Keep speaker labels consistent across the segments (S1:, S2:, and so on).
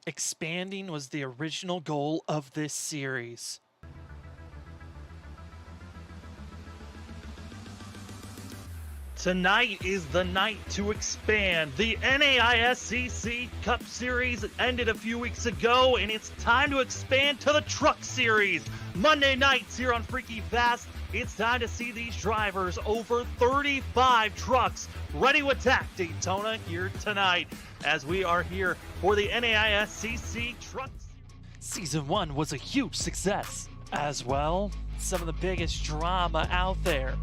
S1: Expanding was the original goal of this series. Tonight is the night to expand. The NAISCC Cup Series ended a few weeks ago, and it's time to expand to the Truck Series. Monday nights here on Freaky Fast, it's time to see these drivers, over 35 trucks, ready to attack Daytona here tonight, as we are here for the NAISCC Truck Series. Season 1 was a huge success. As well, some of the biggest drama out there.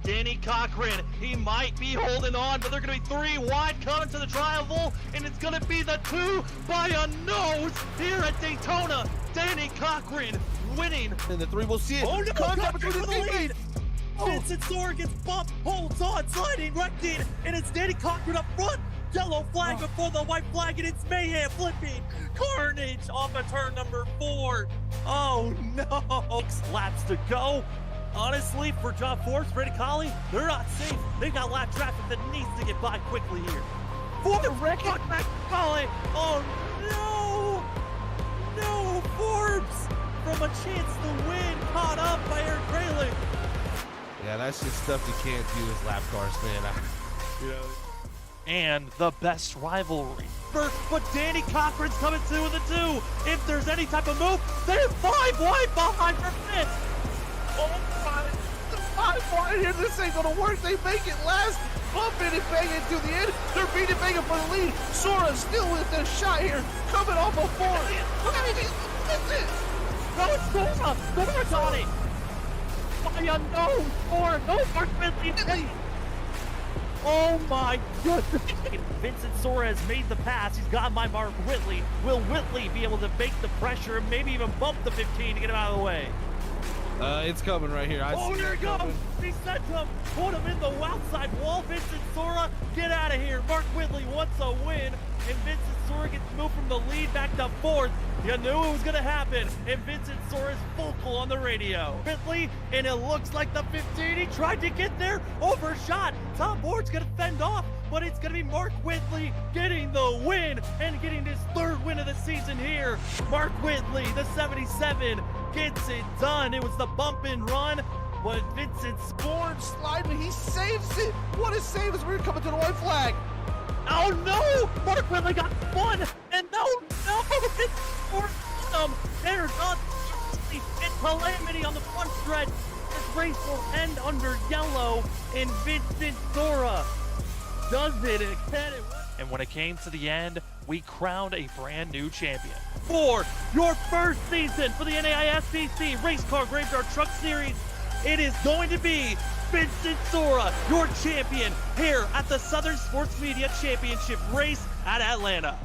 S1: Danny Cochran, he might be holding on, but they're going to be 3 wide coming to the trial, and it's going to be the 2 by a nose here at Daytona. Danny Cochran winning.
S2: And the 3 will see it.
S1: Oh no, Cochran for the lead.
S2: Oh.
S1: Vincent Sora gets bumped, holds on, sliding, wrecking, and it's Danny Cochran up front. Yellow flag before the white flag, and it's mayhem, flipping, carnage off of turn number 4. Oh no, 6 laps to go. Honestly, for John Forbes, Brady Colley, they're not safe. They've got lap traffic that needs to get by quickly here. For the wreck, back Colley. Oh no! No, Forbes from a chance to win, caught up by Eric Grayling.
S2: Yeah, that's just stuff you can't do as lap cars, man.
S1: And the best rivalry. First, but Danny Cochran's coming through with the 2. If there's any type of move, they're 5 wide behind for 5th.
S2: Oh my, the 5 wide here, this ain't gonna work. They make it last, bumping and banging to the end. They're beating banging for the lead. Sora's still with their shot here, coming off a 4. Look at it, that's it.
S1: No, it's Sora, Sora's on it. By a nose, Sora, no, Mark Whitley. Oh my goodness. Vincent Sora has made the pass. He's got my Mark Whitley. Will Whitley be able to make the pressure and maybe even bump the 15 to get him out of the way?
S2: It's coming right here.
S1: There it goes. He sent him, put him in the outside wall. Vincent Sora, get out of here. Mark Whitley wants a win, and Vincent Sora gets moved from the lead back to 4th. You knew it was going to happen, and Vincent Sora is vocal on the radio. Whitley, and it looks like the 15. He tried to get there, overshot. Tom Board's going to fend off, but it's going to be Mark Whitley getting the win and getting his 3rd win of the season here. Mark Whitley, the 77, gets it done. It was the bump and run, but Vincent
S2: Board sliding, he saves it. What a save as we're coming to the white flag.
S1: Oh no! Mark Whitley got 1, and no, it's for them. There's it's calamity on the front stretch. This race will end under yellow, and Vincent Sora does it again. And when it came to the end, we crowned a brand new champion. For your first season for the NAISCC Race Car Graveyard Truck Series, it is going to be Vincent Sora, your champion, here at the Southern Sports Media Championship race at Atlanta.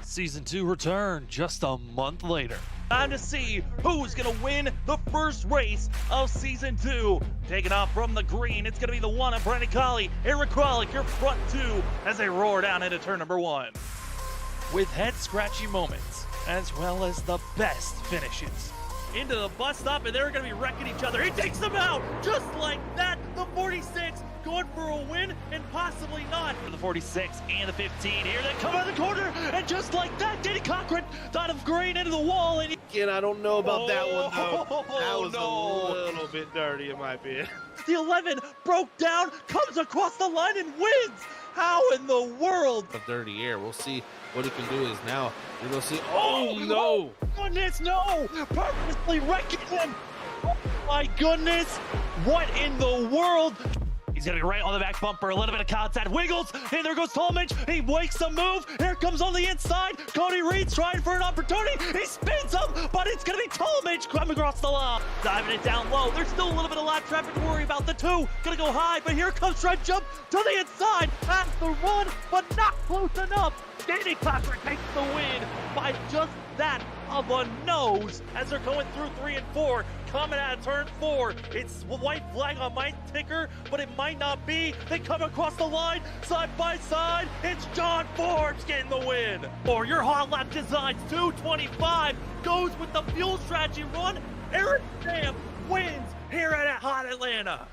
S1: Season 2 returned just a month later. Time to see who's going to win the first race of Season 2. Taking off from the green, it's going to be the 1 of Brady Colley. Eric Kralik, your front 2, as they roar down into turn number 1. With head-scratchy moments, as well as the best finishes. Into the bus stop, and they're going to be wrecking each other. He takes them out, just like that. The 46 going for a win, and possibly not. The 46 and the 15 here, they come out of the corner, and just like that, Danny Cochran thought of green into the wall, and
S2: Again, I don't know about that one, though. That was
S1: no.
S2: a little bit dirty, in my opinion.
S1: The 11 broke down, comes across the line, and wins. How in the world?
S2: A dirty air. We'll see what he can do is now. We're going to see. Oh, no.
S1: Goodness, no. Purposely wrecking him. Oh, my goodness. What in the world? He's going to be right on the back bumper. A little bit of contact. Wiggles. And there goes Tolmage. He wakes the move. Here comes on the inside. Cody Reed's trying for an opportunity. He spins up, but it's going to be Tolmage coming across the line. Diving it down low. There's still a little bit of lap traffic to worry about. The 2 going to go high, but here comes Stripe Jump to the inside. Has the run, but not close enough. Danny Cochran takes the win by just that of a nose as they're going through 3 and 4. Coming out of turn 4. It's white flag on my ticker, but it might not be. They come across the line, side by side. It's John Forbes getting the win. For your hot lap designs, 225 goes with the fuel strategy run. Eric Sam wins here at Hot Atlanta.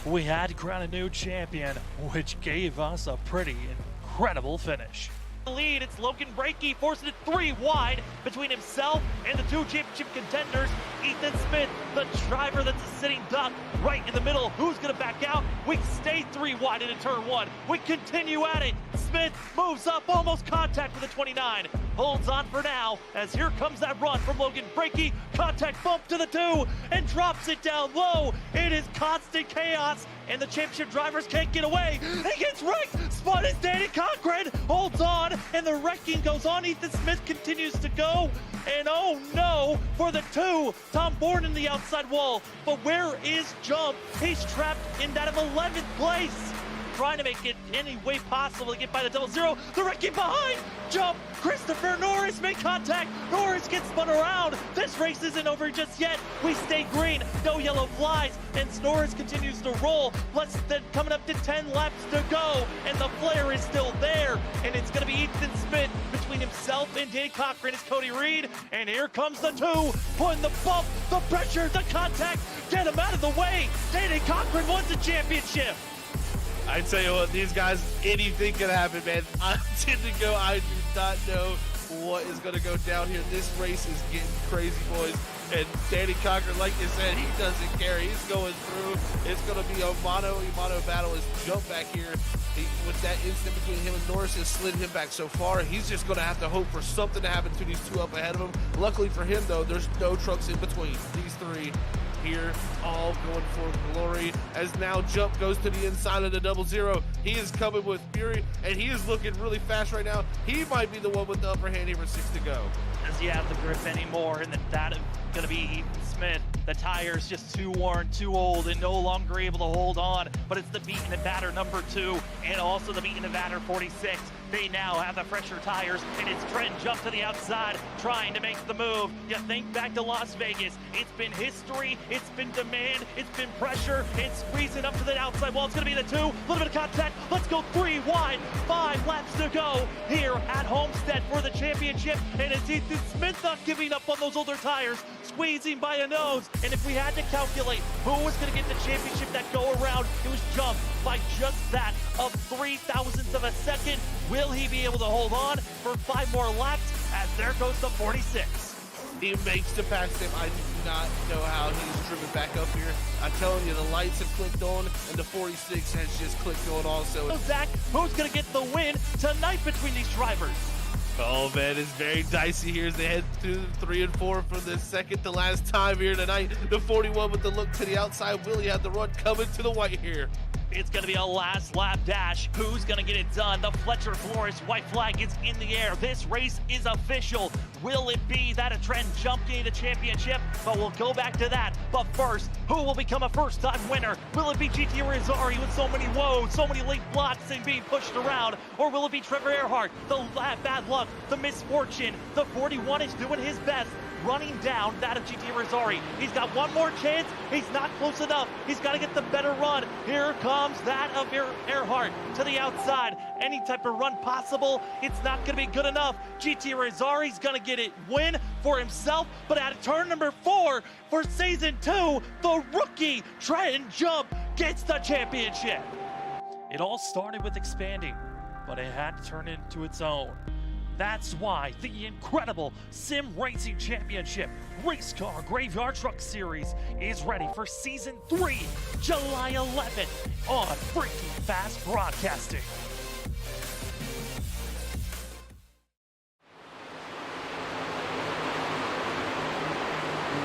S1: We had to crown a new champion, which gave us a pretty incredible finish. lead. It's Logan Breakey forcing it 3 wide between himself and the 2 championship contenders. Ethan Smith, the driver that's a sitting duck right in the middle. Who's going to back out? We stay 3 wide into turn 1. We continue at it. Smith moves up, almost contact with the 29. Holds on for now as here comes that run from Logan Breakey. Contact bump to the 2 and drops it down low. It is constant chaos and the championship drivers can't get away. He gets wrecked. Spun is Danny Cochran. Holds on and the wrecking goes on. Ethan Smith continues to go. And oh no, for the 2, Tom Bourne in the outside wall. But where is Jump? He's trapped in that of 11th place. Trying to make it any way possible to get by the 00. The wrecking behind. Jump. Christopher Norris make contact. Norris gets spun around. This race isn't over just yet. We stay green. No yellow flies. And Norris continues to roll. Less than coming up to 10 laps to go. And the flare is still there. And it's going to be Ethan Smith between himself and Danny Cochran. It's Cody Reed. And here comes the 2. Putting the bump, the pressure, the contact. Get him out of the way. Danny Cochran wins the championship.
S2: I tell you what, these guys, anything can happen, man. I tend to go, I do not know what is going to go down here. This race is getting crazy, boys. And Danny Cochran, like you said, he doesn't care. He's going through. It's going to be a mano-a-mano battle. His jump back here, with that instant between him and Norris has slid him back so far. He's just going to have to hope for something to happen to these 2 up ahead of him. Luckily for him, though, there's no trucks in between. These 3 here, all going for glory, as now Jump goes to the inside of the 00. He is coming with fury, and he is looking really fast right now. He might be the one with the upper hand here with 6 to go.
S1: Does he have the grip anymore? And that is going to be Ethan Smith. The tire's just too worn, too old, and no longer able to hold on. But it's the beaten and batter number 2, and also the beaten and batter 46. They now have the fresher tires, and it's Trent Jump to the outside, trying to make the move. You think back to Las Vegas. It's been history, it's been demand, it's been pressure, it's squeezing up to the outside wall. It's going to be the 2, a little bit of contact. Let's go 3 wide, 5 laps to go here at Homestead for the championship. And it's Ethan Smith not giving up on those older tires, squeezing by a nose. And if we had to calculate who was going to get the championship that go around, it was Jump by just that of 3 thousandths of a second. Will he be able to hold on for 5 more laps? As there goes the 46.
S2: He makes to pass him. I do not know how he's driven back up here. I'm telling you, the lights have clicked on, and the 46 has just clicked on also.
S1: So Zach, who's going to get the win tonight between these drivers?
S2: Oh man, it's very dicey here as they head to 3 and 4 for the second to last time here tonight. The 41 with the look to the outside. Will he have the run coming to the white here?
S1: It's going to be a last lap dash. Who's going to get it done? The Fletcher Flores white flag is in the air. This race is official. Will it be that a Trent Jump getting the championship? But we'll go back to that. But first, who will become a first-time winner? Will it be GT Rizzari with so many woes, so many late blocks and being pushed around? Or will it be Trevor Earhart, the bad luck, the misfortune? The 41 is doing his best, running down that of GT Rizzari. He's got one more chance. He's not close enough. He's got to get the better run. Here comes that of Earhart to the outside. Any type of run possible, it's not going to be good enough. GT Rizzari's going to get it win for himself, but at turn number 4 for season 2, the rookie Trent Jump gets the championship. It all started with expanding, but it had to turn into its own. That's why the incredible Sim Racing Championship Race Car Graveyard Truck Series is ready for Season 3, July 11th on Freaking Fast Broadcasting.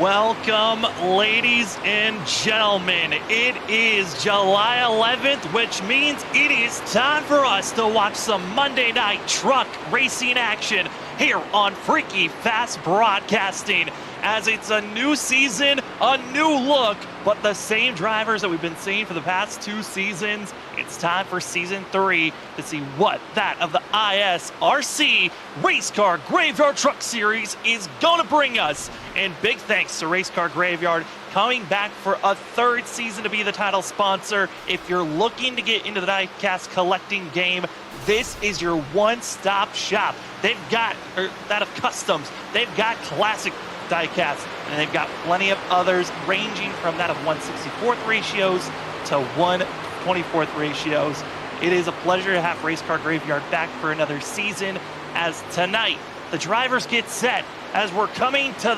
S1: Welcome, ladies and gentlemen. It is July 11th, which means it is time for us to watch some Monday night truck racing action here on Freaky Fast Broadcasting. As it's a new season, a new look, but the same drivers that we've been seeing for the past 2 seasons. It's time for Season 3 to see what that of the ISRC Race Car Graveyard Truck Series is going to bring us. And big thanks to Race Car Graveyard coming back for a 3rd season to be the title sponsor. If you're looking to get into the diecast collecting game, this is your one-stop shop. They've got that of customs. They've got classic diecast, and they've got plenty of others ranging from that of 1/64 ratios to 1/24 ratios. It is a pleasure to have Race Car Graveyard back for another season, as tonight the drivers get set as we're coming to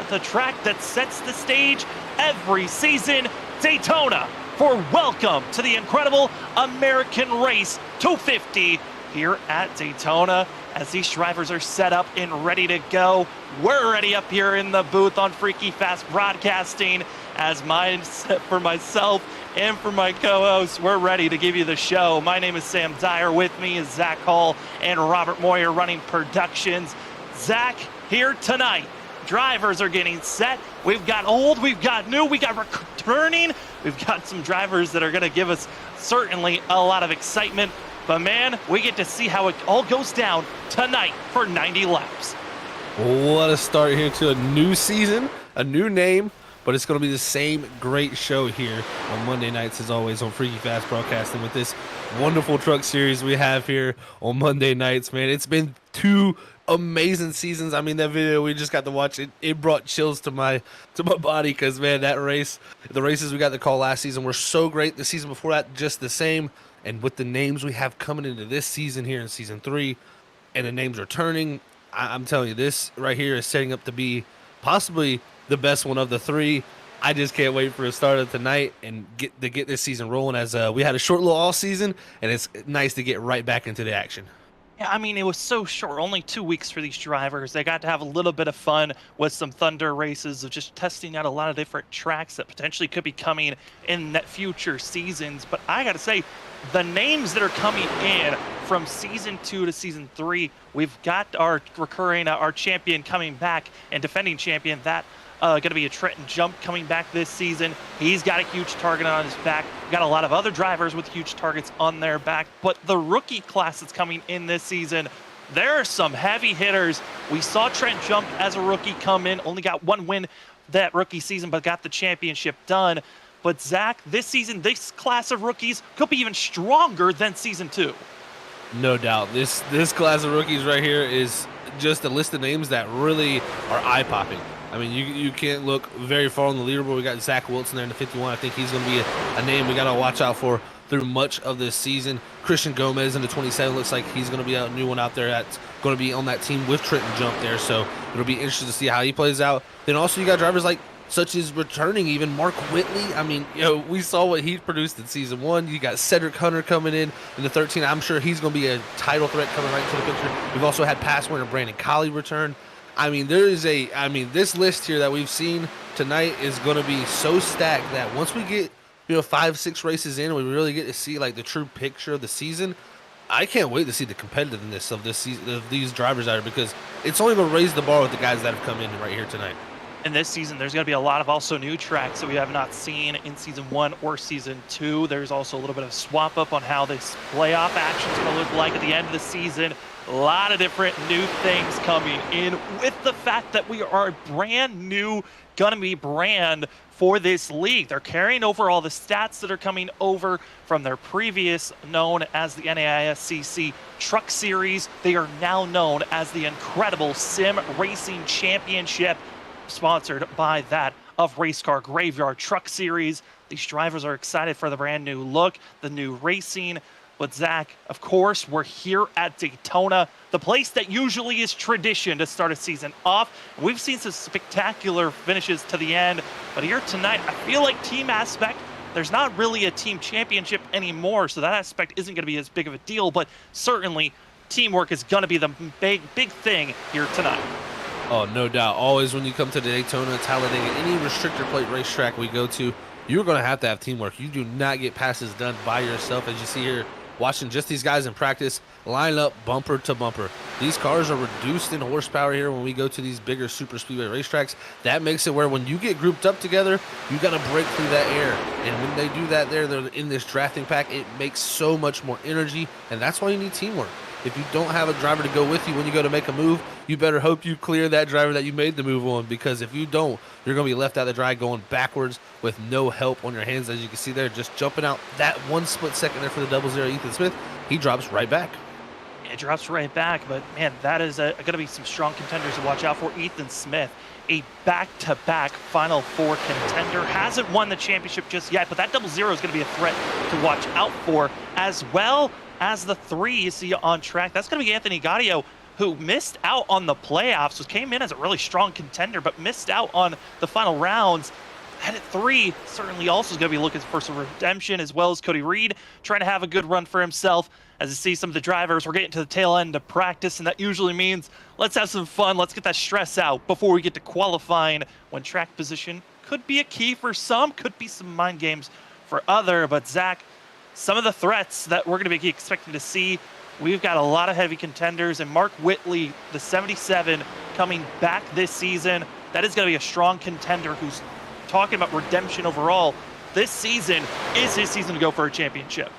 S1: the track that sets the stage every season, Daytona, for welcome to the incredible American Race 250 here at Daytona. As these drivers are set up and ready to go, we're ready up here in the booth on Freaky Fast Broadcasting. As for myself and for my co-hosts, we're ready to give you the show. My name is Sam Dyer. With me is Zach Hall and Robert Moyer running productions. Zach, here tonight, drivers are getting set. We've got old, we've got new, we got returning. We've got some drivers that are going to give us certainly a lot of excitement. But man, we get to see how it all goes down tonight for 90 laps.
S2: What a start here to a new season, a new name, but it's going to be the same great show here on Monday nights as always on Freaky Fast Broadcasting with this wonderful truck series we have here on Monday nights, man. It's been two amazing seasons. I mean, that video we just got to watch, it brought chills to my body because, man, the races we got to call last season were so great. The season before that, just the same. And with the names we have coming into this season here in season 3, and the names are turning, I'm telling you, this right here is setting up to be possibly the best one of the 3. I just can't wait for a start of tonight and get this season rolling, as we had a short little off season, and it's nice to get right back into the action.
S1: Yeah, I mean, it was so short, only 2 weeks for these drivers. They got to have a little bit of fun with some Thunder races of just testing out a lot of different tracks that potentially could be coming in future seasons. But I got to say, the names that are coming in from season 2 to season 3, we've got our recurring, our champion coming back and defending champion, that going to be a Trenton Jump coming back this season. He's got a huge target on his back. We've got a lot of other drivers with huge targets on their back. But the rookie class that's coming in this season, there are some heavy hitters. We saw Trent Jump as a rookie come in, only got 1 win that rookie season, but got the championship done. But Zach, this season, this class of rookies could be even stronger than season 2.
S2: No doubt. This class of rookies right here is just a list of names that really are eye-popping. I mean, you can't look very far on the leaderboard. We got Zach Wilson there in the 51. I think he's going to be a name we got to watch out for through much of this season. Christian Gomez in the 27 looks like he's going to be a new one out there that's going to be on that team with Trenton Jump there. So it'll be interesting to see how he plays out. Then also you got drivers like such as returning even Mark Whitley. I mean, we saw what he produced in season 1. You got Cedric Hunter coming in the 13. I'm sure he's going to be a title threat coming right into the picture. We've also had past winner Brandon Colley return. I mean, this list here that we've seen tonight is going to be so stacked that once we get, 5-6 races in, we really get to see like the true picture of the season. I can't wait to see the competitiveness of this season, of these drivers out here, because it's only going to raise the bar with the guys that have come in right here tonight.
S1: And this season, there's going to be a lot of also new tracks that we have not seen in season 1 or season 2. There's also a little bit of swap up on how this playoff action is going to look like at the end of the season. A lot of different new things coming in with the fact that we are a brand new, going to be brand for this league. They're carrying over all the stats that are coming over from their previous known as the NAISCC Truck Series. They are now known as the incredible Sim Racing Championship, sponsored by that of Race Car Graveyard Truck Series. These drivers are excited for the brand new look, the new racing. But Zach, of course, we're here at Daytona, the place that usually is tradition to start a season off. We've seen some spectacular finishes to the end, but here tonight, I feel like team aspect, there's not really a team championship anymore, so that aspect isn't going to be as big of a deal, but certainly teamwork is going to be the big thing here tonight.
S2: Oh, no doubt. Always when you come to the Daytona, Talladega, any restrictor plate racetrack we go to, you're going to have teamwork. You do not get passes done by yourself. As you see here, watching just these guys in practice line up bumper to bumper. These cars are reduced in horsepower here when we go to these bigger super speedway racetracks. That makes it where when you get grouped up together, you got to break through that air. And when they do that there, they're in this drafting pack, it makes so much more energy, and that's why you need teamwork. If you don't have a driver to go with you when you go to make a move, you better hope you clear that driver that you made the move on, because if you don't, you're going to be left out of the dry going backwards with no help on your hands. As you can see there, just jumping out that 1 split second there for the 00 Ethan Smith, he drops right back.
S1: It drops right back, but man, that is going to be some strong contenders to watch out for. Ethan Smith, a back-to-back Final Four contender, hasn't won the championship just yet, but that double zero is going to be a threat to watch out for, as well as the three you see on track. That's going to be Anthony Gaudio, who missed out on the playoffs, came in as a really strong contender, but missed out on the final rounds. And at three, certainly also is going to be looking for some redemption, as well as Cody Reed trying to have a good run for himself. As you see some of the drivers, we're getting to the tail end of practice, and that usually means let's have some fun, let's get that stress out before we get to qualifying, when track position could be a key for some, could be some mind games for other. But Zach, some of the threats that we're going to be expecting to see, we've got a lot of heavy contenders, and Mark Whitley, the 77, coming back this season. That is going to be a strong contender who's talking about redemption overall. This season is his season to go for a championship.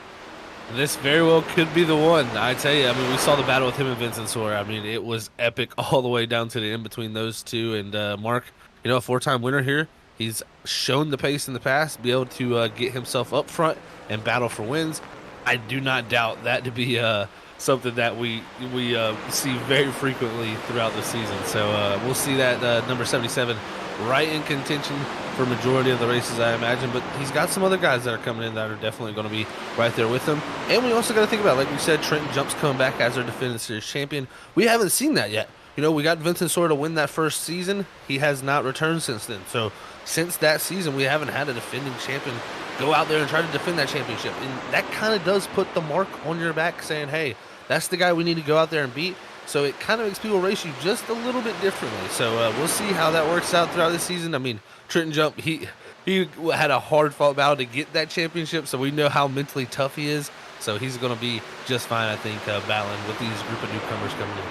S3: This very well could be the one. I tell you, I mean, we saw the battle with him and Vincent Sora. I mean, it was epic all the way down to the end between those two. And Mark, you know, a four-time winner here. He's shown the pace in the past, be able to get himself up front and battle for wins. I do not doubt that to be something that we see very frequently throughout the season. So we'll see that number 77 right in contention for majority of the races, I imagine. But he's got some other guys that are coming in that are definitely going to be right there with him. And we also got to think about, like we said, Trenton Jump's coming back as our defending series champion. We haven't seen that yet. You know, we got Vincent Sora to win that first season. He has not returned since then. So since that season, we haven't had a defending champion go out there and try to defend that championship. And that kind of does put the mark on your back, saying, hey, that's the guy we need to go out there and beat. So it kind of makes people race you just a little bit differently. So we'll see how that works out throughout the season. I mean, Trenton Jump, he had a hard-fought battle to get that championship, so we know how mentally tough he is. So he's going to be just fine, I think, battling with these group of newcomers coming in.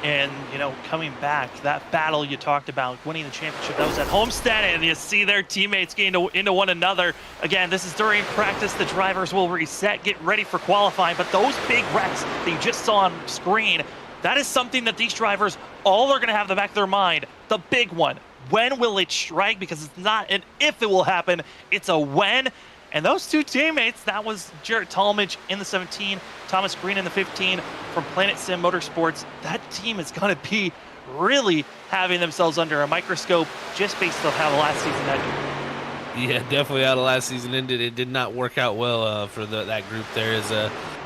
S1: And, you know, coming back, that battle you talked about, winning the championship, that was at Homestead, and you see their teammates getting into one another. Again, this is during practice. The drivers will reset, get ready for qualifying, but those big wrecks that you just saw on screen, that is something that these drivers all are going to have in the back of their mind. The big one. When will it strike? Because it's not an if it will happen, it's a when. And those two teammates, that was Jarrett Talmadge in the 17, Thomas Green in the 15 from Planet Sim Motorsports. That team is going to be really having themselves under a microscope just based on how the last season ended.
S3: Yeah, definitely how the last season ended. It did not work out well for that group there. As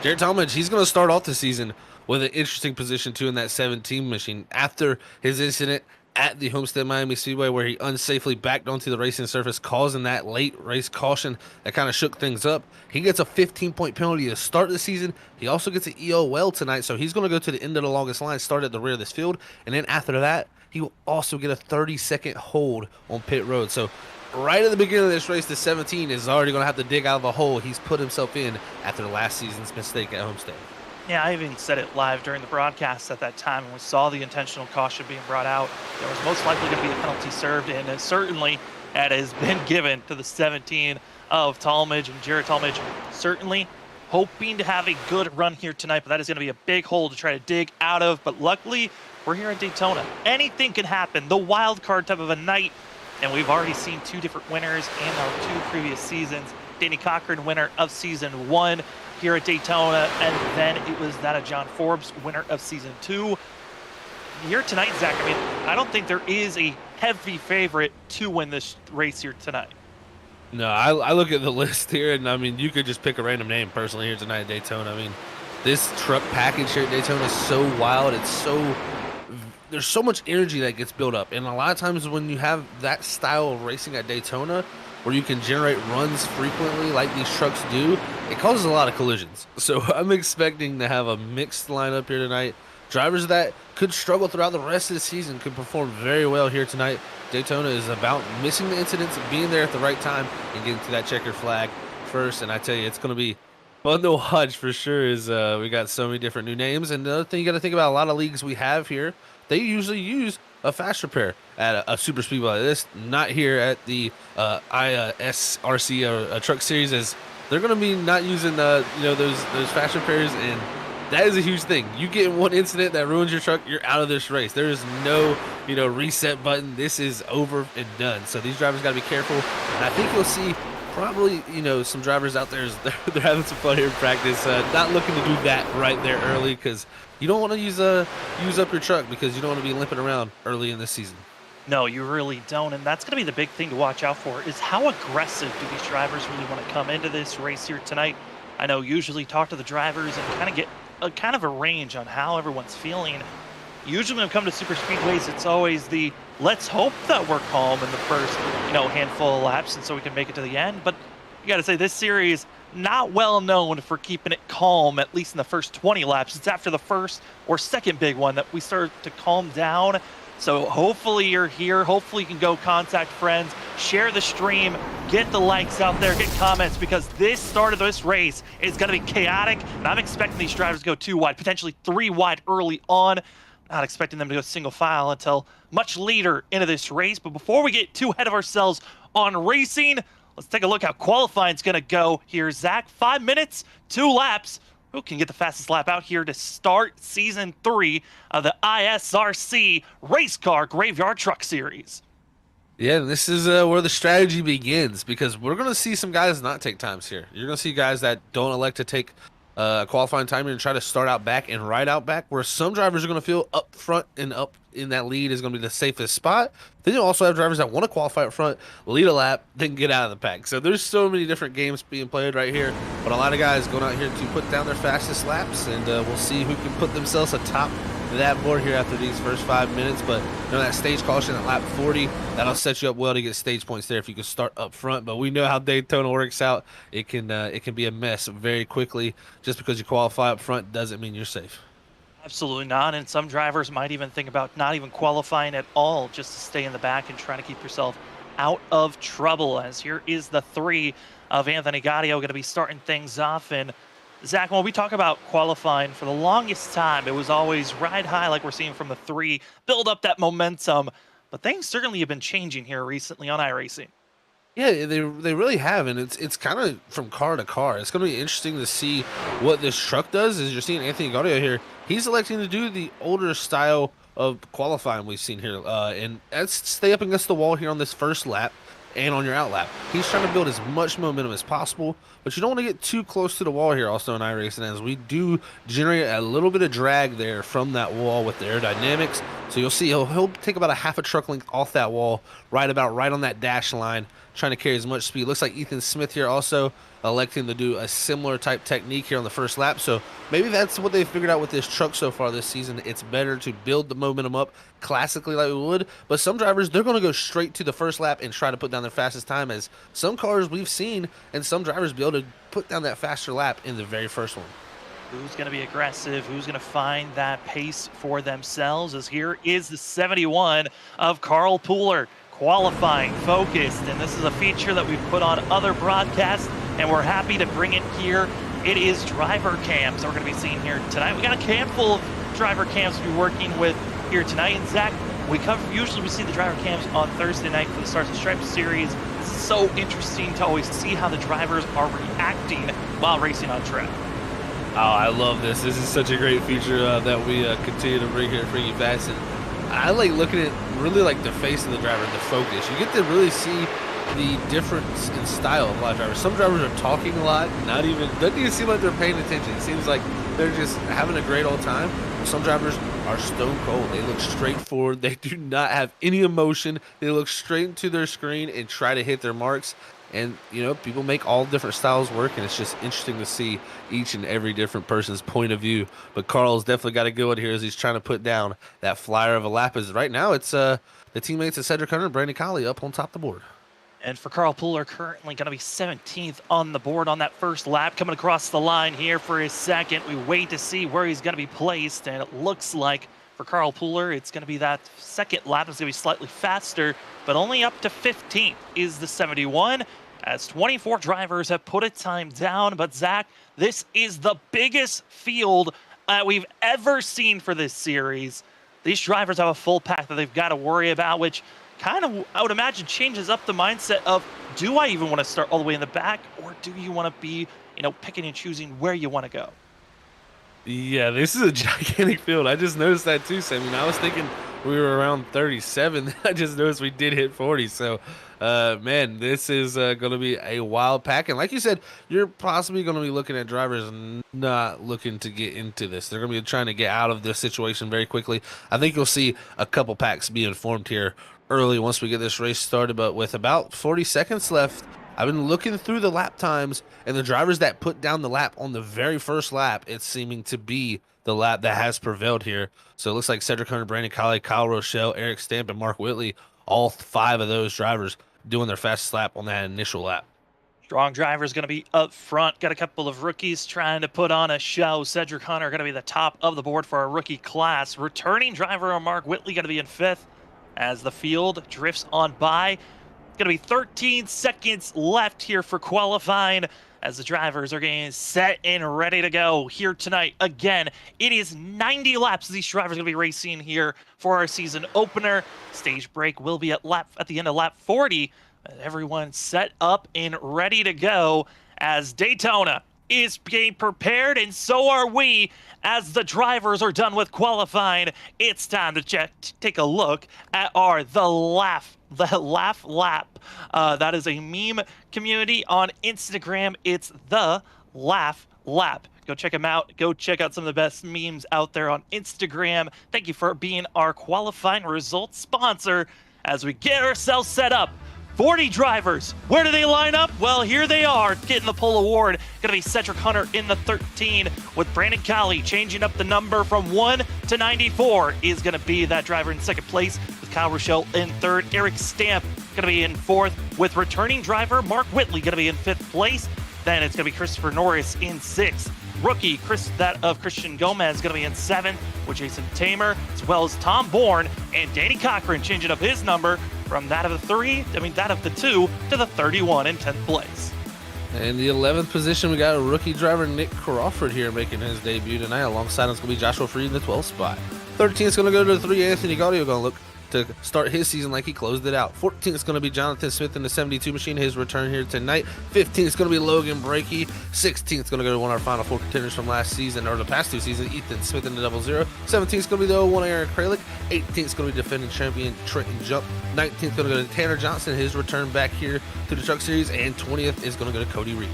S3: Jarrett Talmadge, he's going to start off the season with an interesting position too in that 17 machine after his incident at the Homestead Miami Speedway, where he unsafely backed onto the racing surface, causing that late race caution that kind of shook things up. He gets a 15-point penalty to start the season. He also gets an EOL tonight, so he's going to go to the end of the longest line, start at the rear of this field, and then after that, he will also get a 30-second hold on pit road. So right at the beginning of this race, the 17 is already going to have to dig out of the hole he's put himself in after the last season's mistake at Homestead.
S1: Yeah, I even said it live during the broadcast at that time when we saw the intentional caution being brought out. There was most likely going to be a penalty served, and certainly that has been given to the 17 of Talmadge. And Jarrett Talmadge certainly hoping to have a good run here tonight, but that is going to be a big hole to try to dig out of. But luckily, we're here in Daytona. Anything can happen. The wild card type of a night, and we've already seen two different winners in our two previous seasons. Danny Cochran, winner of season 1 here at Daytona, and then it was that of John Forbes, winner of season 2. Here tonight, Zach, I mean, I don't think there is a heavy favorite to win this race here tonight.
S3: No, I look at the list here, and I mean, you could just pick a random name personally here tonight at Daytona. I mean, this truck package here at Daytona is so wild. There's so much energy that gets built up, and a lot of times when you have that style of racing at Daytona, where you can generate runs frequently like these trucks do, it causes a lot of collisions. So I'm expecting to have a mixed lineup here tonight. Drivers that could struggle throughout the rest of the season could perform very well here tonight. Daytona is about missing the incidents and being there at the right time and getting to that checkered flag first. And I tell you, it's going to be fun to watch for sure, as we got so many different new names. And the other thing you got to think about, a lot of leagues we have here, they usually use a fast repair at a super speedway like this. Not here at the ISRC truck series, as they're going to be not using those fast repairs, and that is a huge thing. You get in one incident that ruins your truck, you're out of this race. There is no reset button. This is over and done. So these drivers got to be careful, and I think you'll see probably, some drivers out there, they're having some fun here in practice. Not looking to do that right there early because you don't want to use up your truck because you don't want to be limping around early in this season.
S4: No, you really don't, and that's going to be the big thing to watch out for is how aggressive do these drivers really want to come into this race here tonight. I know usually talk to the drivers and kind of get a range on how everyone's feeling. Usually when we come to super speedways, it's always the let's hope that we're calm in the first, handful of laps and so we can make it to the end. But you got to say this series not well known for keeping it calm, at least in the first 20 laps. It's after the first or second big one that we start to calm down. So hopefully you're here. Hopefully you can go contact friends, share the stream, get the likes out there, get comments, because this start of this race is going to be chaotic. And I'm expecting these drivers to go 2 wide, potentially 3 wide early on. Not expecting them to go single file until much later into this race. But before we get too ahead of ourselves on racing, let's take a look how qualifying is going to go here. Zach, 5 minutes, 2 laps. Who can get the fastest lap out here to start Season 3 of the ISRC Race Car Graveyard Truck Series?
S3: Yeah, and this is where the strategy begins because we're going to see some guys not take times here. You're going to see guys that don't elect to take qualifying time and try to start out back and ride out back, where some drivers are going to feel up front and up in that lead is going to be the safest spot. Then you also have drivers that want to qualify up front, lead a lap, then get out of the pack. So there's so many different games being played right here, but a lot of guys going out here to put down their fastest laps, and we'll see who can put themselves atop that board here after these first 5 minutes. But that stage caution at lap 40, that'll set you up well to get stage points there if you can start up front. But we know how Daytona works out. It can be a mess very quickly. Just because you qualify up front doesn't mean you're safe.
S4: Absolutely not, and some drivers might even think about not even qualifying at all just to stay in the back and trying to keep yourself out of trouble. As here is the 3 of Anthony Gaudio going to be starting things off. And Zach, when we talk about qualifying, for the longest time, it was always ride high like we're seeing from the 3, build up that momentum. But things certainly have been changing here recently on iRacing.
S3: Yeah, they really have, and it's kind of from car to car. It's going to be interesting to see what this truck does. As you're seeing Anthony Gaudio here, he's electing to do the older style of qualifying we've seen here, and that's stay up against the wall here on this first lap and on your out lap. He's trying to build as much momentum as possible, but you don't want to get too close to the wall here also in iRacing, as we do generate a little bit of drag there from that wall with the aerodynamics. So you'll see he'll take about a half a truck length off that wall, right on that dash line, trying to carry as much speed. Looks like Ethan Smith here also electing to do a similar type technique here on the first lap. So maybe that's what they figured out with this truck so far this season. It's better to build the momentum up classically like we would, but some drivers, they're going to go straight to the first lap and try to put down their fastest time, as some cars we've seen and some drivers be able to put down that faster lap in the very first one.
S4: Who's going to be aggressive? Who's going to find that pace for themselves? As here is the 71 of Carl Pooler, qualifying, focused, and this is a feature that we've put on other broadcasts, and we're happy to bring it here. It is driver cams that we're going to be seeing here tonight. We got a handful of driver cams to be working with here tonight. And Zach, usually we see the driver cams on Thursday night for the Stars and Stripes series. It's so interesting to always see how the drivers are reacting while racing on track.
S3: Oh, I love this. This is such a great feature that we continue to bring here for you guys. And I like looking at really like the face of the driver, the focus. You get to really see the difference in style of a lot of drivers. Some drivers are talking a lot, doesn't even seem like they're paying attention. It seems like they're just having a great old time. Some drivers are stone cold. They look straight forward. They do not have any emotion. They look straight into their screen and try to hit their marks. And, people make all different styles work, and it's just interesting to see each and every different person's point of view. But Carl's definitely got a good one here as he's trying to put down that flyer of a lap. As right now, it's the teammates of Cedric Hunter and Brandon Colley up on top of the board.
S4: And for Carl Pooler, currently going to be 17th on the board on that first lap. Coming across the line here for his second. We wait to see where he's going to be placed, and it looks like for Carl Pooler, it's going to be that second lap is going to be slightly faster, but only up to 15th is the 71, as 24 drivers have put a time down. But Zach, this is the biggest field we've ever seen for this series. These drivers have a full pack that they've got to worry about, which kind of, I would imagine, changes up the mindset of, do I even want to start all the way in the back, or do you want to be, picking and choosing where you want to go?
S3: Yeah, this is a gigantic field. I just noticed that too, Sam. I was thinking we were around 37. I just noticed we did hit 40. So, man, this is going to be a wild pack. And like you said, you're possibly going to be looking at drivers not looking to get into this. They're going to be trying to get out of this situation very quickly. I think you'll see a couple packs being formed here early once we get this race started. But with about 40 seconds left, I've been looking through the lap times, and the drivers that put down the lap on the very first lap, it's seeming to be the lap that has prevailed here. So it looks like Cedric Hunter, Brandon Colley, Kyle Rochelle, Eric Stamp, and Mark Whitley, all 5 of those drivers doing their fastest lap on that initial lap.
S4: Strong driver is going to be up front. Got a couple of rookies trying to put on a show. Cedric Hunter going to be the top of the board for our rookie class. Returning driver Mark Whitley going to be in 5th as the field drifts on by. It's going to be 13 seconds left here for qualifying as the drivers are getting set and ready to go here tonight. Again, it is 90 laps these drivers are going to be racing here for our season opener. Stage break will be at the end of lap 40. Everyone set up and ready to go as Daytona is being prepared, and so are we as the drivers are done with qualifying. It's time to take a look at the laugh lap. That is a meme community on Instagram. It's the laugh lap. Go check them out. Go check out some of the best memes out there on Instagram. Thank you for being our qualifying results sponsor as we get ourselves set up. 40 drivers. Where do they line up? Well, here they are getting the pole award. Going to be Cedric Hunter in the 13 with Brandon Colley changing up the number from 1 to 94 is going to be that driver in 2nd place with Kyle Rochelle in 3rd. Eric Stamp going to be in 4th with returning driver Mark Whitley going to be in 5th place. Then it's going to be Christopher Norris in 6th. Rookie Christian Gomez going to be in 7th with Jason Tamer, as well as Tom Bourne and Danny Cochran changing up his number from that of the 2 to the 31 in 10th place.
S3: In the 11th position, we got a rookie driver, Nick Crawford, here making his debut tonight. Alongside him is going to be Joshua Freed in the 12th spot. 13th is going to go to the 3. Anthony Gaudio going to look to start his season like he closed it out. 14th is going to be Jonathan Smith in the 72 machine, his return here tonight. 15th is going to be Logan Brakey. 16th is going to go to one of our Final Four contenders from last season, or the past 2 seasons, Ethan Smith in the 00. 17th is going to be the 01 Aaron Kralik. 18th is going to be defending champion Trenton Jump. 19th is going to go to Tanner Johnson, his return back here to the Truck Series. And 20th is going to go to Cody Reed.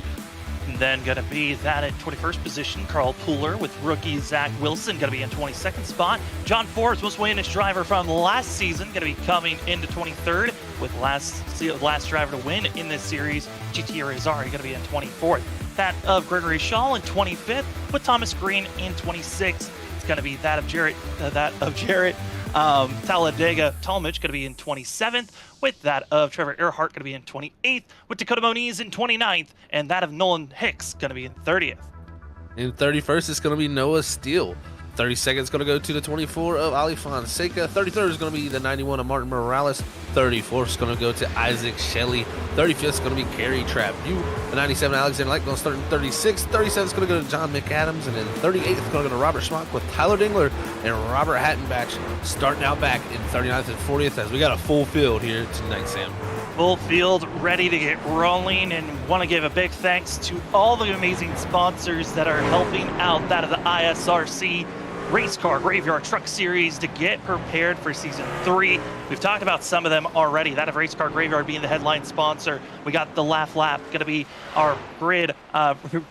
S4: Then going to be that at 21st position, Carl Pooler with rookie Zach Wilson going to be in 22nd spot. John Forbes was winning driver from last season, going to be coming into 23rd with last driver to win in this series, GT Rizari, going to be in 24th. That of Gregory Shaw in 25th with Thomas Green in 26th. It's going to be that of Jarrett Talladega Talmadge going to be in 27th, with that of Trevor Earhart going to be in 28th, with Dakota Moniz in 29th, and that of Nolan Hicks going to be in 30th.
S3: In 31st, it's going to be Noah Steele. 32nd is going to go to the 24 of Ali Fonseca. 33rd is going to be the 91 of Martin Morales. 34th is going to go to Isaac Shelley. 35th is going to be Kerry Trapp. The 97 Alexander Light going to start in 36th. 37th is going to go to John McAdams. And then 38th is going to go to Robert Schmock with Tyler Dingler and Robert Hattenbach starting out back in 39th and 40th as we got a full field here tonight, Sam.
S4: Full field, ready to get rolling, and want to give a big thanks to all the amazing sponsors that are helping out that of the ISRC Race Car Graveyard Truck Series to get prepared for Season 3. We've talked about some of them already, that of Race Car Graveyard being the headline sponsor. We got the Laugh Lap, going to be our grid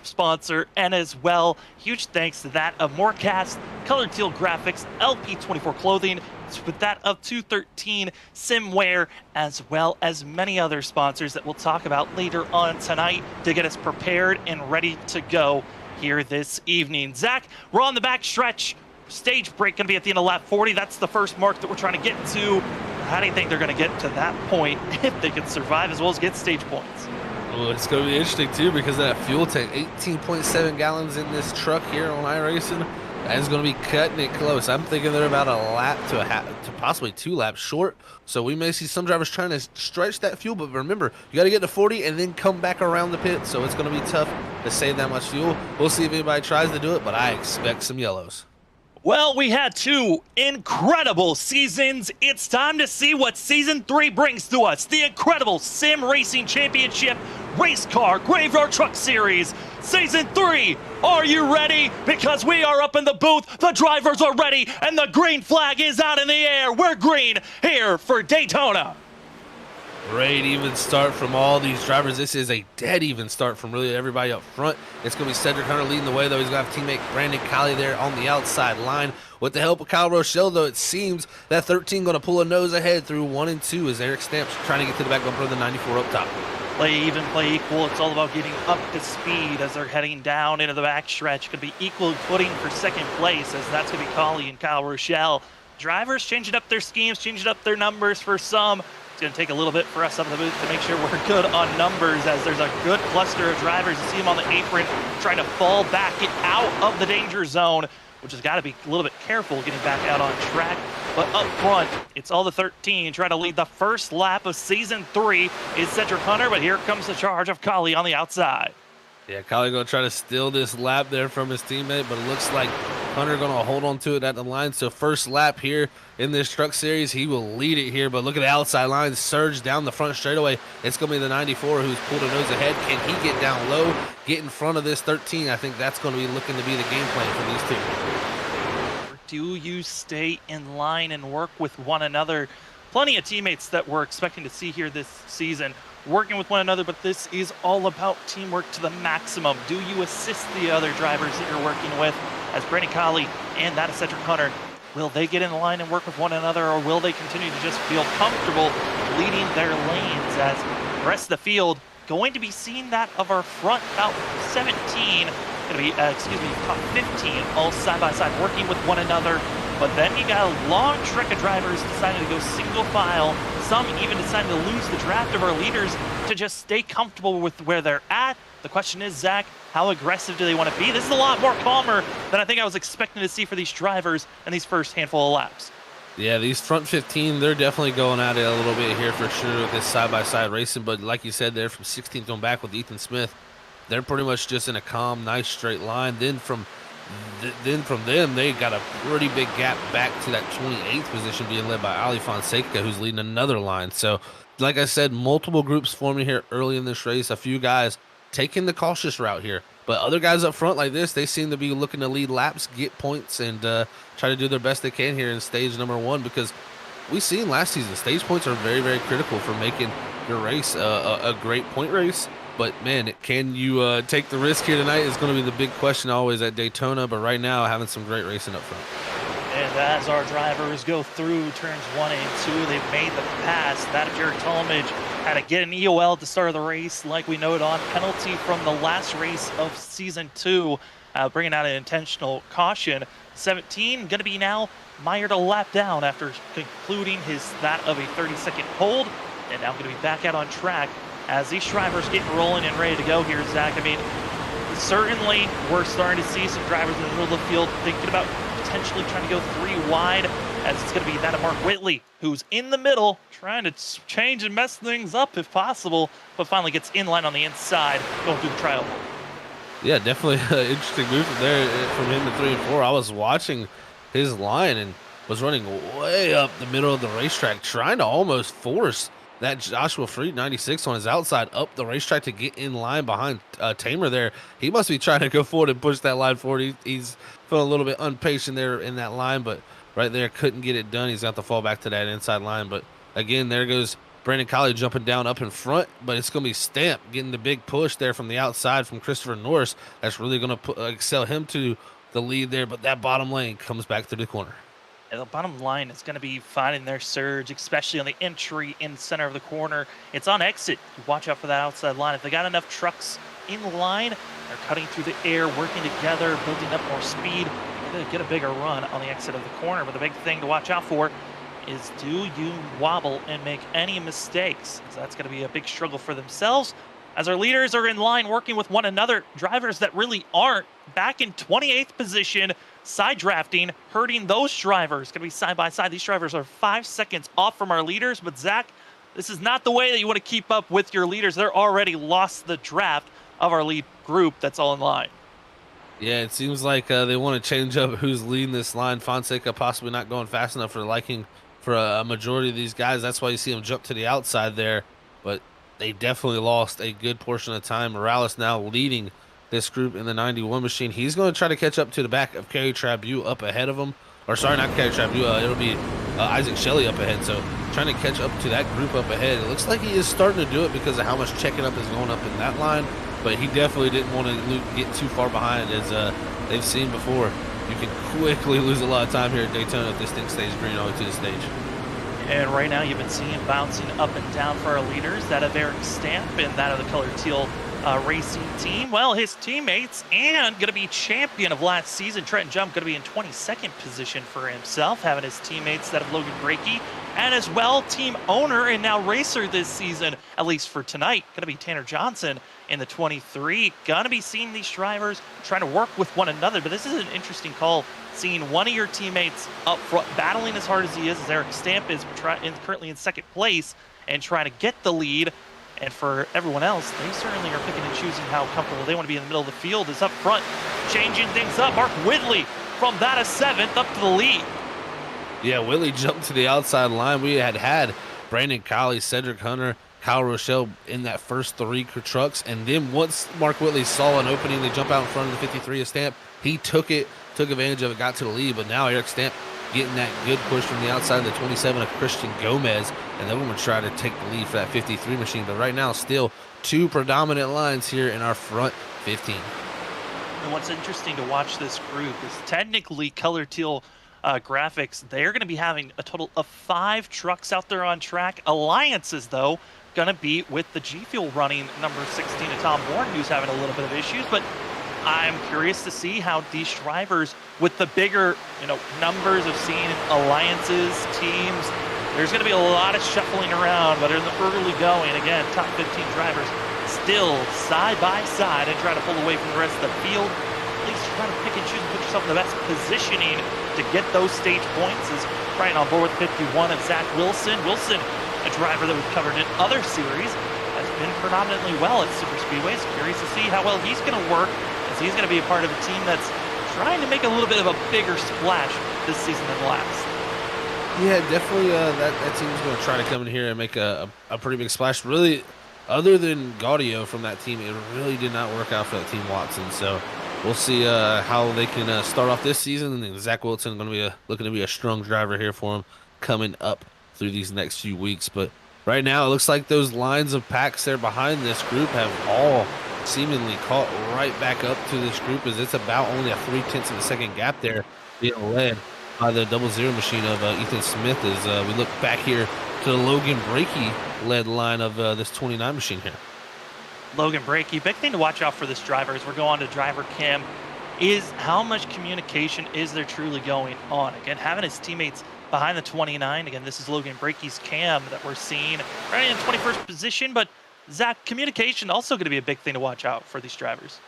S4: sponsor, and as well, huge thanks to that of Morecast, Colored Teal Graphics, LP24 Clothing, with that of 213 Simware, as well as many other sponsors that we'll talk about later on tonight to get us prepared and ready to go here this evening. Zach, we're on the back stretch. Stage break going to be at the end of lap 40. That's the first mark that we're trying to get to. How do you think they're going to get to that point if they can survive as well as get stage points?
S3: Well, it's going to be interesting, too, because of that fuel tank, 18.7 gallons in this truck here on iRacing. That is going to be cutting it close. I'm thinking they're about a lap to possibly 2 laps short. So we may see some drivers trying to stretch that fuel. But remember, you got to get to 40 and then come back around the pit. So it's going to be tough to save that much fuel. We'll see if anybody tries to do it, but I expect some yellows.
S4: Well, we had 2 incredible seasons. It's time to see what Season 3 brings to us. The incredible Sim Racing Championship Race Car Graveyard Truck Series Season 3. Are you ready? Because we are up in the booth, the drivers are ready, and the green flag is out in the air. We're green here for Daytona.
S3: Great even start from all these drivers. This is a dead even start from really everybody up front. It's going to be Cedric Hunter leading the way, though. He's going to have teammate Brandon Colley there on the outside line. With the help of Kyle Rochelle, though, it seems that 13 going to pull a nose ahead through 1 and 2 as Eric Stamps trying to get to the back bumper of the 94 up top.
S4: Play even, play equal. It's all about getting up to speed as they're heading down into the backstretch. Could be equal footing for second place, as that's going to be Colley and Kyle Rochelle. Drivers changing up their schemes, changing up their numbers for some. It's going to take a little bit for us up in the booth to make sure we're good on numbers, as there's a good cluster of drivers. You see them on the apron trying to fall back, get out of the danger zone, which has got to be a little bit careful getting back out on track. But up front, it's all the 13 trying to lead the first lap of Season 3 is Cedric Hunter, but here comes the charge of Colley on the outside.
S3: Yeah, Colley going to try to steal this lap there from his teammate, but it looks like Hunter going to hold on to it at the line. So first lap here in this truck series, he will lead it here. But look at the outside line surge down the front straightaway. It's going to be the 94 who's pulled a nose ahead. Can he get down low, get in front of this 13? I think that's going to be looking to be the game plan for these two.
S4: Or do you stay in line and work with one another? Plenty of teammates that we're expecting to see here this season working with one another, but this is all about teamwork to the maximum. Do you assist the other drivers that you're working with? As Brandon Colley and that of Cedric Hunter, will they get in line and work with one another, or will they continue to just feel comfortable leading their lanes? As the rest of the field going to be seeing that of our front about 17, going to be, top 15, all side by side working with one another. But then you got a long trek of drivers deciding to go single file. Some even deciding to lose the draft of our leaders to just stay comfortable with where they're at. The question is, Zach, how aggressive do they want to be? This is a lot more calmer than I think I was expecting to see for these drivers in these first handful of laps.
S3: Yeah, these front 15, they're definitely going at it a little bit here for sure with this side-by-side racing. But like you said there, from 16th on back with Ethan Smith, they're pretty much just in a calm, nice straight line. Then from them, they got a pretty big gap back to that 28th position being led by Ali Fonseca, who's leading another line. So, like I said, multiple groups forming here early in this race. A few guys taking the cautious route here. But other guys up front like this, they seem to be looking to lead laps, get points, and try to do their best they can here in stage number 1, because we've seen last season, stage points are very, very critical for making your race a great point race. But, man, can you take the risk here tonight is going to be the big question always at Daytona. But right now, having some great racing up front.
S4: And as our drivers go through turns 1 and 2, they've made the pass. That of Jared Talmadge had to get an EOL at the start of the race, like we noted on. Penalty from the last race of Season 2, bringing out an intentional caution. 17 going to be now mired a lap down after concluding that of a 30-second hold. And now going to be back out on track as these drivers get rolling and ready to go here, Zach. I mean, certainly we're starting to see some drivers in the middle of the field thinking about potentially trying to go 3 wide, as it's going to be that of Mark Whitley, who's in the middle, trying to change and mess things up if possible, but finally gets in line on the inside, going through the trial.
S3: Yeah, definitely an interesting move from there from him to 3 and 4. I was watching his line and was running way up the middle of the racetrack, trying to almost force that Joshua Freed 96 on his outside up the racetrack to get in line behind Tamer there. He must be trying to go forward and push that line forward. He's feeling a little bit impatient there in that line, but right there couldn't get it done. He's got to fall back to that inside line. But again, there goes Brandon Colley jumping down up in front, but it's going to be Stamp getting the big push there from the outside from Christopher Norris. That's really going to excel him to the lead there, but that bottom lane comes back through the corner.
S4: And the bottom line is going to be finding their surge, especially on the entry in the center of the corner. It's on exit. Watch out for that outside line. If they got enough trucks in line, they're cutting through the air, working together, building up more speed. They're going to get a bigger run on the exit of the corner. But the big thing to watch out for is, do you wobble and make any mistakes? So that's going to be a big struggle for themselves, as our leaders are in line working with one another. Drivers that really aren't back in 28th position, side drafting, hurting those drivers. Going to be side by side. These drivers are 5 seconds off from our leaders. But Zach, this is not the way that you want to keep up with your leaders. They're already lost the draft of our lead group. That's all in line.
S3: Yeah, it seems like they want to change up who's leading this line. Fonseca possibly not going fast enough for liking for a majority of these guys. That's why you see him jump to the outside there. But they definitely lost a good portion of time. Morales now leading this group in the 91 machine. He's going to try to catch up to the back of Kerry Trabu up ahead of him. Or sorry, not Kerry Trabu. It'll be Isaac Shelley up ahead. So trying to catch up to that group up ahead. It looks like he is starting to do it because of how much checking up is going up in that line. But he definitely didn't want to get too far behind, as they've seen before. You can quickly lose a lot of time here at Daytona if this thing stays green all the way to the stage.
S4: And right now you've been seeing bouncing up and down for our leaders, that of Eric Stamp and that of the color teal racing team. Well, his teammates and going to be champion of last season, Trenton Jump, going to be in 22nd position for himself, having his teammates that of Logan Brakey, and as well team owner and now racer this season, at least for tonight, going to be Tanner Johnson in the 23. Going to be seeing these drivers trying to work with one another, but this is an interesting call, seeing one of your teammates up front battling as hard as he is, as Eric Stamp is currently in second place and trying to get the lead. And for everyone else, they certainly are picking and choosing how comfortable they want to be in the middle of the field. Is up front, changing things up. Mark Whitley from that of 7th up to the lead.
S3: Yeah, Whitley jumped to the outside line. We had Brandon Colley, Cedric Hunter, Kyle Rochelle in that first 3 trucks. And then once Mark Whitley saw an opening to jump out in front of the 53 of Stamp, he took advantage of it, got to the lead. But now Eric Stamp getting that good push from the outside of the 27 of Christian Gomez, and then we're going to try to take the lead for that 53 machine. But right now, still 2 predominant lines here in our front 15.
S4: And what's interesting to watch this group is technically color teal graphics. They're going to be having a total of 5 trucks out there on track. Alliances, though, going to be with the G Fuel running number 16 of Tom Bourne, who's having a little bit of issues, but I'm curious to see how these drivers with the bigger, numbers of seeing alliances, teams, there's going to be a lot of shuffling around, but in the early going, again, top 15 drivers still side by side and try to pull away from the rest of the field. At least try to pick and choose and put yourself in the best positioning to get those stage points. Is right on board with 51 of Zach Wilson. Wilson, a driver that we've covered in other series, has been predominantly well at super speedways. Curious to see how well he's going to work, as he's going to be a part of a team that's trying to make a little bit of a bigger splash this season than last.
S3: Yeah, definitely that team's going to try to come in here and make a pretty big splash. Really, other than Gaudio from that team, it really did not work out for that team Watson. So we'll see how they can start off this season. And Zach Wilson going to be looking to be a strong driver here for him coming up through these next few weeks. But right now, it looks like those lines of packs there behind this group have all seemingly caught right back up to this group, as it's about only a 0.3 of a second gap there being led by the 00 machine of Ethan Smith, as we look back here to the Logan Brakey led line of this 29 machine here.
S4: Logan Brakey, big thing to watch out for this driver as we're going to driver cam is how much communication is there truly going on. Again, having his teammates behind the 29. Again, this is Logan Brakey's cam that we're seeing right in 21st position, but Zach, communication also going to be a big thing to watch out for these drivers.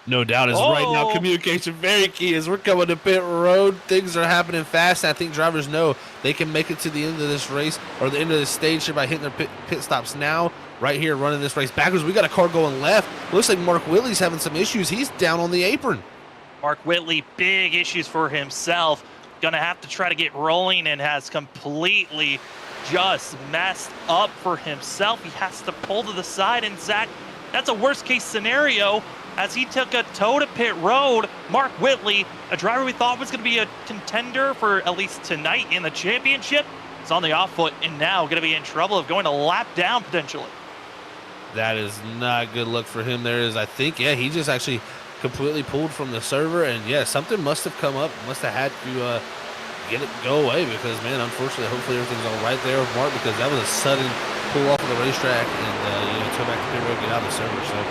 S3: No doubt, as right now communication very key. As we're coming to pit road, things are happening fast, and I think drivers know they can make it to the end of this race or the end of the stage here by hitting their pit stops now. Right here, running this race backwards. We got a car going left. Looks like Mark Whitley's having some issues. He's down on the apron.
S4: Mark Whitley, big issues for himself. Gonna have to try to get rolling and has completely just messed up for himself. He has to pull to the side, and Zach, that's a worst case scenario as he took a toe to pit road. Mark Whitley, a driver we thought was going to be a contender for at least tonight in the championship, is on the off foot and now going to be in trouble of going a lap down potentially.
S3: That is not a good look for him. There is, I think, he just actually completely pulled from the server, and something must have come up, must have had to get it go away, because man, unfortunately, hopefully everything's all right there with Mark, because that was a sudden pull off of the racetrack and turn back to pit road, get out of the server. So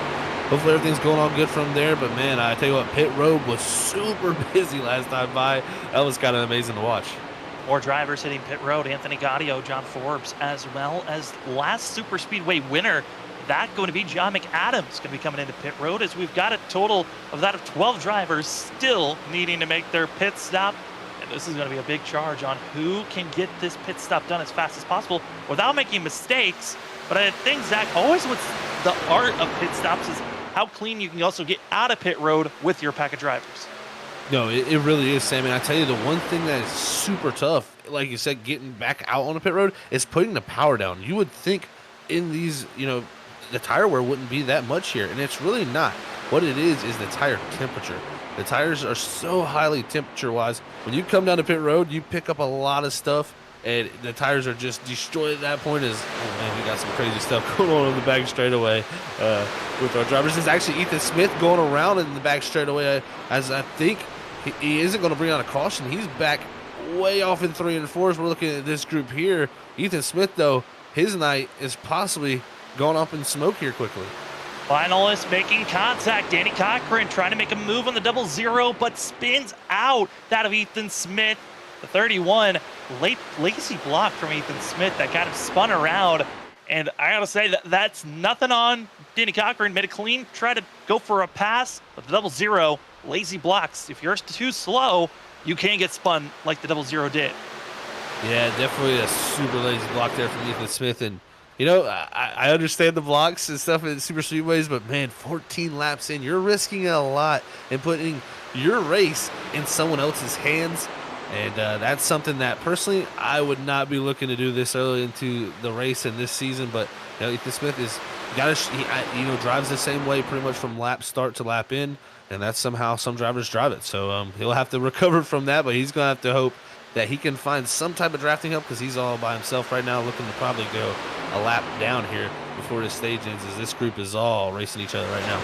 S3: hopefully everything's going all good from there. But man, I tell you what, pit road was super busy last time by. That was kind of amazing to watch.
S4: More drivers hitting pit road. Anthony Gaudio, John Forbes, as well as last super speedway winner, that going to be John McAdams, going to be coming into pit road, as we've got a total of that of 12 drivers still needing to make their pit stop. And this is going to be a big charge on who can get this pit stop done as fast as possible without making mistakes. But I think, Zach, always with the art of pit stops is how clean you can also get out of pit road with your pack of drivers.
S3: No, it really is, Sammy. I tell you, the one thing that is super tough, like you said, getting back out on the pit road, is putting the power down. You would think in these, the tire wear wouldn't be that much here, and it's really not. What it is the tire temperature. The tires are so highly temperature-wise. When you come down to pit road, you pick up a lot of stuff, and the tires are just destroyed at that point. Oh man, we got some crazy stuff going on in the back straightaway with our drivers. This is actually Ethan Smith going around in the back straightaway, as I think he isn't going to bring out a caution. He's back way off in 3 and 4s. We're looking at this group here. Ethan Smith, though, his night is possibly going up in smoke here quickly.
S4: Finalist making contact. Danny Cochran trying to make a move on the 0-0, but spins out. That of Ethan Smith. The 31, lazy block from Ethan Smith that got him spun around. And I got to say, that's nothing on Danny Cochran. Made a clean, try to go for a pass, but the 0-0, lazy blocks. If you're too slow, you can get spun like the 0-0 did.
S3: Yeah, definitely a super lazy block there from Ethan Smith. And, I understand the blocks and stuff in super speedways, but man, 14 laps in, you're risking a lot and putting your race in someone else's hands. And that's something that personally I would not be looking to do this early into the race in this season. But Ethan Smith drives the same way pretty much from lap start to lap in, and that's somehow some drivers drive it. So he'll have to recover from that, but he's going to have to hope that he can find some type of drafting help, because he's all by himself right now, looking to probably go a lap down here before this stage ends, as this group is all racing each other right now.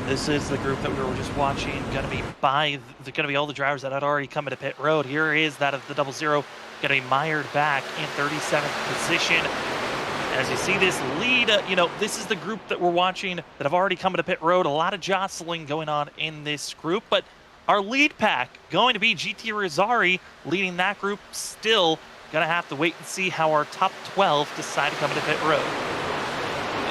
S4: This is the group that we were just watching. Going to be all the drivers that had already come into pit road. Here is that of the 0-0. Going to be mired back in 37th position. As you see this lead, this is the group that we're watching that have already come into pit road. A lot of jostling going on in this group, but our lead pack going to be GT Rosari leading that group. Still going to have to wait and see how our top 12 decide to come into pit road.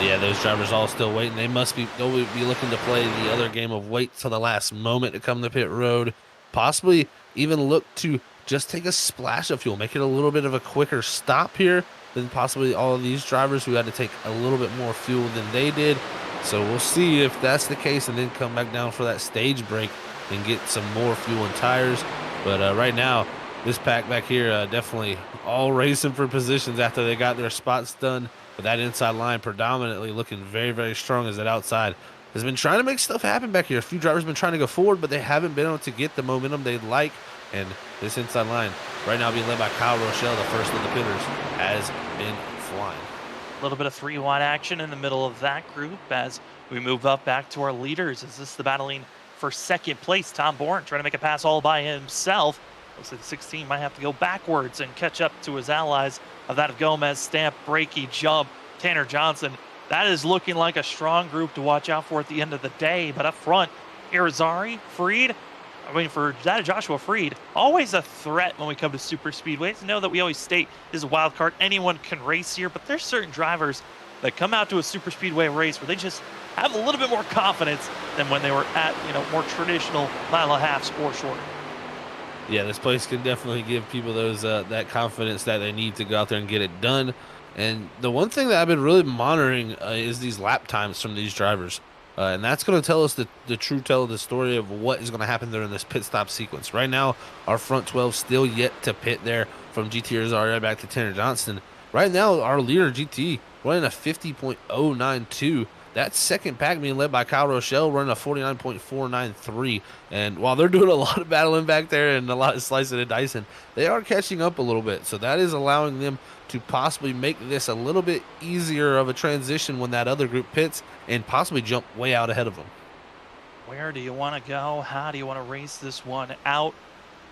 S3: Yeah, those drivers all still waiting. They'll be looking to play the other game of wait till the last moment to come to pit road. Possibly even look to just take a splash of fuel, make it a little bit of a quicker stop here than possibly all of these drivers who had to take a little bit more fuel than they did. So we'll see if that's the case, and then come back down for that stage break and get some more fuel and tires. But right now, this pack back here definitely all racing for positions after they got their spots done. But that inside line predominantly looking very, very strong, as that outside has been trying to make stuff happen back here. A few drivers have been trying to go forward, but they haven't been able to get the momentum they'd like. And this inside line right now being led by Kyle Rochelle, the first of the pitters, has been flying.
S4: A little bit of 3-1 action in the middle of that group as we move up back to our leaders. Is this the battling for second place? Tom Bourne trying to make a pass all by himself. Looks like the 16 might have to go backwards and catch up to his allies of that of Gomez, Stamp, Breaky, Jump, Tanner Johnson. That is looking like a strong group to watch out for at the end of the day. But up front, Irizarry, Freed, for that of Joshua Freed, always a threat when we come to super speedways. Know that we always state this is a wild card. Anyone can race here, but there's certain drivers that come out to a super speedway race where they just have a little bit more confidence than when they were at, more traditional mile and a half or shorter.
S3: Yeah, this place can definitely give people those that confidence that they need to go out there and get it done. And the one thing that I've been really monitoring is these lap times from these drivers. And that's going to tell us the true tell of the story of what is going to happen during this pit stop sequence. Right now, our front 12 still yet to pit there, from GT Rosario back to Tanner Johnston. Right now, our leader GT running a 50.092. That second pack being led by Kyle Rochelle running a 49.493. And while they're doing a lot of battling back there and a lot of slicing and dicing, they are catching up a little bit. So that is allowing them to possibly make this a little bit easier of a transition when that other group pits and possibly jump way out ahead of them.
S4: Where do you want to go? How do you want to race this one out?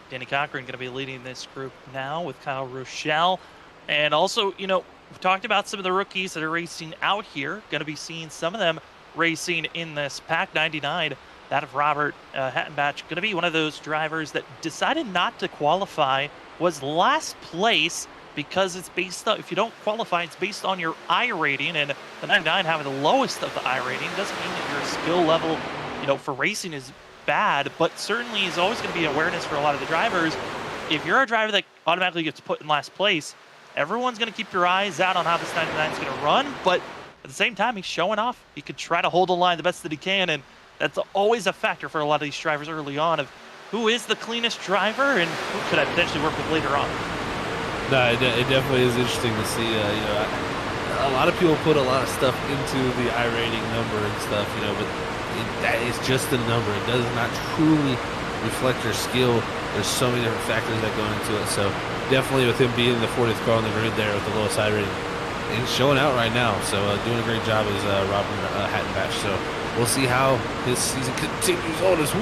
S4: Danny Cochran going to be leading this group now with Kyle Rochelle. And also, we've talked about some of the rookies that are racing out here. Going to be seeing some of them racing in this Pack 99. That of Robert Hattenbach, going to be one of those drivers that decided not to qualify, was last place because it's based on, if you don't qualify, it's based on your I rating. And the 99 having the lowest of the I rating doesn't mean that your skill level, for racing is bad, but certainly is always going to be awareness for a lot of the drivers. If you're a driver that automatically gets put in last place, everyone's going to keep your eyes out on how this 99 is going to run, but at the same time, he's showing off. He could try to hold the line the best that he can, and that's always a factor for a lot of these drivers early on of who is the cleanest driver and who could I potentially work with later on.
S3: No, it definitely is interesting to see. a lot of people put a lot of stuff into the iRating number and stuff, you know, but that is just a number. It does not truly reflect your skill. There's so many different factors that go into it. So definitely with him being the 40th car on the grid there with the lowest iRating, and showing out right now. So doing a great job is Robin Hattenbatch. So we'll see how this season continues on. As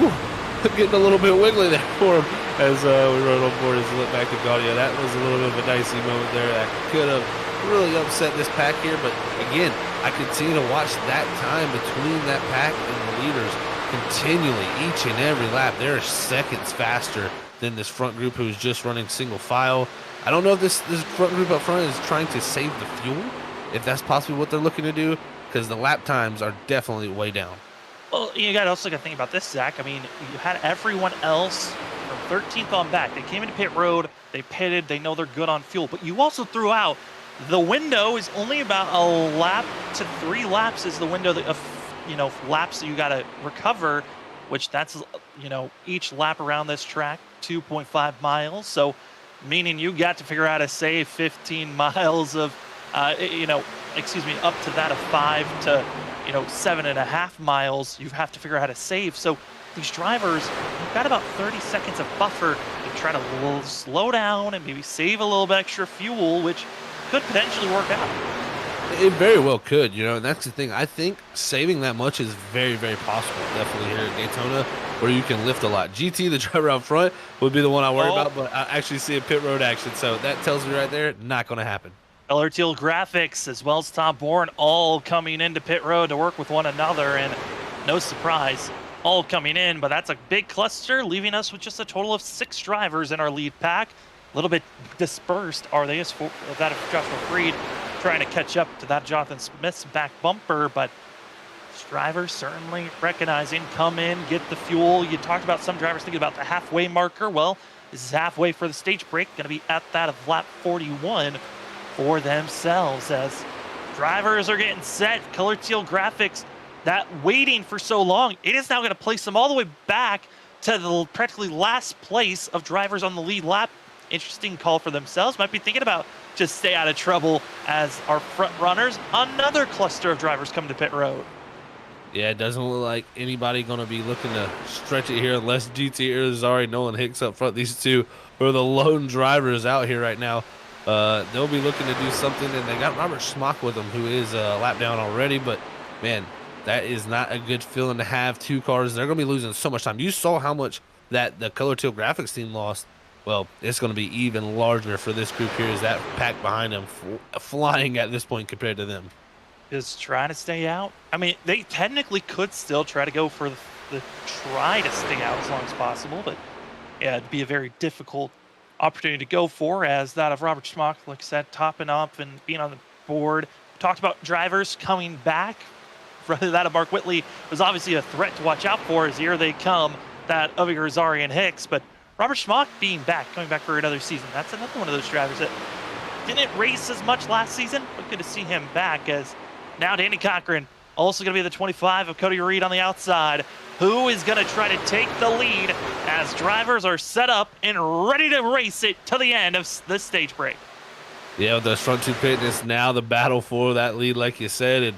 S3: getting a little bit wiggly there for him as we rode on board as we look back at Gaudio. That was a little bit of a dicey moment there that could have really upset this pack here. But again, I continue to watch that time between that pack and the leaders continually each and every lap. They're seconds faster than this front group who's just running single file. I don't know if this front group up front is trying to save the fuel, if that's possibly what they're looking to do, because the lap times are definitely way down.
S4: Well, you got also got to think about this, Zach. I mean, you had everyone else from 13th on back. They came into pit road, they pitted, they know they're good on fuel, but you also threw out the window is only about a lap to 3 laps is the window of laps that you got to recover, which that's each lap around this track 2.5 miles. So meaning you got to figure out how to save 15 miles of up to that of 5 to 7.5 miles. You have to figure out how to save. So these drivers, you've got about 30 seconds of buffer to try to slow down and maybe save a little bit extra fuel, which could potentially work out.
S3: It very well could, and that's the thing. I think saving that much is very, very possible, definitely here at Daytona, where you can lift a lot. GT, the driver out front, would be the one I worry about, but I actually see a pit road action, so that tells me right there, not going to happen.
S4: Color Teal Graphics, as well as Tom Bourne, all coming into pit road to work with one another, and no surprise, all coming in, but that's a big cluster, leaving us with just a total of 6 drivers in our lead pack. A little bit dispersed are they, as for that of Joshua Freed trying to catch up to that Jonathan Smith's back bumper, but drivers certainly recognizing, come in, get the fuel. You talked about some drivers thinking about the halfway marker. Well, this is halfway for the stage break, going to be at that of lap 41 for themselves as drivers are getting set. Color Teal Graphics, that waiting for so long, it is now going to place them all the way back to the practically last place of drivers on the lead lap. Interesting call for themselves. Might be thinking about just stay out of trouble as our front runners. Another cluster of drivers come to pit road.
S3: Yeah, it doesn't look like anybody going to be looking to stretch it here unless GT Irizarry, Nolan Hicks up front. These two are the lone drivers out here right now. They'll be looking to do something, and they got Robert Schmock with them, who is a lap down already. But, man, that is not a good feeling to have 2 cars. They're going to be losing so much time. You saw how much that the Color Teal Graphics team lost. Well, it's going to be even larger for this group here as that pack behind them flying at this point compared to them.
S4: Just trying to stay out. I mean, they technically could still try to go for the try to stay out as long as possible, but yeah, it'd be a very difficult opportunity to go for, as that of Robert Schmock, like I said, topping up and being on the board. Talked about drivers coming back. Rather that of Mark Whitley was obviously a threat to watch out for, as here they come, that of Irizarry and Hicks, but Robert Schmock being back, coming back for another season. That's another one of those drivers that didn't race as much last season, but good to see him back, as now Danny Cochran, also going to be the 25 of Cody Reed on the outside, who is going to try to take the lead as drivers are set up and ready to race it to the end of this stage break.
S3: Yeah, with those front 2 pitting, it's now the battle for that lead, like you said, and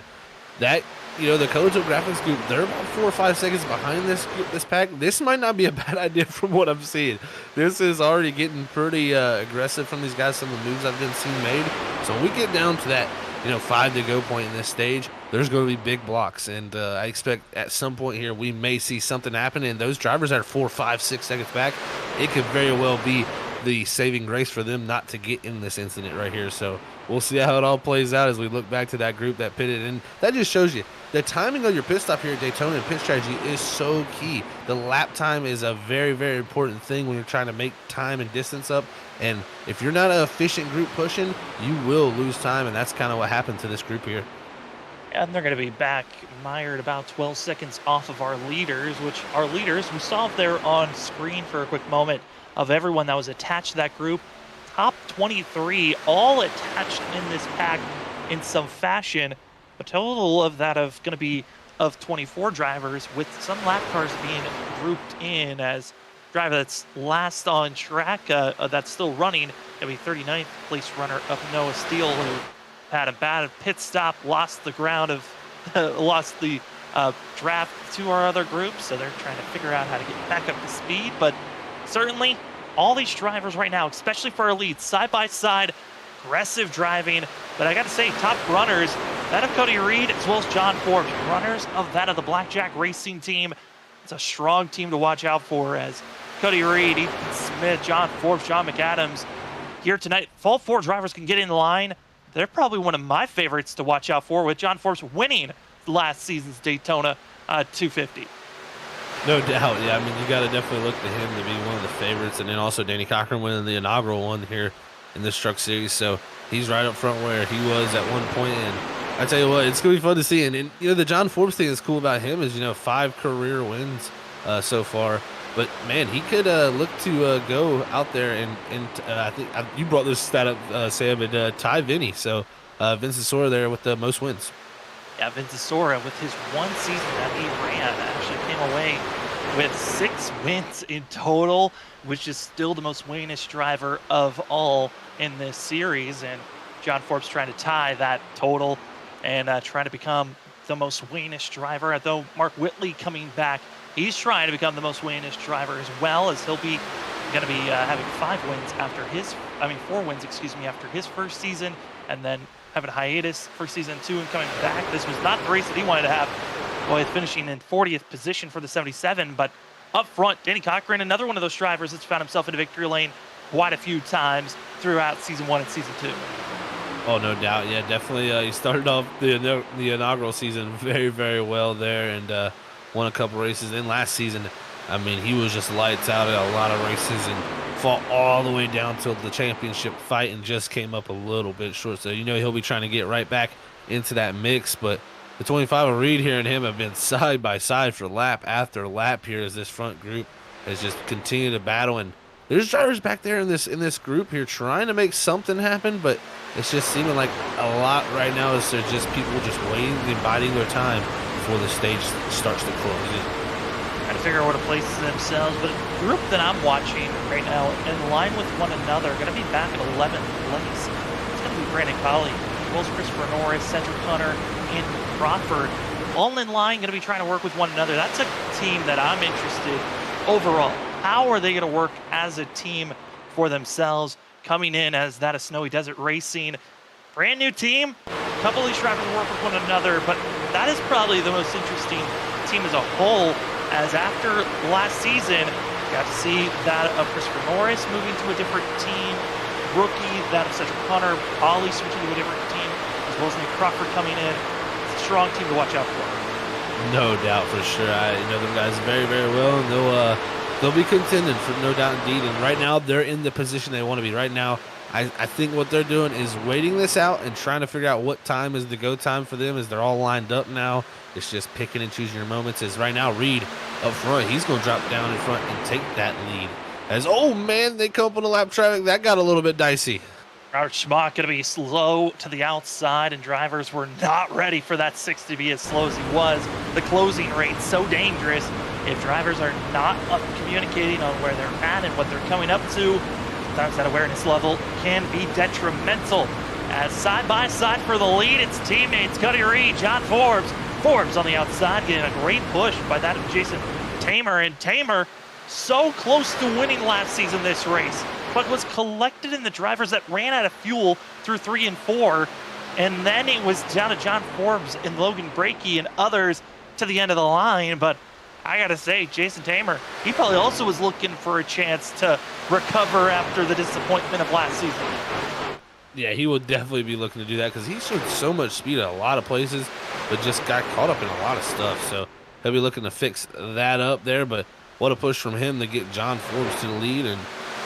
S3: that, the Color Teal Graphics group, they're about 4 or 5 seconds behind this pack. This might not be a bad idea from what I'm seeing. This is already getting pretty aggressive from these guys, some of the moves I've been seeing made. So when we get down to that, 5 to go point in this stage, there's going to be big blocks. And I expect at some point here, we may see something happen. And those drivers that are 4, 5, 6 seconds back, it could very well be the saving grace for them not to get in this incident right here. So we'll see how it all plays out as we look back to that group that pitted. And that just shows you the timing of your pit stop here at Daytona and pit strategy is so key. The lap time is a very, very important thing when you're trying to make time and distance up. And if you're not an efficient group pushing, you will lose time. And that's kind of what happened to this group here.
S4: And they're going to be back mired about 12 seconds off of our leaders, which our leaders, we saw there on screen for a quick moment, of everyone that was attached to that group. Top 23 all attached in this pack in some fashion. A total of that of going to be of 24 drivers, with some lap cars being grouped in, as driver that's last on track that's still running. It'll be 39th place runner up Noah Steele, who had a bad pit stop, lost the draft to our other group, so they're trying to figure out how to get back up to speed. But certainly, all these drivers right now, especially for our leads, side by side, aggressive driving. But I got to say, top runners, that of Cody Reed as well as John Forbes, runners of that of the Blackjack Racing team. It's a strong team to watch out for, as Cody Reed, Ethan Smith, John Forbes, John McAdams here tonight. If all 4 drivers can get in line, they're probably one of my favorites to watch out for, with John Forbes winning last season's Daytona 250.
S3: No doubt, yeah. I mean, you got to definitely look to him to be one of the favorites, and then also Danny Cochran winning the inaugural one here in this truck series. So he's right up front where he was at one point, and I tell you what, it's gonna be fun to see. And you know, the John Forbes thing that's cool about him is, you know, 5 career wins so far. But man, he could look to go out there and I think you brought this stat up, Sam, and tie Vinny. So Vincent Sora there with the most wins.
S4: Yeah, Vincent Sora, with his one season that he ran, actually came away with 6 wins in total, which is still the most winningest driver of all in this series. And John Forbes trying to tie that total and trying to become the most winningest driver. Though Mark Whitley coming back, he's trying to become the most winningest driver as well, as he'll be going to be having 4 wins, excuse me, after his first season, and then having a hiatus for season 2 and coming back. This was not the race that he wanted to have, with finishing in 40th position for the 77. But up front, Danny Cochran, another one of those drivers that's found himself in a victory lane quite a few times throughout season 1 and season 2.
S3: Oh, no doubt. Yeah, definitely. He started off the inaugural season very, very well there, and won a couple races. Then last season, I mean, he was just lights out at a lot of races and fought all the way down till the championship fight and just came up a little bit short. So, you know, he'll be trying to get right back into that mix. But the 25 of Reed here and him have been side by side for lap after lap here, as this front group has just continued to battle. And there's drivers back there in this group here trying to make something happen, but it's just seeming like a lot right now is there's just people just waiting and biding their time before the stage starts to close in.
S4: Trying to figure out where to place themselves, but a group that I'm watching right now in line with one another, going to be back at 11th place. It's going to be Brandon Colley, as well as Christopher Norris, Cedric Hunter, and Crawford, all in line, going to be trying to work with one another. That's a team that I'm interested overall. How are they going to work as a team for themselves, coming in as that of Snowy Desert Racing? Brand new team, a couple of these drivers work with one another, but that is probably the most interesting team as a whole, as after last season, got to see that of Christopher Norris moving to a different team, rookie, that of Cedric Hunter, Ollie switching to a different team, as well as Nick Crawford coming in. It's a strong team to watch out for.
S3: No doubt, for sure. I know them guys very, very well, and they'll be contending for no doubt indeed. And right now, they're in the position they want to be. Right now, I think what they're doing is waiting this out and trying to figure out what time is the go time for them, as they're all lined up now. It's just picking and choosing your moments. As right now, Reed up front, he's going to drop down in front and take that lead. As, oh man, they come up on the lap traffic. That got a little bit dicey.
S4: Robert Schmock going to be slow to the outside, and drivers were not ready for that 6 to be as slow as he was. The closing rate so dangerous. If drivers are not communicating on where they're at and what they're coming up to, sometimes that awareness level can be detrimental. As side by side for the lead, it's teammates Cody Reed, John Forbes. Forbes on the outside getting a great push by that of Jason Tamer. And Tamer so close to winning last season this race, but was collected in the drivers that ran out of fuel through 3 and 4. And then it was down to John Forbes and Logan Brakey and others to the end of the line. But I gotta say, Jason Tamer, he probably also was looking for a chance to recover after the disappointment of last season.
S3: Yeah, he will definitely be looking to do that, because he showed so much speed at a lot of places, but just got caught up in a lot of stuff. So he'll be looking to fix that up there. But what a push from him to get John Forbes to the lead, and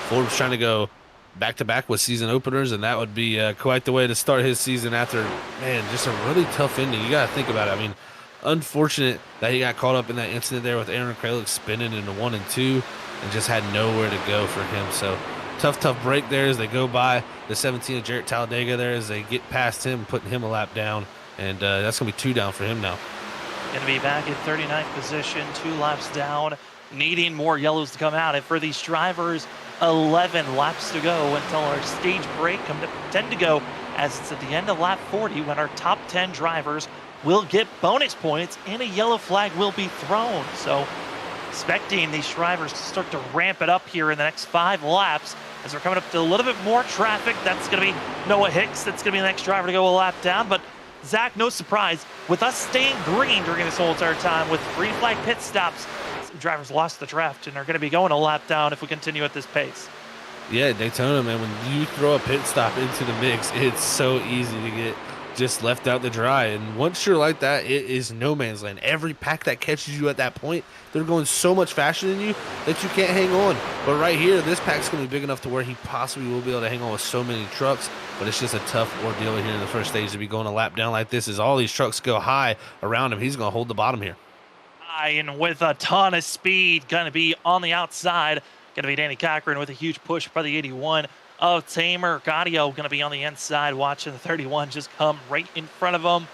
S3: Forbes trying to go back-to-back with season openers, and that would be quite the way to start his season after, man, just a really tough ending. You got to think about it. I mean, unfortunate that he got caught up in that incident there with Aaron Kralik spinning into 1 and 2 and just had nowhere to go for him. So tough break there as they go by the 17 of Jarrett Talladega there, as they get past him, putting him a lap down. And that's going to be 2 down for him now.
S4: Going to be back in 39th position, 2 laps down, needing more yellows to come out. And for these drivers, 11 laps to go until our stage break. Come to 10 to go as it's at the end of lap 40 when our top 10 drivers will get bonus points and a yellow flag will be thrown. So expecting these drivers to start to ramp it up here in the next 5 laps as we're coming up to a little bit more traffic. That's going to be Noah Hicks. That's going to be the next driver to go a lap down. But Zach, no surprise, with us staying green during this whole entire time with green flag pit stops, some drivers lost the draft and are going to be going a lap down if we continue at this pace.
S3: Yeah, Daytona, man, when you throw a pit stop into the mix, it's so easy to get just left out to dry. And once you're like that, it is no man's land. Every pack that catches you at that point, they're going so much faster than you that you can't hang on. But right here, this pack's going to be big enough to where he possibly will be able to hang on with so many trucks. But it's just a tough ordeal here in the first stage to be going a lap down like this. As all these trucks go high around him, he's going to hold the bottom here.
S4: And with a ton of speed, going to be on the outside. Going to be Danny Cochran with a huge push by the 81 of Tamer. Gaudio going to be on the inside watching the 31 just come right in front of him.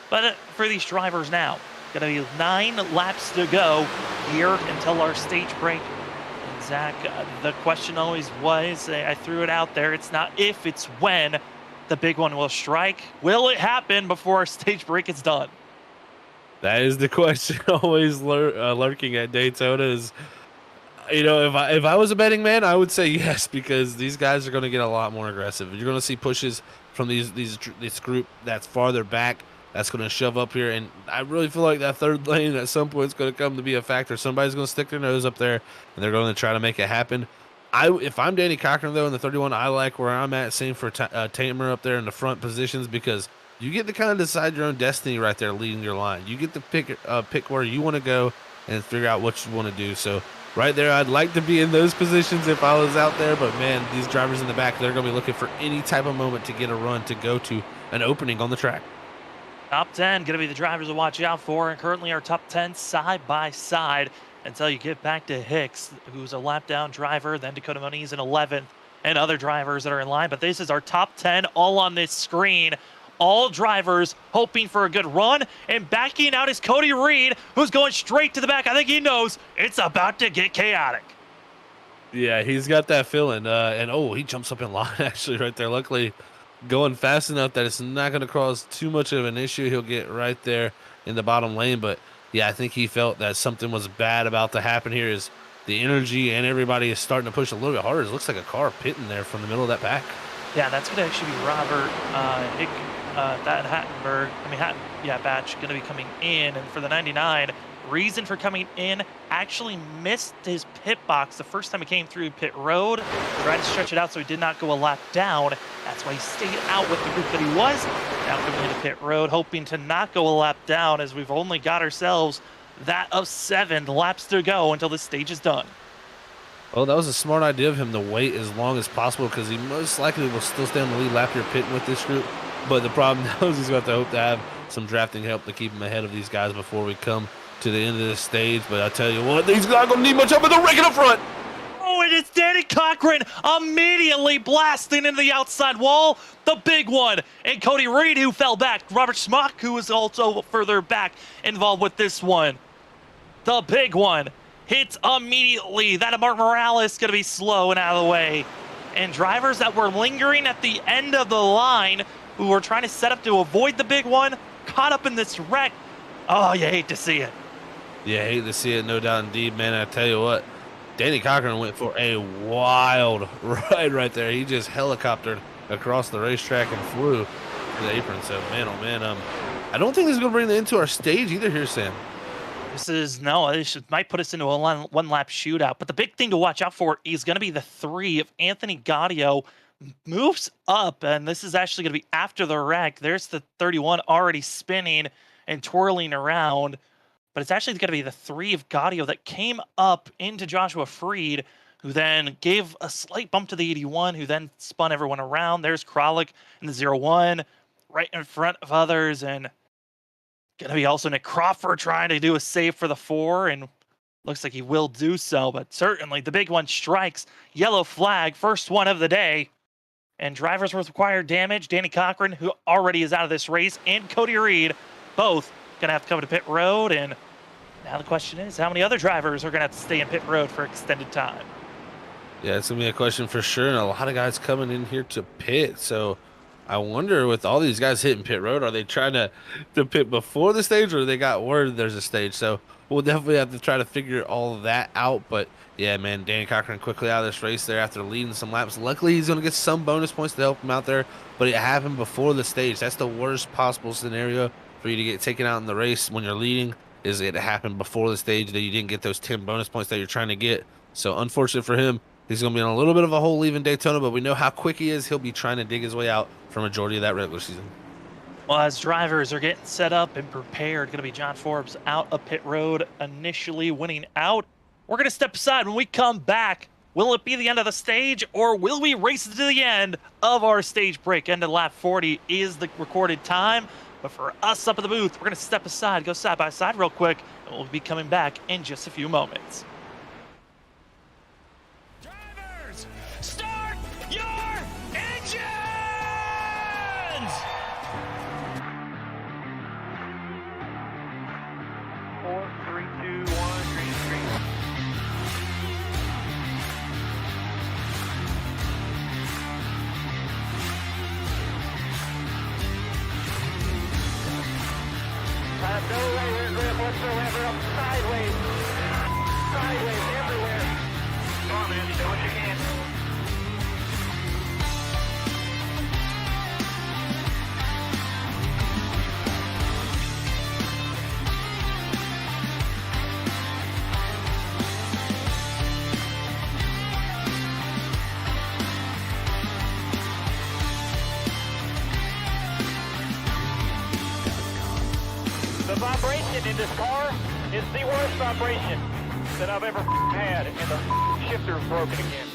S4: But for these drivers now, going to be 9 laps to go here until our stage break. And Zach, the question always was, I threw it out there, it's not if, it's when the big one will strike. Will it happen before our stage break is done?
S3: That is the question always lurking at Daytona is, you know, if I was a betting man, I would say yes, because these guys are going to get a lot more aggressive. You're going to see pushes from this group that's farther back that's going to shove up here, and I really feel like that third lane at some point is going to come to be a factor. Somebody's going to stick their nose up there, and they're going to try to make it happen. If I'm Danny Cochran, though, in the 31, I like where I'm at. Same for Tamer up there in the front positions, because you get to kind of decide your own destiny right there leading your line. You get to pick where you want to go and figure out what you want to do. So right there, I'd like to be in those positions if I was out there. But, man, these drivers in the back, they're going to be looking for any type of moment to get a run to go to an opening on the track.
S4: Top 10 going to be the drivers to watch out for. And currently our top 10 side by side until you get back to Hicks, who's a lap down driver, then Dakota Moniz in 11th, and other drivers that are in line. But this is our top 10 all on this screen. All drivers hoping for a good run, and backing out is Cody Reed, who's going straight to the back. I think he knows it's about to get chaotic.
S3: Yeah, he's got that feeling. And, oh, he jumps up in line, actually, right there. Luckily, going fast enough that it's not going to cause too much of an issue. He'll get right there in the bottom lane. But, yeah, I think he felt that something was bad about to happen here is the energy, and everybody is starting to push a little bit harder. It looks like a car pitting there from the middle of that pack.
S4: Yeah, that's going to actually be Robert Hick. That Hattenberg, Batch going to be coming in. And for the 99, reason for coming in, actually missed his pit box the first time he came through pit road. Tried to stretch it out so he did not go a lap down. That's why he stayed out with the group that he was. Now coming into pit road, hoping to not go a lap down, as we've only got ourselves that of 7 laps to go until this stage is done.
S3: Well, that was a smart idea of him to wait as long as possible, because he most likely will still stay on the lead lap here pitting with this group. But the problem now is he's going to have to hope to have some drafting help to keep him ahead of these guys before we come to the end of this stage. But I tell you what, he's not going to need much help with the wreck in the front.
S4: Oh, and it's Danny Cochran immediately blasting into the outside wall. The big one. And Cody Reed, who fell back. Robert Schmock, who was also further back, involved with this one. The big one hits immediately. That of Mark Morales going to be slow and out of the way. And drivers that were lingering at the end of the line, who were trying to set up to avoid the big one, caught up in this wreck. Oh, you hate to see it.
S3: Yeah, hate to see it, no doubt indeed, man. I tell you what, Danny Cochran went for a wild ride right there. He just helicoptered across the racetrack and flew to the apron. So, man, oh, man, I don't think this is going to bring the into our stage either here, Sam.
S4: This might put us into a one-lap shootout. But the big thing to watch out for is going to be the 3 of Anthony Gaudio. Moves up, and this is actually going to be after the wreck. There's the 31 already spinning and twirling around, but it's actually going to be the 3 of Gaudio that came up into Joshua Freed, who then gave a slight bump to the 81, who then spun everyone around. There's Kralik in the 01 right in front of others, and going to be also Nick Crawford trying to do a save for the 4, and looks like he will do so, but certainly the big one strikes. Yellow flag, first one of the day. And drivers with required damage, Danny Cochran, who already is out of this race, and Cody Reed, both going to have to come to pit road. And now the question is, how many other drivers are going to have to stay in pit road for extended time?
S3: Yeah, it's going to be a question for sure, and a lot of guys coming in here to pit. So I wonder with all these guys hitting pit road, are they trying to pit before the stage, or they got word there's a stage? So we'll definitely have to try to figure all of that out. But yeah, man, Danny Cochran quickly out of this race there after leading some laps. Luckily, he's going to get some bonus points to help him out there, but it happened before the stage. That's the worst possible scenario for you to get taken out in the race when you're leading, is it happened before the stage that you didn't get those 10 bonus points that you're trying to get. So unfortunate for him. He's going to be in a little bit of a hole leaving Daytona, but we know how quick he is. He'll be trying to dig his way out for a majority of that regular season.
S4: Well, as drivers are getting set up and prepared, going to be John Forbes out of pit road, initially winning out. We're going to step aside. When we come back, will it be the end of the stage, or will we race to the end of our stage break? End of lap 40 is the recorded time. But for us up in the booth, we're going to step aside, go side by side real quick, and we'll be coming back in just a few moments.
S5: Drivers, start your engines!
S1: 4, 3, 2, 1, green screen. No rear grip whatsoever, up sideways. Sideways everywhere. Come on, man, do what you can. The vibration in this car is the worst vibration that I've ever had, and the shifter's broken again.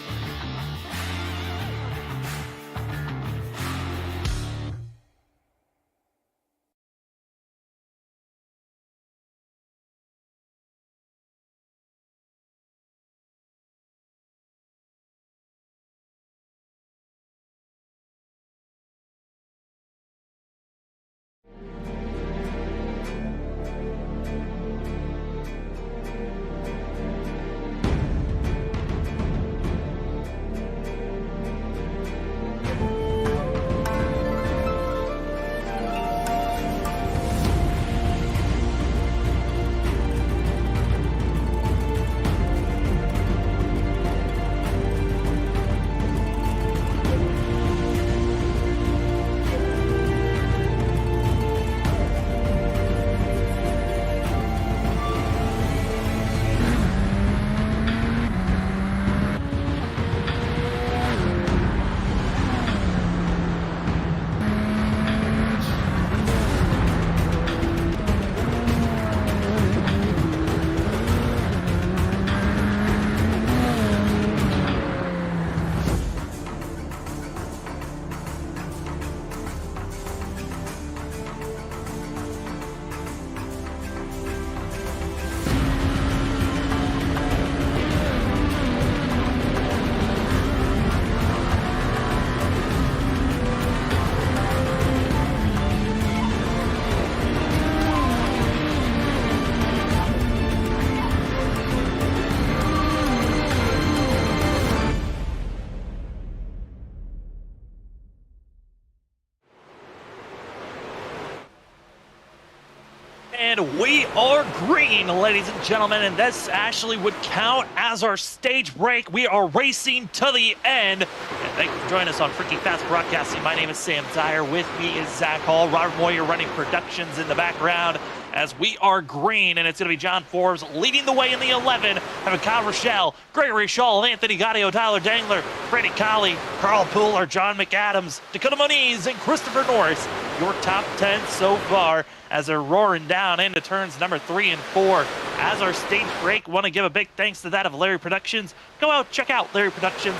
S4: And we are green, ladies and gentlemen, and this actually would count as our stage break. We are racing to the end. And thank you for joining us on Freaking Fast Broadcasting. My name is Sam Dyer. With me is Zach Hall. Robert Moyer running productions in the background as we are green, and it's going to be John Forbes leading the way in the 11. Having Kyle Rochelle, Gregory Shaw, Anthony Gaudio, Tyler Dangler, Freddie Colley, Carl Pooler, John McAdams, Dakota Moniz, and Christopher Norris. Your top 10 so far as they're roaring down into turns number 3 and 4. As our stage break, want to give a big thanks to that of Larry Productions. Go out, check out Larry Productions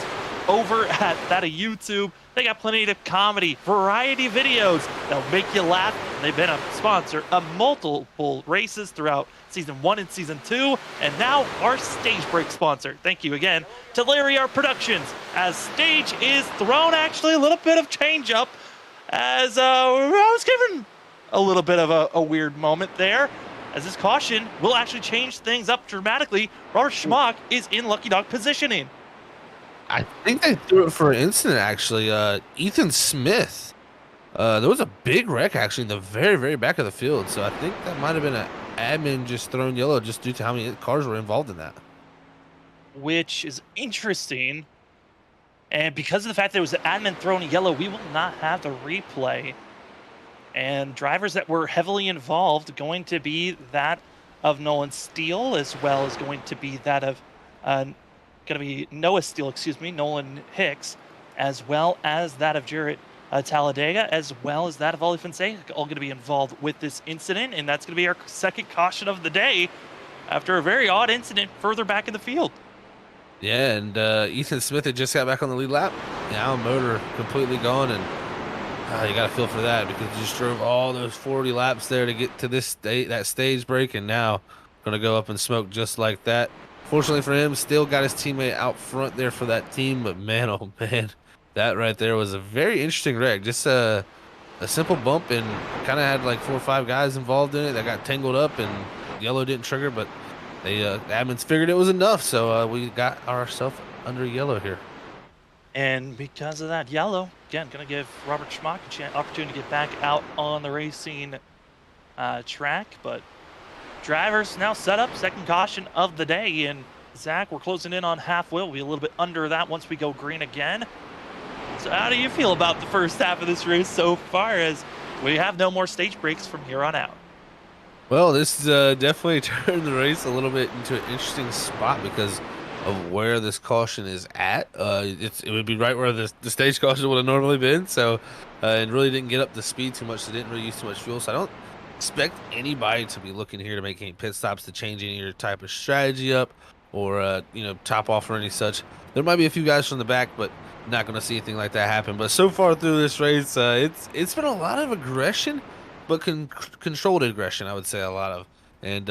S4: over at that of YouTube. They got plenty of comedy, variety videos that'll make you laugh. They've been a sponsor of multiple races throughout Season 1 and Season 2, and now our stage break sponsor. Thank you again to Larry Art Productions. As stage is thrown, actually a little bit of change up, as I was given a little bit of a weird moment there, as this caution will actually change things up dramatically. Robert Schmock is in lucky dog positioning.
S3: I think they threw it for an incident, actually. Ethan Smith There was a big wreck actually in the very, very back of the field. So I think that might have been an admin just thrown yellow just due to how many cars were involved in that.
S4: Which is interesting. And because of the fact that it was an admin thrown yellow, we will not have the replay. And drivers that were heavily involved going to be that of Nolan Steele, as well as going to be that of Noah Steele, Nolan Hicks, as well as that of Jarrett Talladega, as well as that of Ollie Fonseca, all going to be involved with this incident. And that's going to be our second caution of the day after a very odd incident further back in the field.
S3: Yeah, and Ethan Smith had just got back on the lead lap. Now motor completely gone, and you got to feel for that because you just drove all those 40 laps there to get to that stage break, and now going to go up and smoke just like that. Fortunately for him, still got his teammate out front there for that team, but man, oh man, that right there was a very interesting wreck. Just a simple bump, and kind of had like 4 or 5 guys involved in it that got tangled up, and yellow didn't trigger, but the admins figured it was enough, so we got ourselves under yellow here.
S4: And because of that yellow, again, going to give Robert Schmock an opportunity to get back out on the racing track. But drivers now set up, second caution of the day. And Zach, we're closing in on halfway. We'll be a little bit under that once we go green again. So how do you feel about the first half of this race so far, as we have no more stage breaks from here on out?
S3: Well, this definitely turned the race a little bit into an interesting spot because of where this caution is at. It would be right where the stage caution would have normally been. So, and really didn't get up the speed too much. So didn't really use too much fuel. So I don't expect anybody to be looking here to make any pit stops to change any of your type of strategy up or, top off or any such. There might be a few guys from the back, but not going to see anything like that happen. But so far through this race, it's been a lot of aggression, but controlled aggression, I would say a lot of. And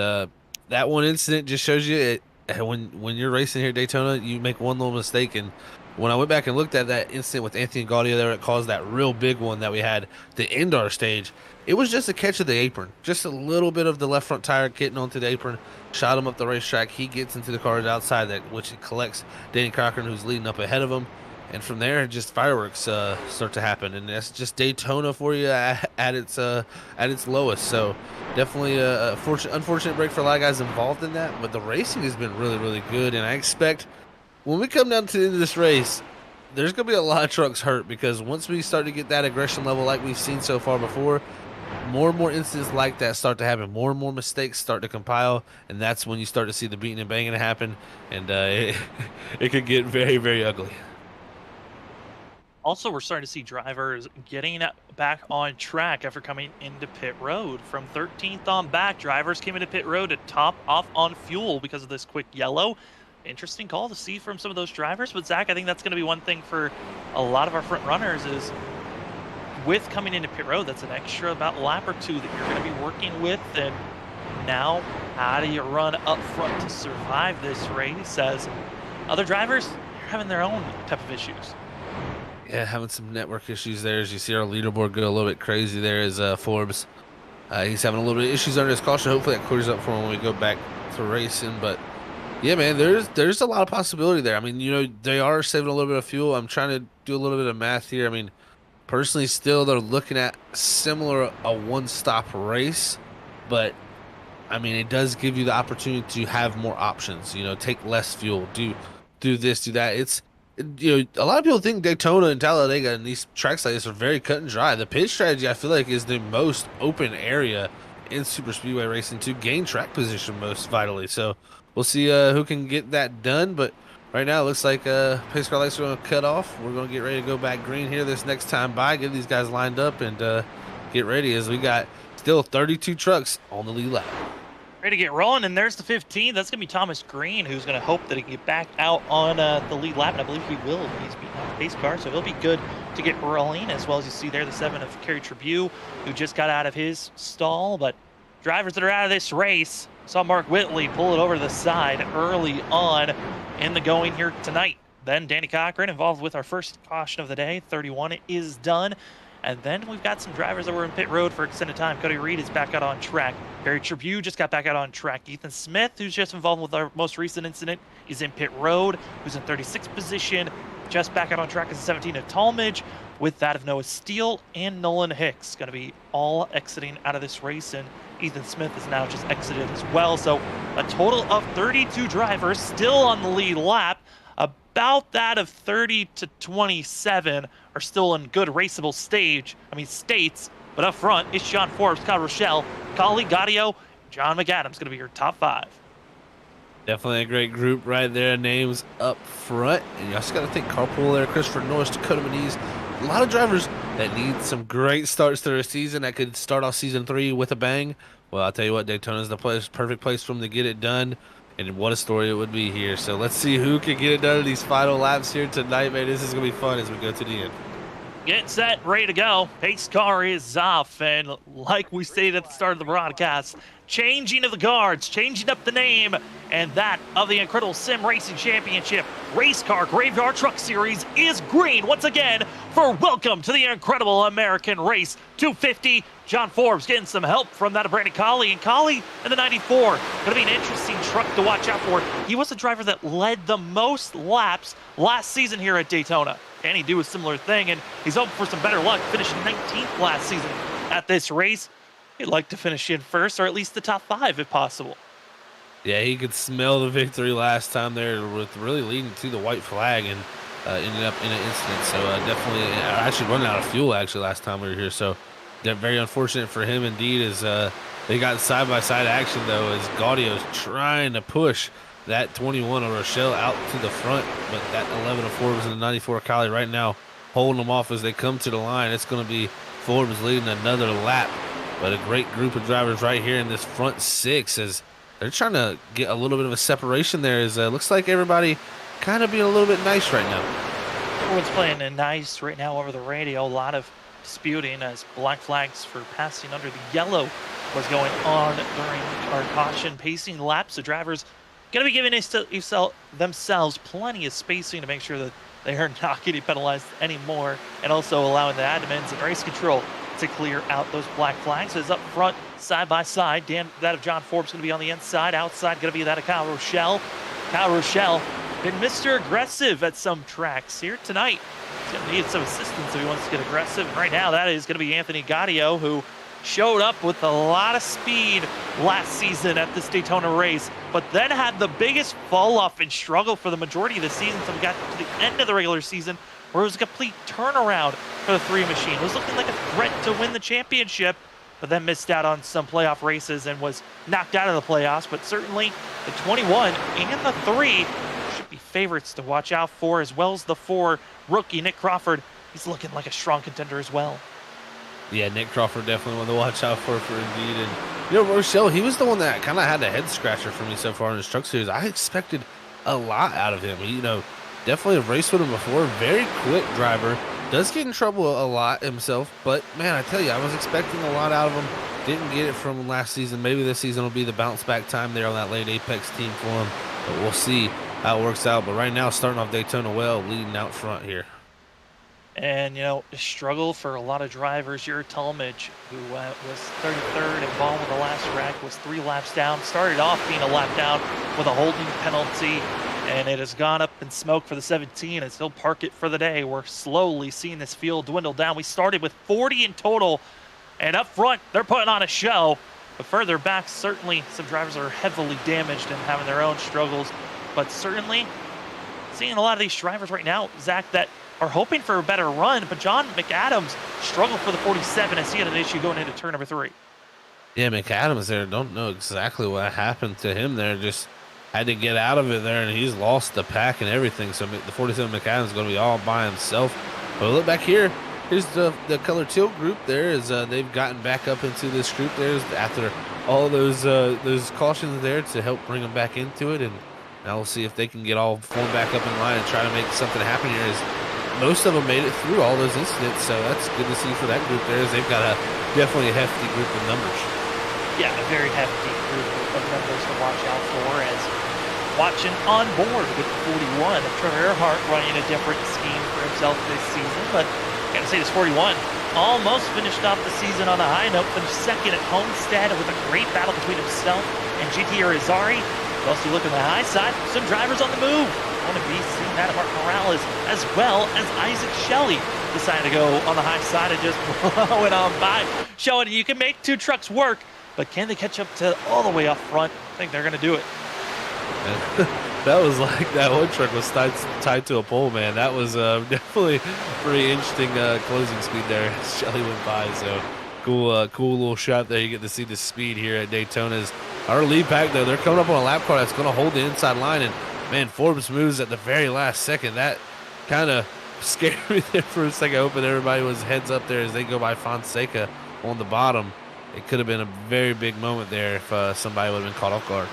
S3: that one incident just shows you when you're racing here at Daytona, you make one little mistake. And when I went back and looked at that incident with Anthony Gaudio there, it caused that real big one that we had to end our stage. It was just a catch of the apron, just a little bit of the left front tire getting onto the apron, shot him up the racetrack. He gets into the cars outside, which it collects Danny Cochran, who's leading up ahead of him. And from there, just fireworks start to happen, and that's just Daytona for you at its lowest. So definitely a unfortunate break for a lot of guys involved in that. But the racing has been really, really good, and I expect when we come down to the end of this race, there's going to be a lot of trucks hurt because once we start to get that aggression level like we've seen so far before, more and more incidents like that start to happen. More and more mistakes start to compile, and that's when you start to see the beating and banging happen, and it could get very, very ugly.
S4: Also, we're starting to see drivers getting back on track after coming into pit road. From 13th on back, drivers came into pit road to top off on fuel because of this quick yellow. Interesting call to see from some of those drivers. But Zach, I think that's going to be one thing for a lot of our front runners is with coming into pit road, that's an extra about lap or two that you're going to be working with. And now, how do you run up front to survive this race as other drivers are having their own type of issues?
S3: Yeah, having some network issues there. As you see our leaderboard go a little bit crazy there is Forbes. He's having a little bit of issues under his caution. Hopefully that clears up for him when we go back to racing. But yeah, man, there's a lot of possibility there. I mean, they are saving a little bit of fuel. I'm trying to do a little bit of math here. I mean, personally, still they're looking at similar a one-stop race, but I mean, it does give you the opportunity to have more options. Take less fuel, do this, do that. A lot of people think Daytona and Talladega and these tracks like this are very cut and dry. The pit strategy, I feel like, is the most open area in super speedway racing to gain track position most vitally. So we'll see who can get that done. But right now, it looks like pace car lights are going to cut off. We're going to get ready to go back green here this next time by. Get these guys lined up and get ready as we got still 32 trucks on the lead lap.
S4: Ready to get rolling, and there's the 15. That's going to be Thomas Green, who's going to hope that he can get back out on the lead lap, and I believe he will. He's beating out the pace car, so he'll be good to get rolling, as well as you see there the 7 of Kerry Tribune, who just got out of his stall. But drivers that are out of this race, saw Mark Whitley pull it over to the side early on in the going here tonight. Then Danny Cochran involved with our first caution of the day. 31 is done. And then we've got some drivers that were in pit road for extended time. Cody Reed is back out on track. Barry Tribune just got back out on track. Ethan Smith, who's just involved with our most recent incident, is in pit road, who's in 36th position. Just back out on track is 17 of Talmadge, with that of Noah Steele and Nolan Hicks. Going to be all exiting out of this race, and Ethan Smith is now just exited as well. So a total of 32 drivers still on the lead lap. About that of 30 to 27 are still in good raceable states. But up front, it's John Forbes, Kyle Rochelle, Kali Gaudio, John McAdams going to be your top 5.
S3: Definitely a great group right there. Names up front. And you also got to think carpool there. Christopher Norris, Dakota Maniz. A lot of drivers that need some great starts to their season that could start off season 3 with a bang. Well, I'll tell you what, Daytona is the perfect place for them to get it done. And what a story it would be here. So let's see who can get it done in these final laps here tonight, man. This is going to be fun as we go to the end.
S4: Get set, ready to go. Pace car is off, and like we stated at the start of the broadcast, changing of the guards, changing up the name, and that of the Incredible Sim Racing Championship Race Car Graveyard Truck Series is green once again for Welcome to the Incredible American Race 250. John Forbes getting some help from that of Brandon Colley, and Colley in the 94. Going to be an interesting truck to watch out for. He was the driver that led the most laps last season here at Daytona. Can he do a similar thing? And he's hoping for some better luck, finishing 19th last season at this race. He'd like to finish in first, or at least the top 5 if possible.
S3: Yeah, he could smell the victory last time there with really leading to the white flag and ended up in an incident. So definitely, actually running out of fuel actually last time we were here. So very unfortunate for him indeed as they got side-by-side action though as Gaudio's trying to push that 21 of Rochelle out to the front, but that 11 of Forbes and the 94 Kali right now holding them off as they come to the line. It's going to be Forbes leading another lap, but a great group of drivers right here in this front 6 as they're trying to get a little bit of a separation there. As looks like everybody kind of being a little bit nice right now.
S4: Everyone's playing nice right now over the radio. A lot of disputing as black flags for passing under the yellow was going on during our caution pacing laps. The drivers going to be giving themselves plenty of spacing to make sure that they are not getting penalized anymore, and also allowing the admins and race control to clear out those black flags. As up front, side by side, that of John Forbes going to be on the inside. Outside going to be that of Kyle Rochelle. Kyle Rochelle been Mr. Aggressive at some tracks here tonight. He's going to need some assistance if he wants to get aggressive. And right now, that is going to be Anthony Gaudio, who showed up with a lot of speed last season at this Daytona race, but then had the biggest fall off and struggle for the majority of the season. So we got to the end of the regular season where it was a complete turnaround for the 3 machine. It was looking like a threat to win the championship, but then missed out on some playoff races and was knocked out of the playoffs. But certainly the 21 and the 3 should be favorites to watch out for, as well as the 4 rookie Nick Crawford. He's looking like a strong contender as well.
S3: Yeah, Nick Crawford definitely one to watch out for indeed. And, you know, Rochelle, he was the one that kind of had a head scratcher for me so far in his truck series. I expected a lot out of him. You know, definitely have raced with him before. Very quick driver. Does get in trouble a lot himself. But, man, I tell you, I was expecting a lot out of him. Didn't get it from last season. Maybe this season will be the bounce back time there on that late Apex team for him. But we'll see how it works out. But right now, starting off Daytona well, leading out front here.
S4: And, you know, a struggle for a lot of drivers. Your Talmadge, who was 33rd involved with the last wreck, was 3 laps down. Started off being a lap down with a holding penalty, and it has gone up in smoke for the 17, and he'll park it for the day. We're slowly seeing this field dwindle down. We started with 40 in total, and up front, they're putting on a show. But further back, certainly some drivers are heavily damaged and having their own struggles. But certainly, seeing a lot of these drivers right now, Zach, that are hoping for a better run, but John McAdams struggled for the 47 as he had an issue going into turn number 3.
S3: Yeah, McAdams there, don't know exactly what happened to him there, just had to get out of it there, and he's lost the pack and everything, so the 47 McAdams is going to be all by himself. But look back here, here's the color teal group there, is they've gotten back up into this group there after all those cautions there to help bring them back into it, and now we'll see if they can get all formed back up in line and try to make something happen here. As most of them made it through all those incidents, so that's good to see for that group there, as they've got definitely a hefty group of numbers.
S4: Yeah, a very hefty group of members to watch out for, as watching on board with the 41 of Trevor Earhart running a different scheme for himself this season. But I gotta say, this 41 almost finished off the season on a high note, finished second at Homestead with a great battle between himself and GT Irizarry. Also, you look at the high side, some drivers on the move. Want to be seeing that of Mark Morales, as well as Isaac Shelley decided to go on the high side and just blow it on by, showing you can make two trucks work, but can they catch up to all the way up front? I think they're going to do it.
S3: That was like that one truck was tied to a pole, man. That was definitely pretty interesting closing speed there. Shelley went by, so cool little shot there. You get to see the speed here at Daytona's. Our lead pack, though, they're coming up on a lap car that's going to hold the inside line, and man, Forbes moves at the very last second. That kind of scared me there for a second, hoping everybody was heads up there as they go by Fonseca on the bottom. It could have been a very big moment there if somebody would have been caught off guard.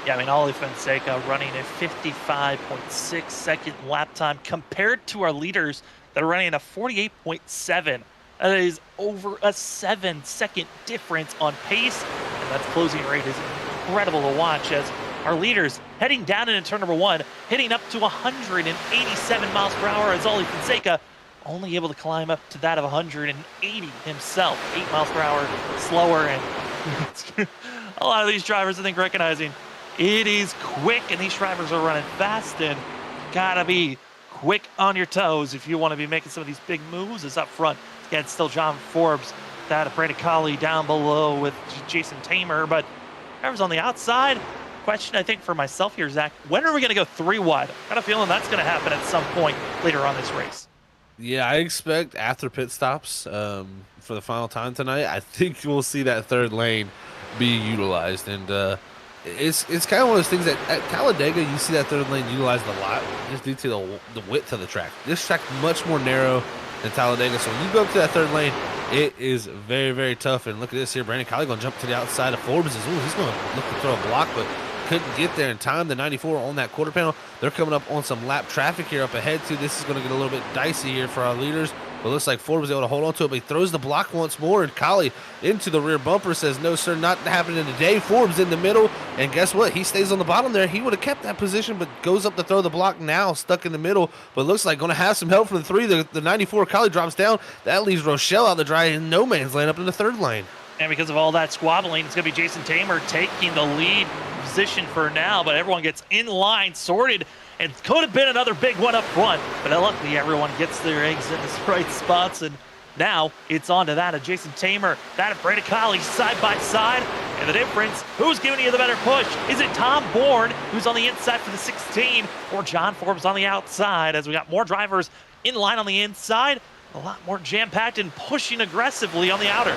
S4: Yeah, I mean, Ollie Fonseca running a 55.6 second lap time compared to our leaders that are running a 48.7. That is over a 7-second difference on pace, and that closing rate is incredible to watch as our leaders heading down into turn number 1, hitting up to 187 miles per hour as Ollie Fonseca only able to climb up to that of 180 himself, 8 miles per hour slower. And a lot of these drivers, I think, recognizing it is quick, and these drivers are running fast, and gotta be quick on your toes if you want to be making some of these big moves. Is up front. Again, still John Forbes, that of Brandon Colley down below with Jason Tamer, but drivers on the outside. Question, I think, for myself here, Zach, when are we going to go 3 wide? I got a feeling that's going to happen at some point later on this race.
S3: Yeah, I expect after pit stops for the final time tonight, I think we'll see that third lane be utilized. And it's kind of one of those things that at Talladega, you see that third lane utilized a lot just due to the width of the track. This track much more narrow than Talladega. So when you go up to that third lane, it is very, very tough. And look at this here. Brandon Colley going to jump to the outside of Forbes. Ooh, he's going to look to throw a block, but couldn't get there in time. The 94 on that quarter panel. They're coming up on some lap traffic here up ahead, too. This is going to get a little bit dicey here for our leaders. But it looks like Ford was able to hold on to it, but he throws the block once more, and Colley into the rear bumper says, no, sir, not happening today. Forbes in the middle, and guess what? He stays on the bottom there. He would have kept that position, but goes up to throw the block now, stuck in the middle, but looks like going to have some help from the 3. The 94, Colley drops down. That leaves Rochelle out the dry in no man's land up in the third lane.
S4: And because of all that squabbling, it's going to be Jason Tamer taking the lead position for now, but everyone gets in line, sorted, and could have been another big one up front, but luckily everyone gets their eggs in the right spots, and now it's on to that of Jason Tamer, that of Brandon Colley side by side, and the difference, who's giving you the better push? Is it Tom Bourne, who's on the inside for the 16, or John Forbes on the outside, as we got more drivers in line on the inside, a lot more jam-packed and pushing aggressively on the outer.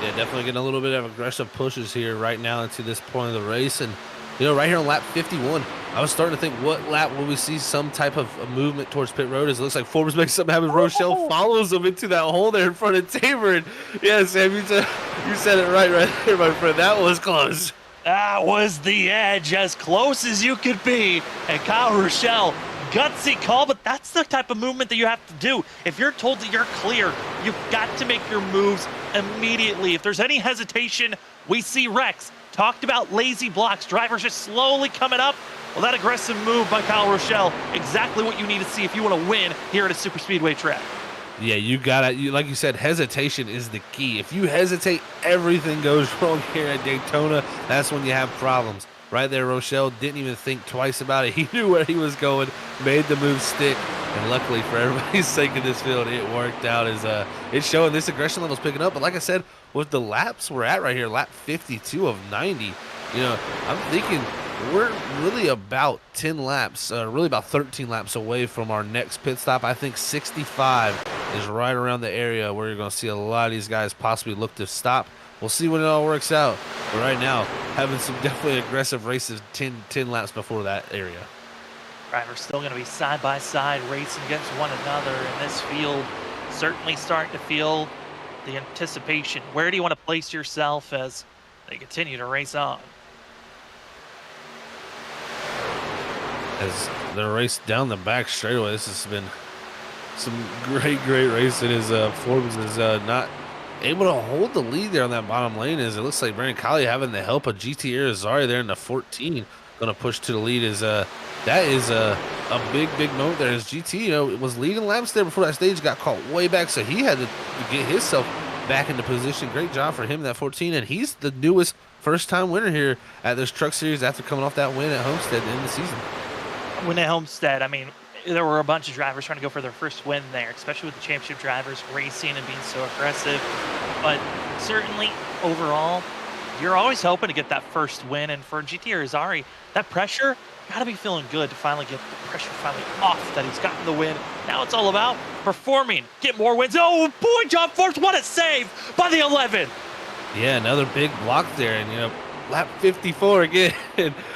S3: Yeah, definitely getting a little bit of aggressive pushes here right now into this point of the race. And, you know, right here on lap 51, I was starting to think, what lap will we see some type of a movement towards pit road? As it looks like Forbes makes something happen. Rochelle follows him into that hole there in front of Tamer. And, yeah, Sam, you said it right there, my friend. That was close.
S4: That was the edge, as close as you could be. And Kyle Rochelle, gutsy call, but that's the type of movement that you have to do. If you're told that you're clear, you've got to make your moves immediately. If there's any hesitation, we see Rex. Talked about lazy blocks, drivers just slowly coming up. Well, that aggressive move by Kyle Rochelle, exactly what you need to see if you want to win here at a super speedway track.
S3: Yeah, you got it. Like you said, hesitation is the key. If you hesitate, everything goes wrong here at Daytona. That's when you have problems. Right there, Rochelle didn't even think twice about it. He knew where he was going, made the move stick, and luckily for everybody's sake in this field, it worked out. It's showing this aggression level's picking up. But like I said, with the laps we're at right here, lap 52 of 90, you know, I'm thinking we're really about 10 laps, really about 13 laps away from our next pit stop. I think 65 is right around the area where you're going to see a lot of these guys possibly look to stop. We'll see when it all works out. But right now, having some definitely aggressive races 10 laps before that area.
S4: Drivers still going to be side by side racing against one another in this field. Certainly starting to feel the anticipation. Where do you want to place yourself as they continue to race on?
S3: As they race down the back straightaway, this has been some great racing as Forbes is not able to hold the lead there on that bottom lane. As it looks like Brandon Colley having the help of GT Irizarry there in the 14. going to push to the lead is that is a big moment there. As GT, was leading laps there before that stage, got caught way back, so he had to get himself back into position. Great job for him, that 14, and he's the newest first-time winner here at this Truck Series after coming off that win at Homestead in the season.
S4: Win at Homestead, I mean, there were a bunch of drivers trying to go for their first win there, especially with the championship drivers racing and being so aggressive. But certainly, overall, you're always hoping to get that first win. And for GT or Azari, that pressure, got to be feeling good to finally get the pressure finally off that he's gotten the win. Now it's all about performing, get more wins. Oh, boy, John Forbes, what a save by the 11.
S3: Yeah, another big block there. And, lap 54 again.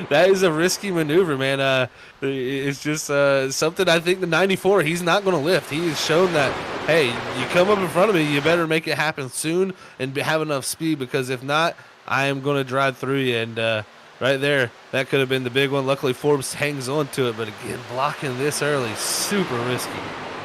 S3: That is a risky maneuver, man. It's just something I think the 94, he's not going to lift. He has shown that, hey, you come up in front of me, you better make it happen soon and have enough speed, because if not, I am going to drive through you. And right there, that could have been the big one. Luckily, Forbes hangs on to it, but again, blocking this early, super risky.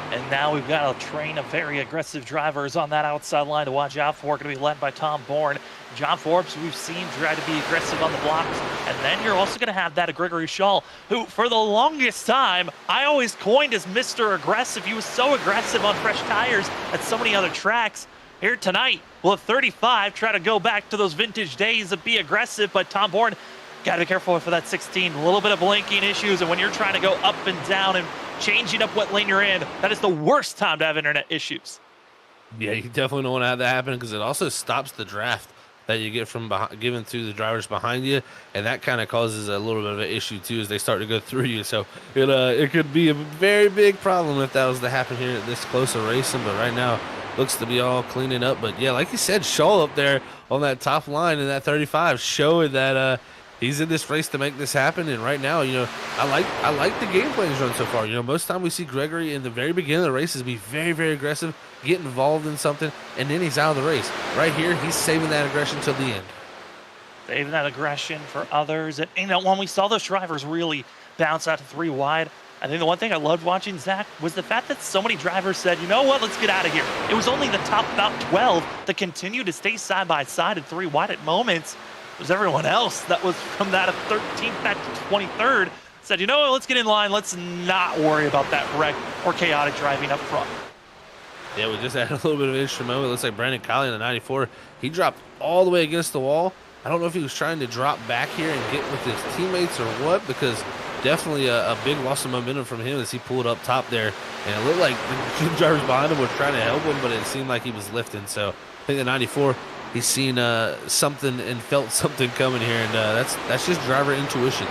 S4: And now we've got a train of very aggressive drivers on that outside line to watch out for. Going to be led by Tom Bourne. John Forbes, we've seen try to be aggressive on the blocks. And then you're also going to have that Gregory Shaw, who for the longest time, I always coined as Mr. Aggressive. He was so aggressive on fresh tires at so many other tracks. Here tonight, will at 35 try to go back to those vintage days of be aggressive, but Tom Bourne, got to be careful for that 16. A little bit of blinking issues, and when you're trying to go up and down and changing up what lane you're in, that is the worst time to have internet issues.
S3: Yeah, you definitely don't want to have that happen, because it also stops the draft that you get from given through the drivers behind you, and that kind of causes a little bit of an issue too as they start to go through you. So it could be a very big problem if that was to happen here at this close of racing. But right now, looks to be all cleaning up. But yeah, like you said, Shaw up there on that top line in that 35, showing that he's in this race to make this happen. And right now, I like the game plan he's run so far. Most of the time we see Gregory in the very beginning of the races be very, very aggressive, get involved in something, and then he's out of the race. Right here, he's saving that aggression till the end.
S4: Saving that aggression for others. And when we saw those drivers really bounce out to 3 wide, I think the one thing I loved watching, Zach, was the fact that so many drivers said, you know what, let's get out of here. It was only the top about 12 that continued to stay side by side at 3 wide at moments. It was everyone else that was from that 13th back to 23rd said, you know what, let's get in line. Let's not worry about that wreck or chaotic driving up front.
S3: Yeah, we just had a little bit of an interesting moment. It looks like Brandon Colley in the 94, he dropped all the way against the wall. I don't know if he was trying to drop back here and get with his teammates or what, because definitely a big loss of momentum from him as he pulled up top there. And it looked like the drivers behind him were trying to help him, but it seemed like he was lifting. So I think the 94, he's seen something and felt something coming here, and that's just driver intuition.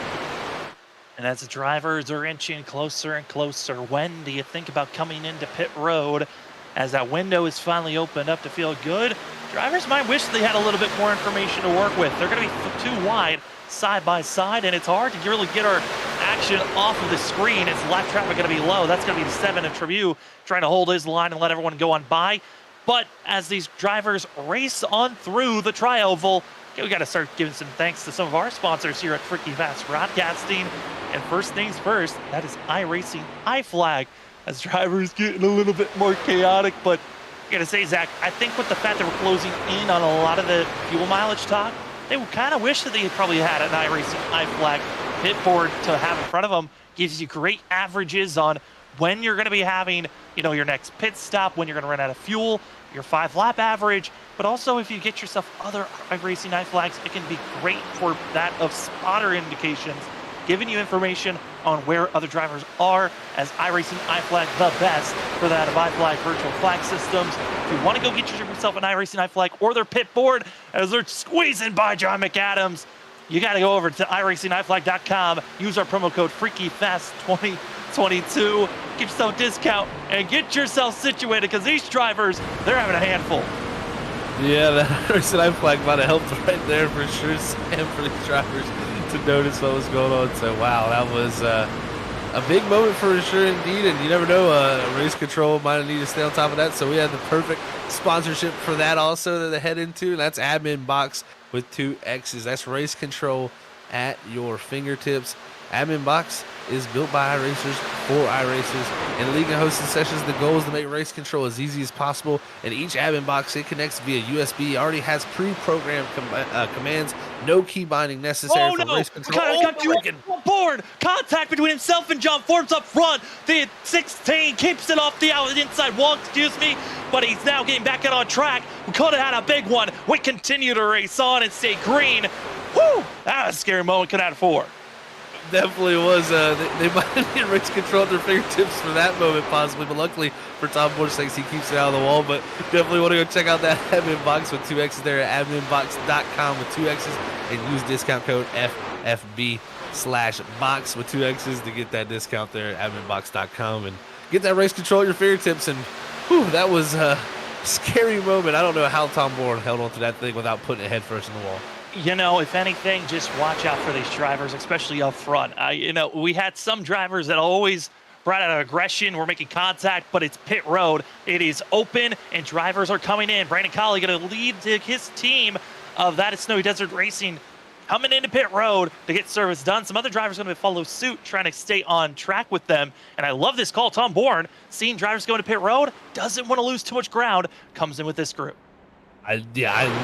S4: And as the drivers are inching closer and closer, when do you think about coming into pit road? As that window is finally opened up to feel good, drivers might wish they had a little bit more information to work with. They're going to be 2 wide, side by side, and it's hard to really get our action off of the screen. It's lap traffic going to be low. That's going to be the 7 of Trevieux trying to hold his line and let everyone go on by. But as these drivers race on through the tri-oval, we got to start giving some thanks to some of our sponsors here at Freaky Fast Broadcasting. And first things first, that is iRacing iFlag. As drivers getting a little bit more chaotic, but I gotta say, Zach, I think with the fact that we're closing in on a lot of the fuel mileage talk, they would kind of wish that they probably had an iRacing iFlag pit board to have in front of them. Gives you great averages on when you're going to be having, your next pit stop, when you're going to run out of fuel, your 5-lap average, but also if you get yourself other iRacing iFlags, it can be great for that of spotter indications, giving you information on where other drivers are, as iRacing iFlag the best for that of iFlag virtual flag systems. If you want to go get yourself an iRacing iFlag or their pit board as they're squeezing by John McAdams, you got to go over to iRacingIFlag.com, use our promo code FreakyFast2022, get yourself a discount, and get yourself situated, because these drivers, they're having a handful.
S3: Yeah, the iRacing iFlag might have helped right there for sure, Sam, for these drivers to notice what was going on. So wow, that was a big moment for sure indeed, and you never know, race control might need to stay on top of that. So we had the perfect sponsorship for that also that they head into, and that's Admin Box with 2 X's. That's race control at your fingertips. Admin Box is built by iRacers for iRacers. In league and hosting sessions, the goal is to make race control as easy as possible. And each Admin Box, it connects via USB, already has pre-programmed commands No key binding necessary
S4: Oh
S3: for
S4: no!
S3: race control.
S4: Got you on board. Contact between himself and John Forbes up front. The 16 keeps it off the inside wall, excuse me, but he's now getting back out on track. We could have had a big one. We continue to race on and stay green. Whew! That was a scary moment. Could have had 4.
S3: Definitely was. They might have need race control at their fingertips for that moment, possibly. But luckily for Tom Board's sakes, he keeps it out of the wall. But definitely want to go check out that admin box with 2 X's there at adminbox.com with 2 X's and use discount code FFB/box with 2 X's to get that discount there at adminbox.com and get that race control at your fingertips. And whew, that was a scary moment. I don't know how Tom Board held on to that thing without putting it head first in the wall.
S4: You know, if anything, just watch out for these drivers, especially up front. You know, we had some drivers that always brought out aggression. We're making contact, but it's pit road. It is open, and drivers are coming in. Brandon Colley going to lead his team of That Is Snowy Desert Racing coming into pit road to get service done. Some other drivers going to follow suit, trying to stay on track with them. And I love this call. Tom Bourne, seeing drivers going to pit road, doesn't want to lose too much ground, comes in with this group.
S3: I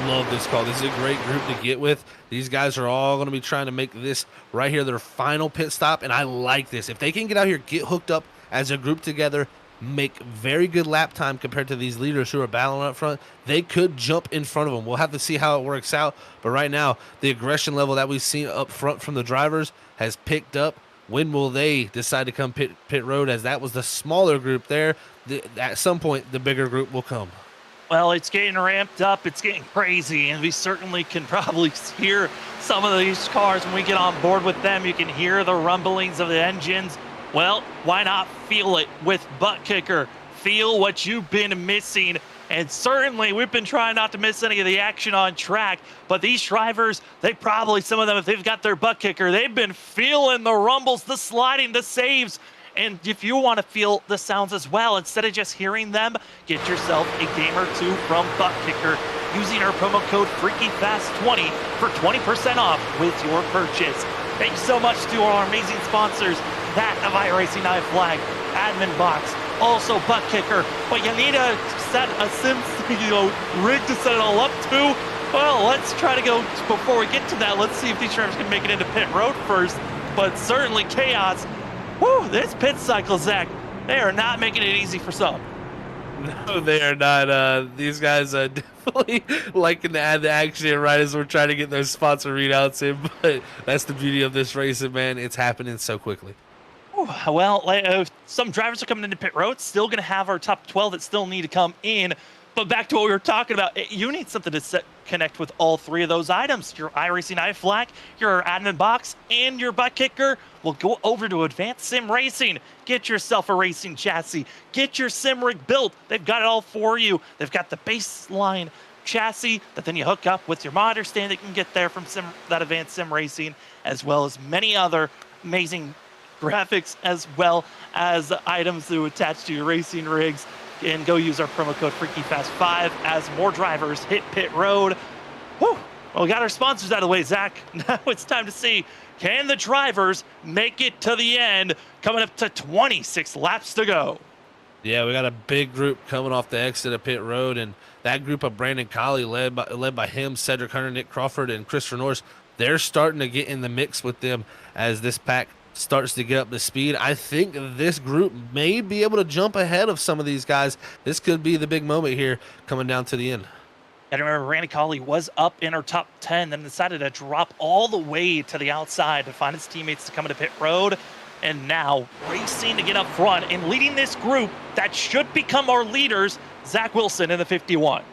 S3: love this call. This is a great group to get with. These guys are all going to be trying to make this right here their final pit stop, and I like this. If they can get out here, get hooked up as a group together, make very good lap time compared to these leaders who are battling up front, they could jump in front of them. We'll have to see how it works out, but right now, the aggression level that we've seen up front from the drivers has picked up. When will they decide to come pit road, as that was the smaller group there? At some point, the bigger group will come.
S4: Well, it's getting ramped up. It's getting crazy, and we certainly can probably hear some of these cars when we get on board with them. You can hear the rumblings of the engines. Well, why not feel it with ButtKicker? Feel what you've been missing. And certainly, we've been trying not to miss any of the action on track. But these drivers, they probably, some of them, if they've got their ButtKicker, they've been feeling the rumbles, the sliding, the saves. And if you want to feel the sounds as well, instead of just hearing them, get yourself a game or two from ButtKicker using our promo code FreakyFast20 for 20% off with your purchase. Thanks so much to our amazing sponsors, that of iRacing iFlag, Admin Box, also ButtKicker. But you need a set a sim, rig to set it all up to. Well, let's try to go, before we get to that, let's see if these drivers can make it into pit road first. But certainly chaos. Whew, this pit cycle, Zach, they are not making it easy for some.
S3: No, they are not. These guys definitely liking to add the action right as we're trying to get those sponsor readouts in. But that's the beauty of this racing, man. It's happening so quickly.
S4: Well, some drivers are coming into pit road. Still going to have our top 12 that still need to come in. But back to what we were talking about, you need something to connect with all 3 of those items. Your iRacing iFlag, your admin box, and your ButtKicker. Well, go over to Advanced Sim Racing. Get yourself a racing chassis. Get your sim rig built. They've got it all for you. They've got the baseline chassis that then you hook up with your monitor stand that you can get there from that Advanced Sim Racing, as well as many other amazing graphics, as well as items to attach to your racing rigs. And go use our promo code FreakyFast5 as more drivers hit pit road. Whew. Well, we got our sponsors out of the way, Zach. Now it's time to see, can the drivers make it to the end? Coming up to 26 laps to go.
S3: Yeah, we got a big group coming off the exit of pit road, and that group of Brandon Colley, led by him, Cedric Hunter, Nick Crawford, and Christopher Norris, they're starting to get in the mix with them as this pack starts to get up to speed. I think this group may be able to jump ahead of some of these guys. This could be the big moment here coming down to the end.
S4: And remember, Randy Colley was up in our top 10, then decided to drop all the way to the outside to find his teammates to come into pit road. And now racing to get up front and leading this group that should become our leaders, Zach Wilson in the 51.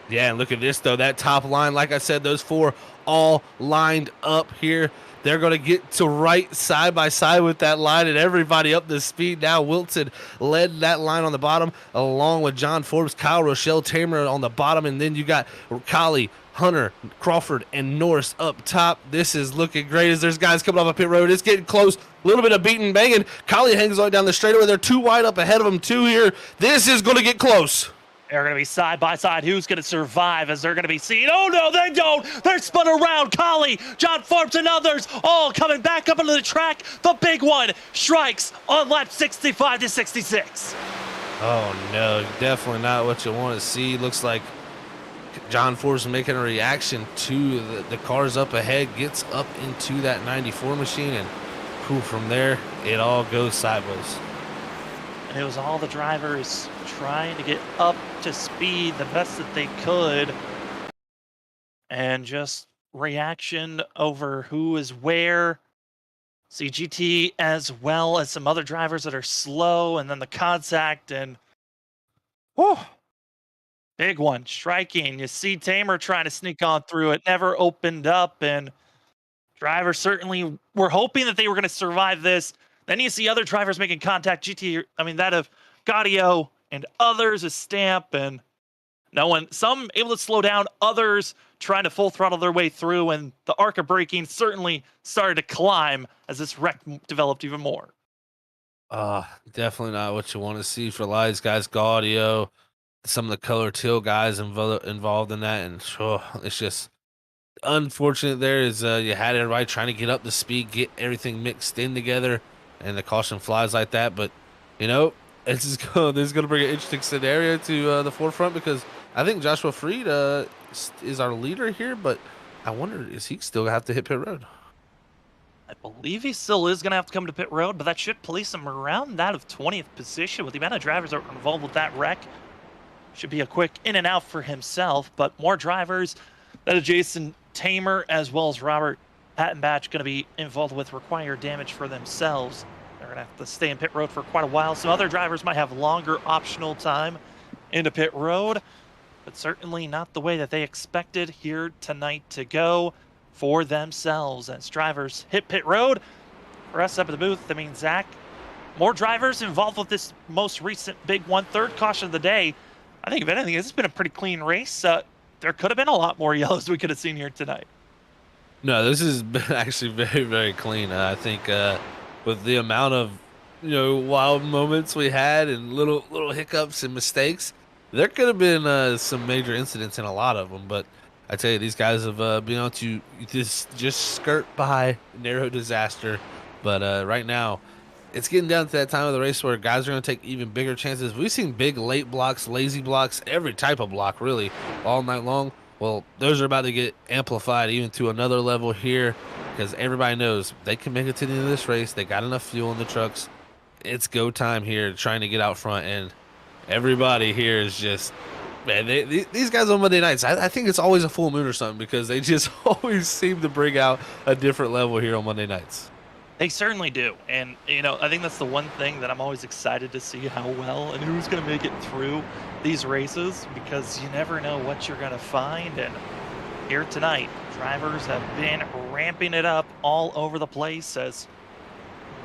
S3: Yeah, and look at this, though. That top line, like I said, those 4 all lined up here. They're going to get to right side by side with that line, and everybody up to speed now. Wilson led that line on the bottom, along with John Forbes, Kyle Rochelle, Tamer on the bottom, and then you got Colley, Hunter, Crawford, and Norris up top. This is looking great as there's guys coming off a pit road. It's getting close. A little bit of beating, banging. Colley hangs on down the straightaway. They're 2 wide up ahead of him, 2 here. This is going to get close.
S4: They're going to be side by side. Who's going to survive as they're going to be seen? Oh, no, they don't. They're spun around. Colley, John Forbes, and others all coming back up into the track. The big one strikes on lap 65 to 66.
S3: Oh, no, definitely not what you want to see. Looks like John Forbes making a reaction to the cars up ahead, gets up into that 94 machine, and whew, from there, it all goes sideways.
S4: And it was all the drivers trying to get up to speed the best that they could. And just reaction over who is where. See GT as well as some other drivers that are slow, and then the contact, and whew, big one, striking. You see Tamer trying to sneak on through it, never opened up, and drivers certainly were hoping that they were going to survive this. Then you see other drivers making contact. GT, I mean, that of Gaudio and others, a stamp, and no one, some able to slow down, others trying to full throttle their way through, and the arc of braking certainly started to climb as this wreck developed even more.
S3: Definitely not what you want to see for a lot of these guys. Gaudio, some of the color teal guys involved in that, and it's just unfortunate. There is you had everybody trying to get up to speed, get everything mixed in together, and the caution flies like that. But this is going to bring an interesting scenario to the forefront, because I think Joshua Freed is our leader here, but I wonder, is he still gonna have to hit pit road?
S4: I believe he still is going to have to come to pit road, but that should place him around that of 20th position. With the amount of drivers that were involved with that wreck, should be a quick in and out for himself. But more drivers, that is Jason Tamer as well as Robert Pattenbatch, going to be involved with required damage for themselves. They're going to have to stay in pit road for quite a while. Some other drivers might have longer optional time into pit road, but certainly not the way that they expected here tonight to go for themselves. As drivers hit pit road, for us up at the booth, I mean, Zach, more drivers involved with this most recent big one, third caution of the day. I think if anything, this has been a pretty clean race. There could have been a lot more yellows we could have seen here tonight.
S3: No, this has been actually very, very clean. I think with the amount of wild moments we had and little hiccups and mistakes, there could have been some major incidents in a lot of them. But I tell you, these guys have been able to just skirt by narrow disaster. But right now, it's getting down to that time of the race where guys are going to take even bigger chances. We've seen big late blocks, lazy blocks, every type of block really all night long. Well, those are about to get amplified even to another level here, because everybody knows they can make it to the end of this race. They got enough fuel in the trucks. It's go time here, trying to get out front, and everybody here is just, man, these guys on Monday nights, I think it's always a full moon or something, because they just always seem to bring out a different level here on Monday nights.
S4: They certainly do. And, I think that's the one thing that I'm always excited to see, how well and who's going to make it through these races, because you never know what you're going to find. And here tonight, drivers have been ramping it up all over the place, as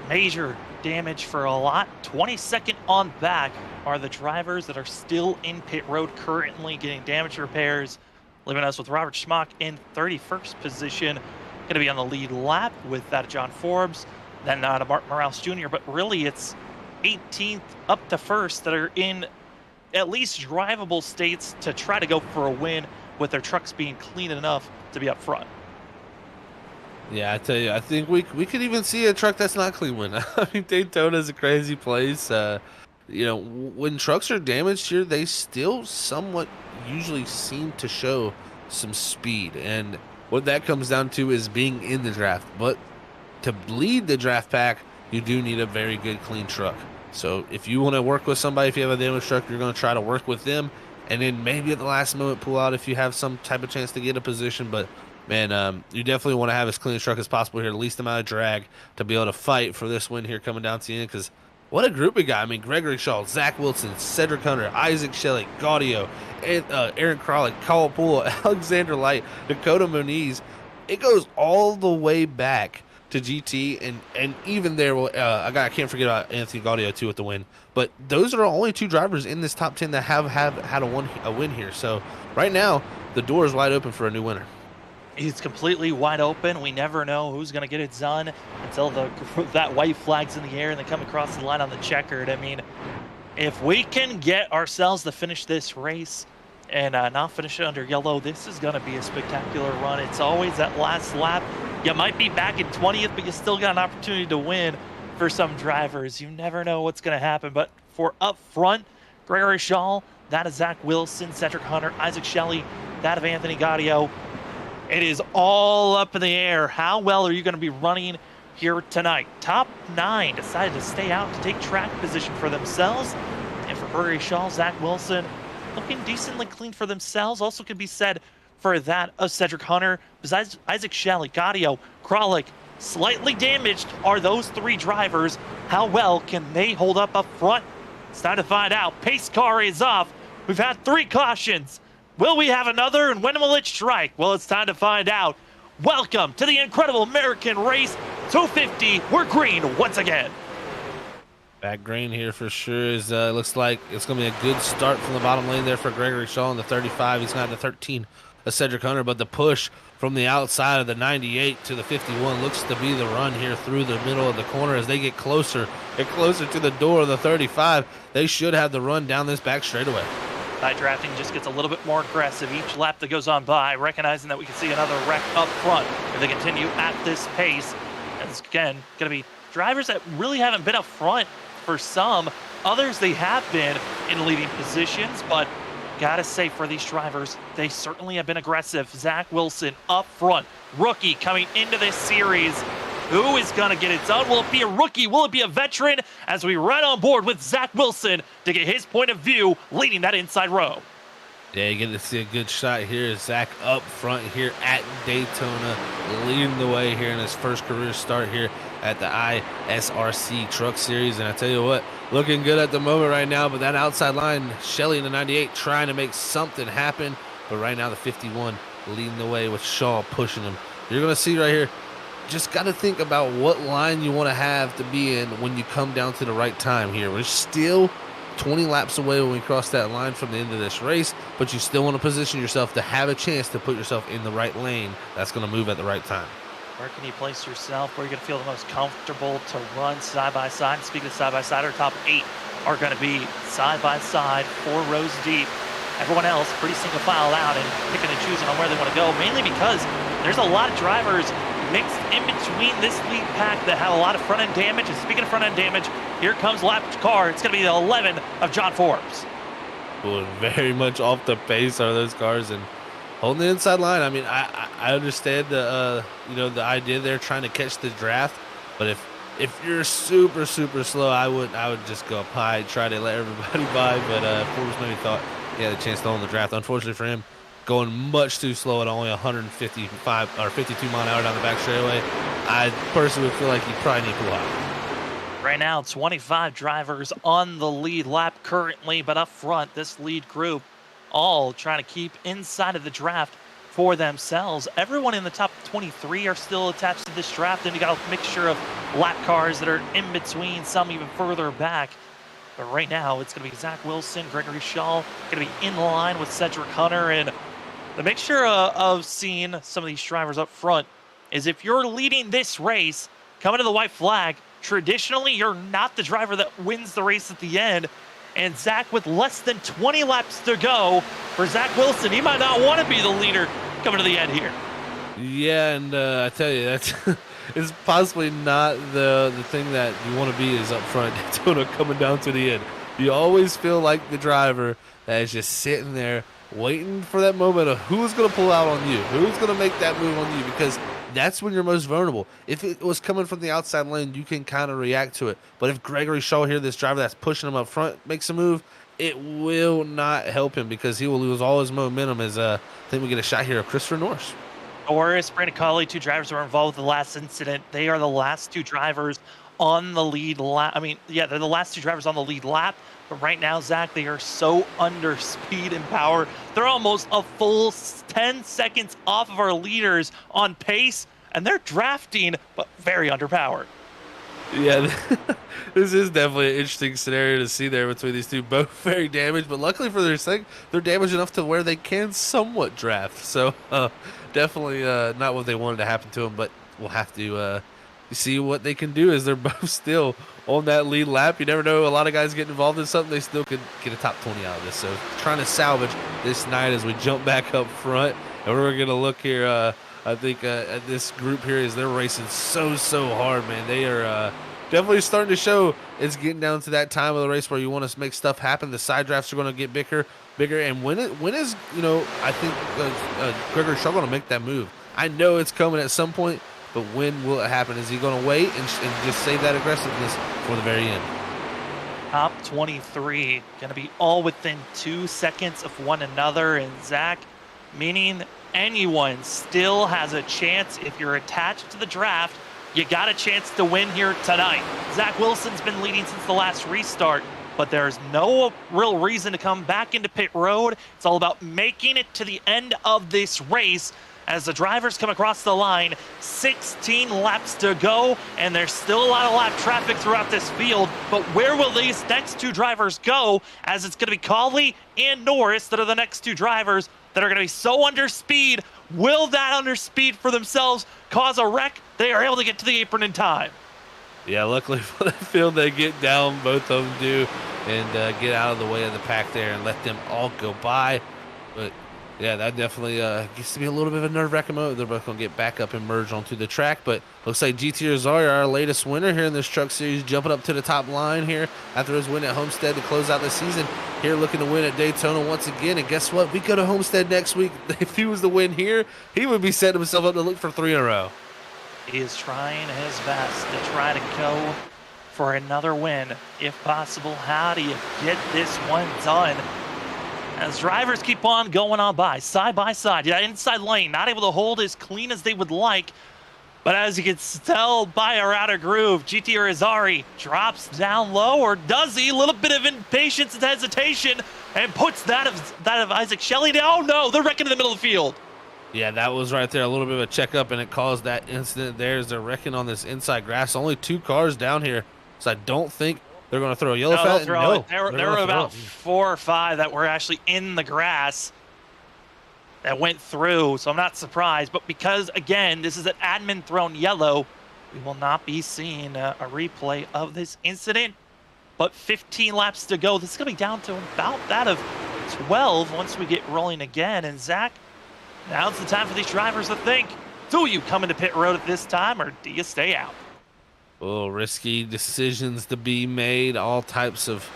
S4: major damage for a lot. 22nd on back are the drivers that are still in pit road currently getting damage repairs, leaving us with Robert Schmock in 31st position. Going to be on the lead lap with that of John Forbes, then to Mark Morales Jr. But really, it's 18th up to first that are in at least drivable states to try to go for a win, with their trucks being clean enough to be up front.
S3: Yeah, I tell you, I think we could even see a truck that's not clean win. I mean, Daytona is a crazy place. When trucks are damaged here, they still somewhat usually seem to show some speed, and what that comes down to is being in the draft. But to lead the draft pack, you do need a very good, clean truck. So if you want to work with somebody, if you have a damaged truck, you're going to try to work with them, and then maybe at the last moment pull out if you have some type of chance to get a position. But man, you definitely want to have as clean a truck as possible here, the least amount of drag, to be able to fight for this win here coming down to the end. Because what a group we got. I mean, Gregory Shaw, Zach Wilson, Cedric Hunter, Isaac Shelley, Gaudio, Aaron Crowley, Kyle Poole, Alexander Light, Dakota Moniz. It goes all the way back to GT, and even there, I can't forget about Anthony Gaudio too with the win. But those are the only two drivers in this top 10 that have had a win here. So right now, the door is wide open for a new winner.
S4: It's completely wide open. We never know who's going to get it done until that white flag's in the air and they come across the line on the checkered. I mean, if we can get ourselves to finish this race and not finish it under yellow, this is going to be a spectacular run. It's always that last lap. You might be back in 20th, but you still got an opportunity to win for some drivers. You never know what's going to happen. But for up front, Gregory Shaw, that is Zach Wilson, Cedric Hunter, Isaac Shelley, that of Anthony Gaudio. It is all up in the air. How well are you going to be running here tonight? Top 9 decided to stay out to take track position for themselves. And for Gregory Shaw, Zach Wilson looking decently clean for themselves. Also can be said for that of Cedric Hunter. Besides Isaac Shelley, Gaudio, Kralik, slightly damaged are those 3 drivers. How well can they hold up front? It's time to find out. Pace car is off. We've had 3 cautions. Will we have another, and when will it strike? Well, it's time to find out. Welcome to the incredible American race 250. We're green once again.
S3: Back green here for sure. Is looks like it's going to be a good start from the bottom lane there for Gregory Shaw in the 35. He's got the 13 of Cedric Hunter, but the push from the outside of the 98 to the 51 looks to be the run here through the middle of the corner as they get closer and closer to the door of the 35. They should have the run down this back straightaway.
S4: Side drafting just gets a little bit more aggressive each lap that goes on by, recognizing that we can see another wreck up front if they continue at this pace. And it's, again, going to be drivers that really haven't been up front for some. Others, they have been in leading positions, but gotta say for these drivers, they certainly have been aggressive. Zach Wilson up front, rookie coming into this series. Who is going to get it done? Will it be a rookie? Will it be a veteran? As we ride on board with Zach Wilson to get his point of view leading that inside row.
S3: Yeah, you get to see a good shot here. Zach up front here at Daytona, leading the way here in his first career start here at the ISRC Truck Series. And I tell you what, looking good at the moment right now, but that outside line, Shelley in the 98 trying to make something happen. But right now the 51 leading the way with Shaw pushing him. You're going to see right here, just got to think about what line you want to have to be in when you come down to the right time here. We're still 20 laps away when we cross that line from the end of this race, but you still want to position yourself to have a chance to put yourself in the right lane that's going to move at the right time.
S4: Where can you place yourself? Where you're going to feel the most comfortable to run side by side? And speaking of side by side, our top 8 are going to be side by side, 4 rows deep. Everyone else pretty single file out and picking and choosing on where they want to go, mainly because there's a lot of drivers mixed in between this lead pack that have a lot of front-end damage. And speaking of front-end damage, here comes lap car. It's going to be the 11 of John Forbes.
S3: Well, very much off the pace are those cars and holding the inside line. I mean, I understand the the idea there trying to catch the draft, but if you're super slow, I would just go up high, try to let everybody by. But Forbes maybe thought he had a chance to own the draft. Unfortunately for him, going much too slow at only 155 or 52 mile an hour down the back straightaway. I personally would feel like you probably need to pull out.
S4: Right now, 25 drivers on the lead lap currently, but up front, this lead group all trying to keep inside of the draft for themselves. Everyone in the top 23 are still attached to this draft, and you got a mixture of lap cars that are in between, some even further back. But right now, it's going to be Zach Wilson, Gregory Shaw, going to be in line with Cedric Hunter. And the mixture of seeing some of these drivers up front is if you're leading this race, coming to the white flag, traditionally, you're not the driver that wins the race at the end. And Zach, with less than 20 laps to go, for Zach Wilson, he might not want to be the leader coming to the end here.
S3: Yeah, and I tell you, that's it's possibly not the thing that you want to be is up front Daytona coming down to the end. You always feel like the driver that is just sitting there waiting for that moment of who's going to pull out on you, who's going to make that move on you, because that's when you're most vulnerable. If it was coming from the outside lane, you can kind of react to it. But if Gregory Shaw here, this driver that's pushing him up front, makes a move, it will not help him because he will lose all his momentum as I think we get a shot here of Christopher Norris.
S4: Norris, Brandon Colley, 2 drivers who were involved with the last incident. They are the last 2 drivers on the lead lap. I mean, yeah, they're the last 2 drivers on the lead lap. But right now, Zach, they are so under speed and power. They're almost a full 10 seconds off of our leaders on pace, and they're drafting, but very underpowered.
S3: Yeah, this is definitely an interesting scenario to see there between these two. Both very damaged, but luckily for their sake, they're damaged enough to where they can somewhat draft. So definitely not what they wanted to happen to them, but we'll have to see what they can do as they're both still on that lead lap. You never know. A lot of guys get involved in something. They still could get a top 20 out of this. So trying to salvage this night as we jump back up front. And we're going to look here, I think, at this group here as they're racing so hard, man. They are definitely starting to show it's getting down to that time of the race where you want to make stuff happen. The side drafts are going to get bigger. bigger. And when is, I think Gregor Shaw going to make that move? I know it's coming at some point, but when will it happen? Is he going to wait and just save that aggressiveness for the very end?
S4: Top 23 going to be all within 2 seconds of one another. And Zach, meaning anyone still has a chance. If you're attached to the draft, you got a chance to win here tonight. Zach Wilson's been leading since the last restart, but there's no real reason to come back into pit road. It's all about making it to the end of this race. As the drivers come across the line, 16 laps to go, and there's still a lot of lap traffic throughout this field. But where will these next 2 drivers go? As it's going to be Colley and Norris that are the next 2 drivers that are going to be so under speed. Will that under speed for themselves cause a wreck? They are able to get to the apron in time.
S3: Yeah, luckily for the field, they get down, both of them do, and get out of the way of the pack there and let them all go by. But yeah, that definitely gets to be a little bit of a nerve-wracking moment. They're both going to get back up and merge onto the track. But looks like GT Rosario, our latest winner here in this truck series, jumping up to the top line here after his win at Homestead to close out the season. Here looking to win at Daytona once again. And guess what? We go to Homestead next week. If he was to win here, he would be setting himself up to look for 3 in a row.
S4: He is trying his best to try to go for another win, if possible. How do you get this one done? As drivers keep on going on by side, yeah, inside lane, not able to hold as clean as they would like. But as you can tell by our outer groove, GT Rizari drops down low, or does he? A little bit of impatience and hesitation, and puts that of Isaac Shelley down. Oh no, they're wrecking in the middle of the field.
S3: Yeah, that was right there, a little bit of a checkup, and it caused that incident there as they're wrecking on this inside grass. Only 2 cars down here, so I don't think they're going to throw a yellow flag.
S4: No, there were about 4 or 5 that were actually in the grass that went through, so I'm not surprised. But because, again, this is an admin thrown yellow, we will not be seeing a replay of this incident. But 15 laps to go. This is going to be down to about that of 12 once we get rolling again. And Zach, now's the time for these drivers to think. Do you come into pit road at this time, or do you stay out?
S3: Oh, risky decisions to be made. All types of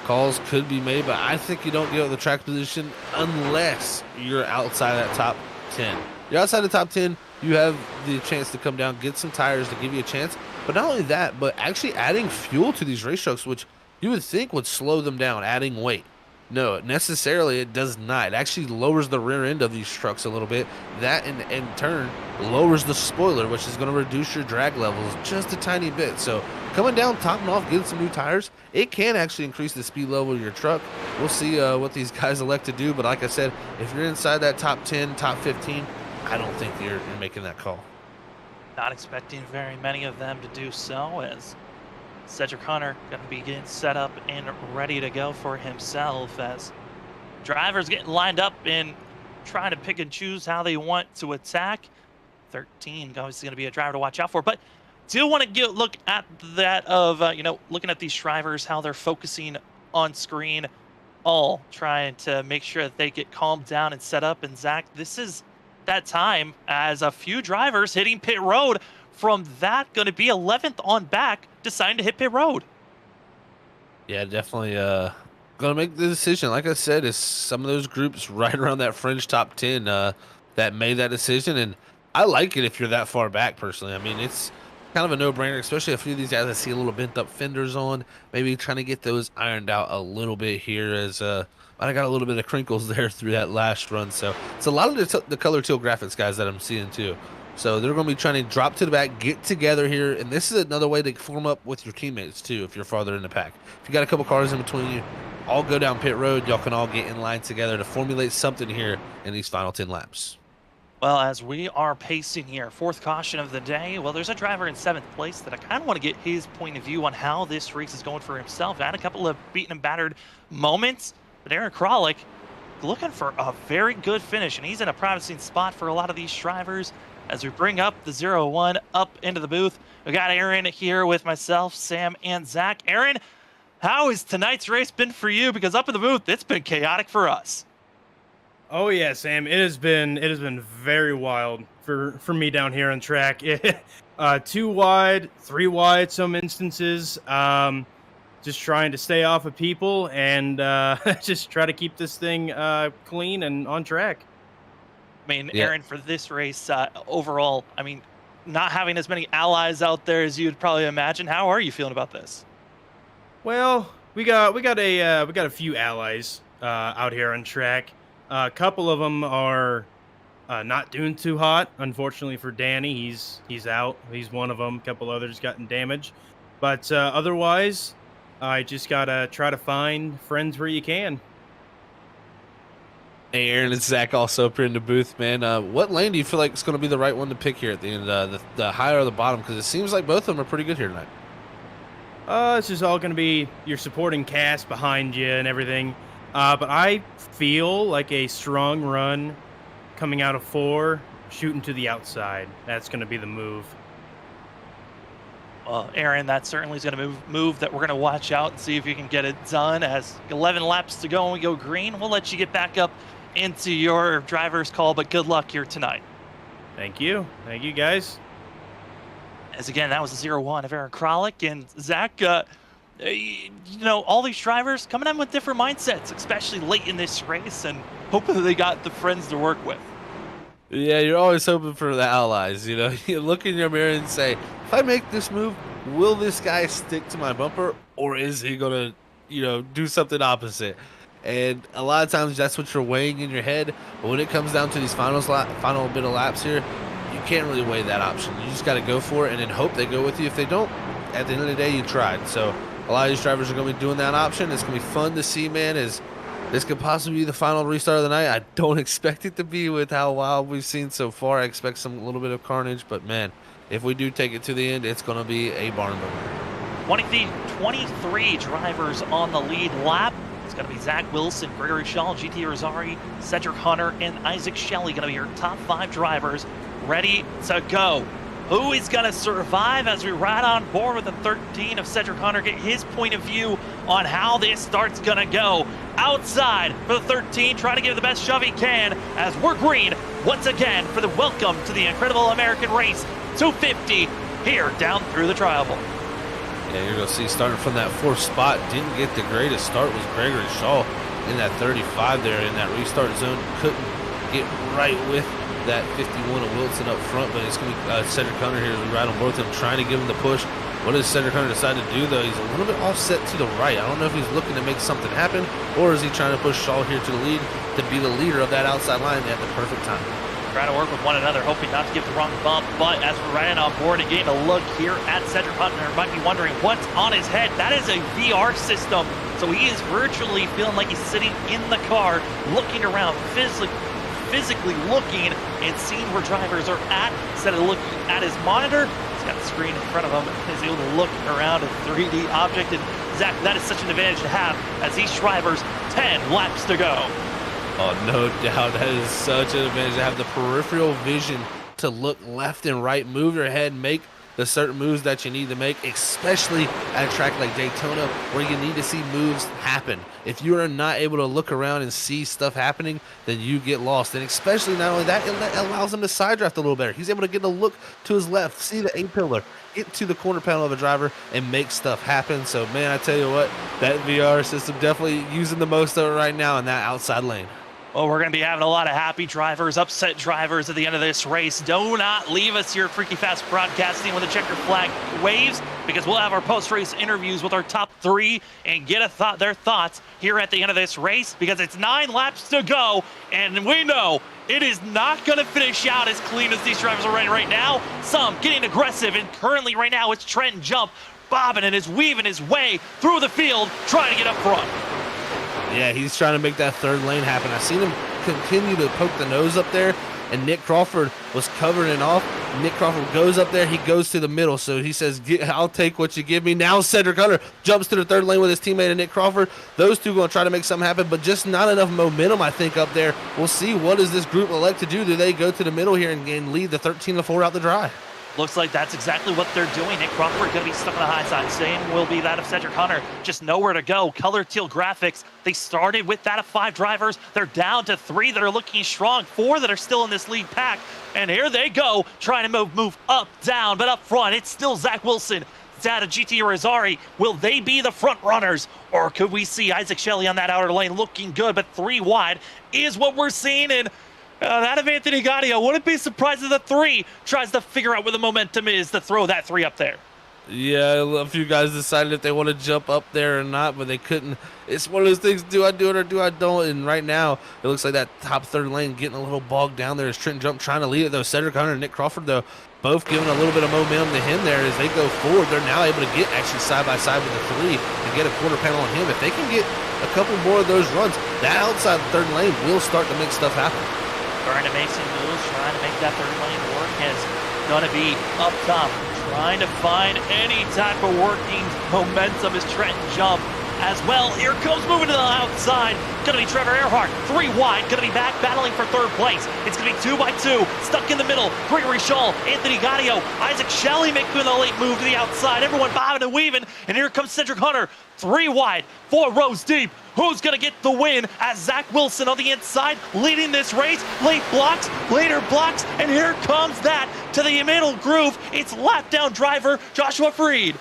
S3: calls could be made, but I think you don't get out of the track position unless you're outside that top 10. You're outside the top 10, you have the chance to come down, get some tires to give you a chance. But not only that, but actually adding fuel to these race trucks, which you would think would slow them down, adding weight. No, necessarily it does not. It actually lowers the rear end of these trucks a little bit. That in turn lowers the spoiler, which is going to reduce your drag levels just a tiny bit. So coming down, topping off, getting some new tires, it can actually increase the speed level of your truck. We'll see what these guys elect to do. But like I said, if you're inside that top 10, top 15, I don't think you're making that call.
S4: Not expecting very many of them to do so, as Cedric Hunter going to be getting set up and ready to go for himself, as drivers getting lined up and trying to pick and choose how they want to attack. 13 obviously going to be a driver to watch out for, but do want to look at that of looking at these drivers, how they're focusing on screen, all trying to make sure that they get calmed down and set up. And Zach, this is that time as a few drivers hitting pit road. From that, going to be 11th on back, deciding to hit pit road.
S3: Yeah, definitely going to make the decision. Like I said, it's some of those groups right around that fringe top 10 that made that decision. And I like it if you're that far back, personally. I mean, it's kind of a no-brainer, especially a few of these guys I see a little bent-up fenders on, maybe trying to get those ironed out a little bit here, as I got a little bit of crinkles there through that last run. So it's a lot of the color teal graphics guys that I'm seeing too. So they're going to be trying to drop to the back, get together here, and this is another way to form up with your teammates too if you're farther in the pack. If you got a couple cars in between you, all go down pit road. Y'all can all get in line together to formulate something here in these final 10 laps.
S4: Well, as we are pacing here, 4th caution of the day, well, there's a driver in 7th place that I kind of want to get his point of view on how this race is going for himself. Had a couple of beaten and battered moments, but Aaron Kralik looking for a very good finish, and he's in a promising spot for a lot of these drivers. As we bring up the 0-1 up into the booth, we got Aaron here with myself, Sam, and Zach. Aaron, how has tonight's race been for you? Because up in the booth, it's been chaotic for us.
S6: Oh yeah, Sam. It has been very wild for me down here on track. 2 wide, 3 wide, some instances. just trying to stay off of people and just try to keep this thing clean and on track.
S4: I mean,
S3: Yeah.
S4: Aaron, for this race overall, I mean, not having as many allies out there as you'd probably imagine. How are you feeling about this?
S6: Well, we got a few allies out here on track. A couple of them are not doing too hot, unfortunately for Danny. He's out. He's one of them. A couple others gotten damaged, but otherwise, I just gotta try to find friends where you can.
S3: Hey, Aaron, it's Zach also up here in the booth, man. What lane do you feel like is going to be the right one to pick here at the end? The higher or the bottom? Because it seems like both of them are pretty good here tonight.
S6: It's just all gonna be your supporting cast behind you and everything. But I feel like a strong run coming out of 4, shooting to the outside. That's gonna be the move.
S4: Well, Aaron, that certainly is going to move that we're going to watch out and see if you can get it done. As 11 laps to go and we go green, we'll let you get back up into your driver's call, but good luck here tonight.
S6: Thank you, guys.
S4: As again, that was a 0-1 of Aaron Kralik and Zach. You know, all these drivers coming in with different mindsets, especially late in this race, and hoping that they got the friends to work with.
S3: Yeah, you're always hoping for the allies. You know, you look in your mirror and say, if I make this move, will this guy stick to my bumper, or is he gonna, do something opposite? And a lot of times that's what you're weighing in your head. But when it comes down to these final bit of laps here, you can't really weigh that option. You just got to go for it and then hope they go with you. If they don't, at the end of the day, you tried. So a lot of these drivers are going to be doing that option. It's going to be fun to see, man, as this could possibly be the final restart of the night. I don't expect it to be with how wild we've seen so far. I expect a little bit of carnage, but man, if we do take it to the end, it's going to be a barn burner.
S4: 23 drivers on the lead lap. It's going to be Zach Wilson, Gregory Shaw, GT Rosari, Cedric Hunter, and Isaac Shelley going to be your top 5 drivers ready to go. Who is going to survive as we ride on board with the 13 of Cedric Hunter, get his point of view on how this start's going to go. Outside for the 13, trying to give it the best shove he can as we're green once again for the welcome to the incredible American race 250 here down through the trial bowl.
S3: Yeah, you're going to see starting from that 4th spot, didn't get the greatest start, was Gregory Shaw in that 35 there in that restart zone. Couldn't get right with that 51 of Wilson up front, but it's going to be Cedric Hunter here as we ride on both of them, trying to give him the push. What does Cedric Hunter decide to do, though? He's a little bit offset to the right. I don't know if he's looking to make something happen, or is he trying to push Shaw here to the lead to be the leader of that outside line at the perfect time.
S4: Trying to work with one another, hoping not to give the wrong bump, but as we're riding on board and getting a look here at Cedric Hunter, might be wondering what's on his head. That is a VR system, so he is virtually feeling like he's sitting in the car, looking around, physically looking and seeing where drivers are at instead of looking at his monitor. He's got the screen in front of him and is able to look around a 3D object. And Zach, that is such an advantage to have as these drivers 10 laps to go.
S3: Oh, no doubt. That is such an advantage to have the peripheral vision to look left and right, move your head, make the certain moves that you need to make, especially at a track like Daytona where you need to see moves happen. If you are not able to look around and see stuff happening, then you get lost. And especially not only that, it allows him to side draft a little better. He's able to get a look to his left, see the A-pillar, get to the corner panel of a driver, and make stuff happen. So, man, I tell you what, that VR system definitely using the most of it right now in that outside lane.
S4: Well, we're going to be having a lot of happy drivers, upset drivers at the end of this race. Do not leave us here at Freaky Fast Broadcasting when the checker flag waves, because we'll have our post-race interviews with our top 3 and get their thoughts here at the end of this race, because it's 9 laps to go, and we know it is not going to finish out as clean as these drivers are running right now. Some getting aggressive, and currently right now it's Trenton Jump bobbing and is weaving his way through the field, trying to get up front.
S3: Yeah, he's trying to make that 3rd lane happen. I've seen him continue to poke the nose up there, and Nick Crawford was covering it off. Nick Crawford goes up there. He goes to the middle, so he says, I'll take what you give me. Now Cedric Hunter jumps to the 3rd lane with his teammate and Nick Crawford. Those two going to try to make something happen, but just not enough momentum, I think, up there. We'll see what does this group elect to do. Do they go to the middle here and lead the 13-4 out the drive?
S4: Looks like that's exactly what they're doing. Nick Crawford going to be stuck on the high side. Same will be that of Cedric Hunter. Just nowhere to go. Color teal graphics. They started with that of 5 drivers. They're down to 3 that are looking strong, 4 that are still in this lead pack. And here they go, trying to move up, down, but up front, it's still Zach Wilson, looked at a GT Rosari. Will they be the front runners? Or could we see Isaac Shelley on that outer lane looking good, but 3 wide is what we're seeing. And that of Anthony Gaudio, wouldn't be surprised if the 3 tries to figure out where the momentum is to throw that 3 up there.
S3: Yeah, a few guys decided if they want to jump up there or not, but they couldn't. It's one of those things, do I do it or do I don't? And right now, it looks like that top third lane getting a little bogged down there as Trenton Jump trying to lead it, though. Cedric Hunter and Nick Crawford, though, both giving a little bit of momentum to him there as they go forward. They're now able to get actually side by side with the 3 and get a quarter panel on him. If they can get a couple more of those runs, that outside third lane will start to make stuff happen.
S4: Trying to make some moves, trying to make that third lane work, is going to be up top. Trying to find any type of working momentum as Trenton Jump as well. Here comes moving to the outside. Going to be Trevor Earhart, 3 wide. Going to be back battling for third place. It's going to be 2 by 2. Stuck in the middle. Gregory Shaw, Anthony Gaudio, Isaac Shelley making the late move to the outside. Everyone bobbing and weaving. And here comes Cedric Hunter, 3 wide, 4 rows deep. Who's going to get the win as Zach Wilson on the inside leading this race? Late blocks, later blocks, and here comes that to the middle groove. It's lap down driver Joshua Freed.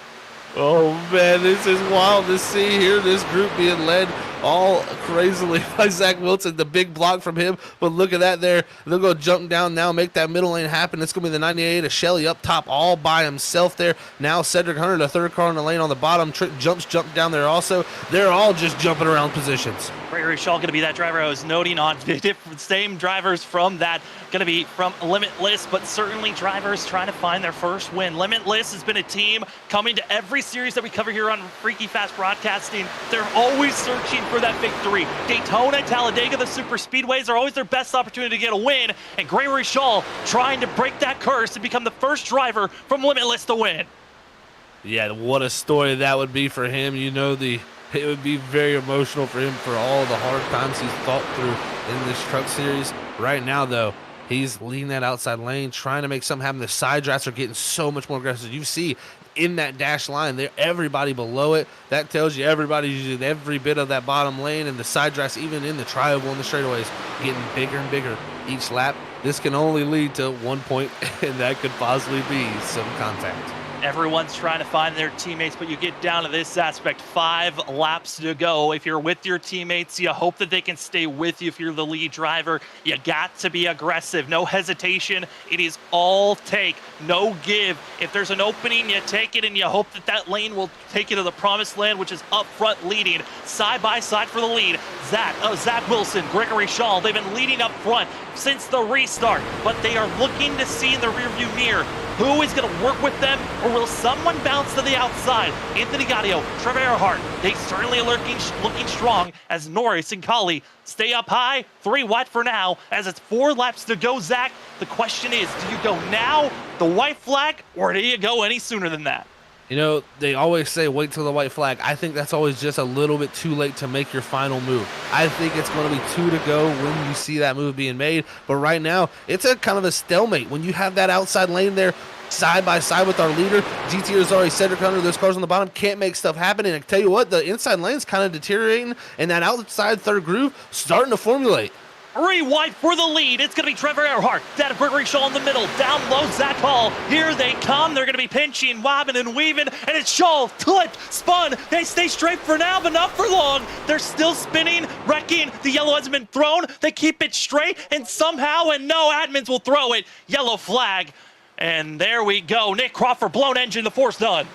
S3: Oh, man, this is wild to see here. This group being led all crazily by Zach Wilson. The big block from him, but look at that there. They'll go jump down now, make that middle lane happen. It's going to be the 98 of Shelley up top all by himself there. Now Cedric Hunter, the third car in the lane on the bottom. Trent Jumps jumped down there also. They're all just jumping around positions.
S4: Gregory Shaw going to be that driver I was noting on. Different, same drivers from that. Going to be from Limitless, but certainly drivers trying to find their first win. Limitless has been a team coming to every series that we cover here on Freaky Fast Broadcasting. They're always searching for that victory. Daytona, Talladega, the super speedways are always their best opportunity to get a win. And Gregory Shaw trying to break that curse and become the first driver from Limitless to win.
S3: Yeah, what a story that would be for him. You know, it would be very emotional for him for all the hard times he's fought through in this truck series. Right now, though, he's leading that outside lane, trying to make something happen. The side drafts are getting so much more aggressive. You see in that dash line there, everybody below it. That tells you everybody's using every bit of that bottom lane, and the side drafts, even in the tri-oval and the straightaways, getting bigger and bigger each lap. This can only lead to one point, and that could possibly be some contact.
S4: Everyone's trying to find their teammates, but you get down to this aspect, 5 laps to go. If you're with your teammates, you hope that they can stay with you. If you're the lead driver, you got to be aggressive. No hesitation. It is all take, no give. If there's an opening, you take it, and you hope that that lane will take you to the promised land, which is up front leading. Side by side for the lead. Zach Wilson, Gregory Shaw, they've been leading up front since the restart, but they are looking to see in the rearview mirror who is going to work with them, or will someone bounce to the outside? Anthony Gaudio, Trevor Earhart, they certainly are looking strong as Norris and Colley stay up high, 3 wide for now, as it's 4 laps to go, Zach. The question is, do you go now, the white flag, or do you go any sooner than that?
S3: You know, they always say wait till the white flag. I think that's always just a little bit too late to make your final move. I think it's going to be 2 to go when you see that move being made. But right now, it's a kind of a stalemate. When you have that outside lane there, side by side with our leader, GT Rosari, Cedric Hunter, those cars on the bottom can't make stuff happen. And I tell you what, the inside lane's kind of deteriorating, and that outside third groove starting to formulate.
S4: 3 wide for the lead. It's going to be Trevor Earhart. Down to Gregory Shaw in the middle. Down low, Zach Hall. Here they come. They're going to be pinching, wobbing, and weaving. And it's Shaw, flipped, spun. They stay straight for now, but not for long. They're still spinning, wrecking. The yellow hasn't been thrown. They keep it straight, and somehow, and no, admins will throw it. Yellow flag. And there we go. Nick Crawford, blown engine, the force done.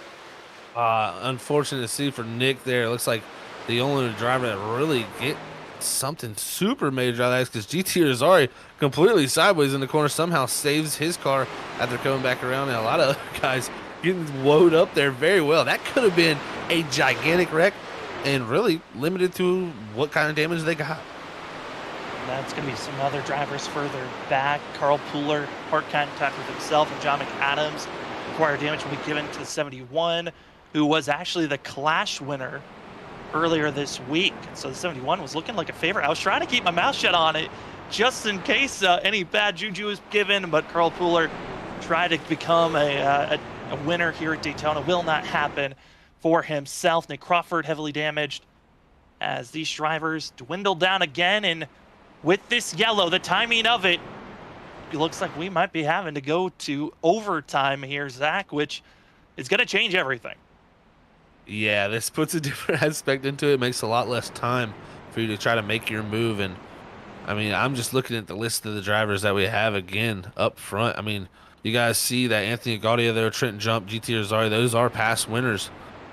S3: Unfortunate to see for Nick there. It looks like the only driver that really get something super major out of that, because GT Rosari completely sideways in the corner somehow saves his car after coming back around, and a lot of guys getting woed up there very well. That could have been a gigantic wreck and really limited to what kind of damage they got.
S4: That's going to be some other drivers further back. Carl Pooler, hard contact with himself, and John McAdams. Acquired damage will be given to the 71, who was actually the Clash winner earlier this week. So the 71 was looking like a favorite. I was trying to keep my mouth shut on it just in case any bad juju was given, but Carl Pooler tried to become a winner here at Daytona. Will not happen for himself. Nick Crawford heavily damaged as these drivers dwindled down again, and with this yellow, the timing of it, it looks like we might be having to go to overtime here, Zach, which is going to change everything.
S3: Yeah, this puts a different aspect into it. Makes a lot less time for you to try to make your move. And I mean, I'm just looking at the list of the drivers that we have again up front. I mean, you guys see that Anthony Gaudia there, Trenton Jump, GT Rosari, those are past winners.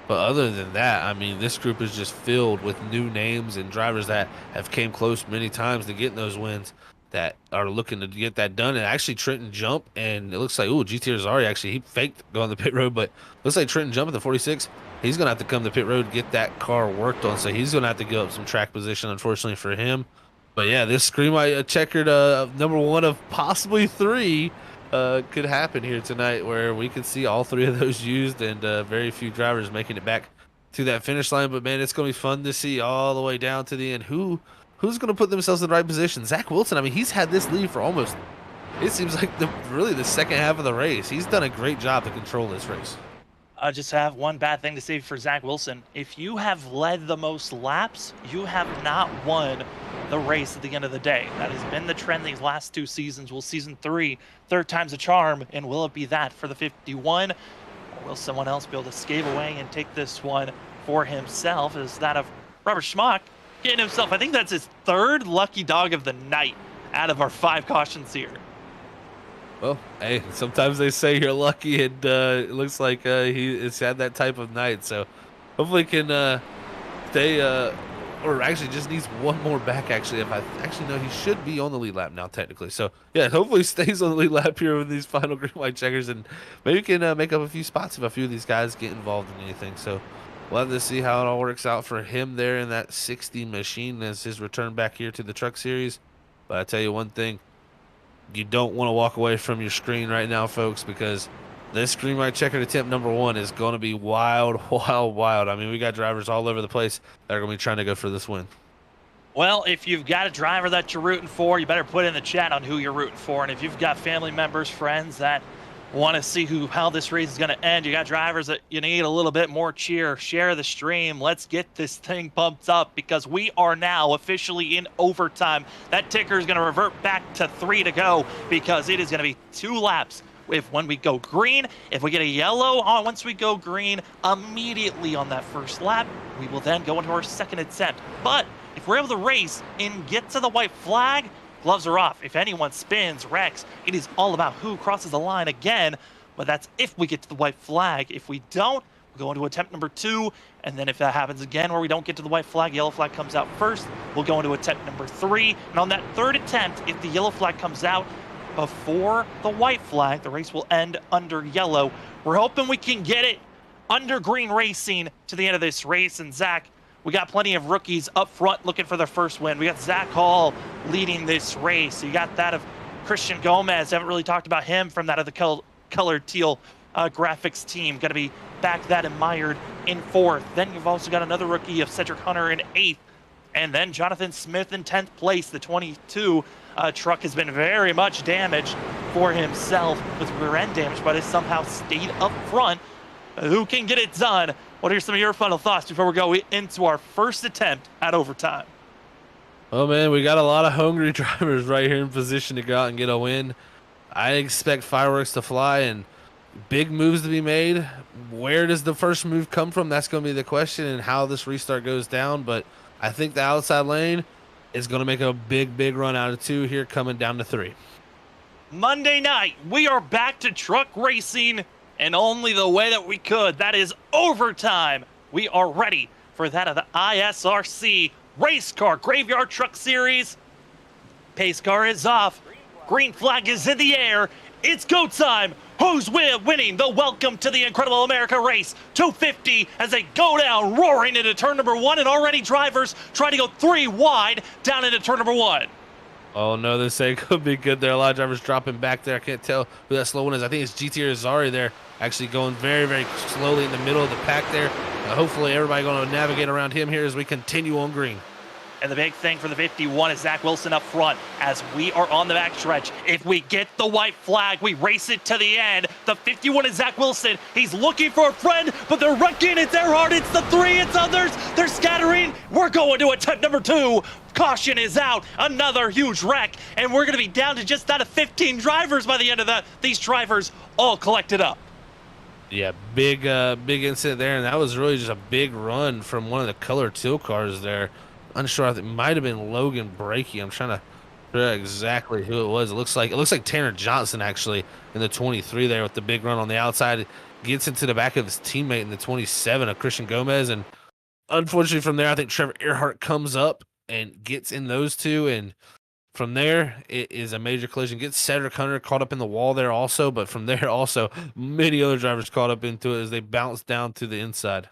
S3: But other than that, I mean, this group is just filled with new names and drivers that have came close many times to getting those wins, that are looking to get that done. And actually Trenton Jump, and it looks like, ooh, GT Rosari actually, he faked going to the pit road, but looks like Trenton Jump at the 46, he's going to have to come to pit road, get that car worked on. So he's going to have to give up some track position, unfortunately for him. But yeah, this green white checkered number one of possibly three could happen here tonight, where we could see all three of those used and very few drivers making it back to that finish line. But man, it's going to be fun to see all the way down to the end who's going to put themselves in the right position. Zach Wilson, I mean, he's had this lead for almost, it seems like really the second half of the race. He's done a great job to control this race.
S4: I just have one bad thing to say for Zach Wilson. If you have led the most laps, you have not won the race at the end of the day. That has been the trend these last 2 seasons. Will season 3, third time's a charm, and will it be that for the 51? Or will someone else be able to scave away and take this one for himself? Is that of Robert Schmock getting himself, I think that's his 3rd lucky dog of the night out of our 5 cautions here.
S3: Well, hey, sometimes they say you're lucky, and it looks like he's had that type of night. So hopefully he can stay, or actually just needs one more back, actually. If I actually know, he should be on the lead lap now, technically. So yeah, hopefully he stays on the lead lap here with these final green white checkers, and maybe can make up a few spots if a few of these guys get involved in anything. So we'll have to see how it all works out for him there in that 60 machine as his return back here to the Truck Series. But I tell you one thing, you don't want to walk away from your screen right now, folks, because this green white checker attempt number 1 is going to be wild, wild, wild. I mean, we got drivers all over the place that are going to be trying to go for this win.
S4: Well, if you've got a driver that you're rooting for, you better put in the chat on who you're rooting for. And if you've got family members, friends that want to see how this race is going to end, you got drivers that you need a little bit more cheer, share the stream. Let's get this thing pumped up, because we are now officially in overtime. That ticker is going to revert back to 3 to go, because it is going to be 2 laps. When we go green, if we get a yellow on once we go green, immediately on that first lap, we will then go into our 2nd attempt. But if we're able to race and get to the white flag, gloves are off. If anyone spins, wrecks, it is all about who crosses the line again. But that's if we get to the white flag. If we don't, we'll go into attempt number 2. And then if that happens again where we don't get to the white flag, yellow flag comes out first, we'll go into attempt number 3. And on that 3rd attempt, if the yellow flag comes out before the white flag, the race will end under yellow. We're hoping we can get it under green racing to the end of this race. And Zach, we got plenty of rookies up front looking for their first win. We got Zach Hall leading this race. You got that of Christian Gomez. Haven't really talked about him from that of the colored teal graphics team. Going to be back that admired in 4th. Then you've also got another rookie of Cedric Hunter in 8th. And then Jonathan Smith in 10th place. The 22 truck has been very much damaged for himself with rear end damage, but has somehow stayed up front. Who can get it done? What are some of your final thoughts before we go into our first attempt at overtime?
S3: Oh man, we got a lot of hungry drivers right here in position to go out and get a win. I expect fireworks to fly and big moves to be made. Where does the first move come from? That's going to be the question, and how this restart goes down. But I think the outside lane is going to make a big, big run out of 2 here, coming down to 3.
S4: Monday night, we are back to truck racing, and only the way that we could. That is overtime. We are ready for that of the ISRC Race Car Graveyard Truck Series. Pace car is off. Green flag is in the air. It's go time. Who's winning the Welcome to the Incredible America race? 250 as they go down, roaring into turn number 1, and already drivers try to go 3 wide down into turn number 1.
S3: Oh no, this ain't gonna be good there. A lot of drivers dropping back there. I can't tell who that slow one is. I think it's GT Rosari there, actually going very, very slowly in the middle of the pack there. Hopefully everybody going to navigate around him here as we continue on green.
S4: And the big thing for the 51 is Zach Wilson up front as we are on the backstretch. If we get the white flag, we race it to the end. The 51 is Zach Wilson. He's looking for a friend, but they're wrecking. It's Earhart. It's the 3. It's others. They're scattering. We're going to attempt number 2. Caution is out. Another huge wreck. And we're going to be down to just out of 15 drivers by the end of that. These drivers all collected up.
S3: Yeah, big incident there, and that was really just a big run from one of the color teal cars there. Unsure, I think it might have been Logan Brakey. I'm trying to figure out exactly who it was. It looks like Tanner Johnson actually in the 23 there with the big run on the outside. Gets into the back of his teammate in the 27 of Christian Gomez, and unfortunately from there, I think Trevor Earhart comes up and gets in those two, and from there, it is a major collision. Gets Cedric Hunter caught up in the wall there also, but from there also, many other drivers caught up into it as they bounce down to the inside.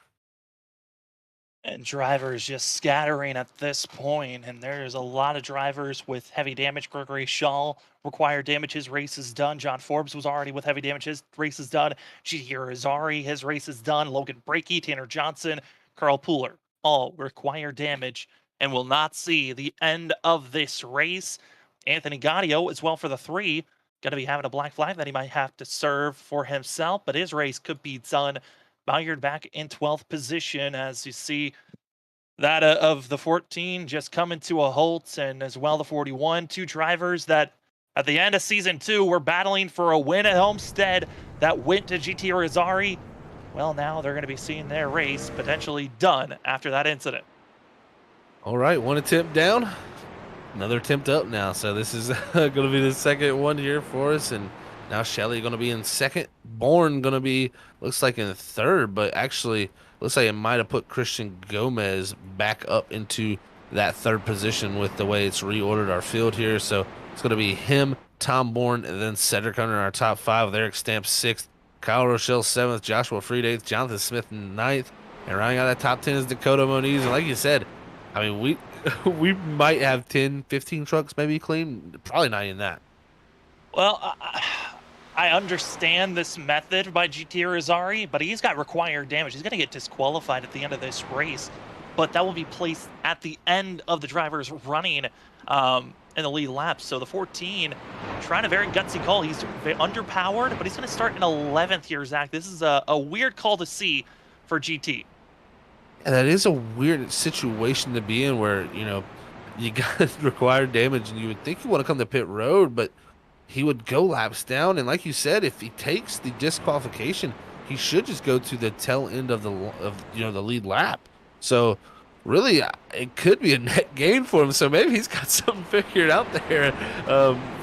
S4: And drivers just scattering at this point, and there's a lot of drivers with heavy damage. Gregory Shaw required damage, his race is done. John Forbes was already with heavy damage, his race is done. Gihir Azari, his race is done. Logan Brakey, Tanner Johnson, Carl Pooler, all require damage and will not see the end of this race. Anthony Gaudio as well for the 3. Going to be having a black flag that he might have to serve for himself, but his race could be done. Bayard back in 12th position as you see that of the 14 just coming to a halt, and as well the 41. 2 drivers that at the end of season 2 were battling for a win at Homestead that went to GT Razari. Well, now they're going to be seeing their race potentially done after that incident.
S3: All right, one attempt down, another attempt up now. So this is going to be the second one here for us, and now Shelly going to be in second. Bourne going to be, looks like, in third, but actually looks like it might have put Christian Gomez back up into that third position with the way it's reordered our field here. So it's going to be him, Tom Bourne, and then Cedric Hunter in our top 5 with Eric Stamp 6th, Kyle Rochelle 7th, Joshua Freed 8th, Jonathan Smith 9th, and rounding out that top 10 is Dakota Moniz. And like you said, I mean, we might have 10, 15 trucks maybe clean. Probably not even that.
S4: Well, I understand this method by GT Razari, but he's got required damage. He's going to get disqualified at the end of this race, but that will be placed at the end of the drivers running in the lead lap. So the 14 trying a very gutsy call. He's underpowered, but he's going to start in 11th here, Zach. This is a weird call to see for GT.
S3: Yeah, that is a weird situation to be in where, you know, you got required damage and you would think you want to come to pit road, but he would go laps down. And like you said, if he takes the disqualification, he should just go to the tail end of the lead lap. So really, it could be a net gain for him. So maybe he's got something figured out there,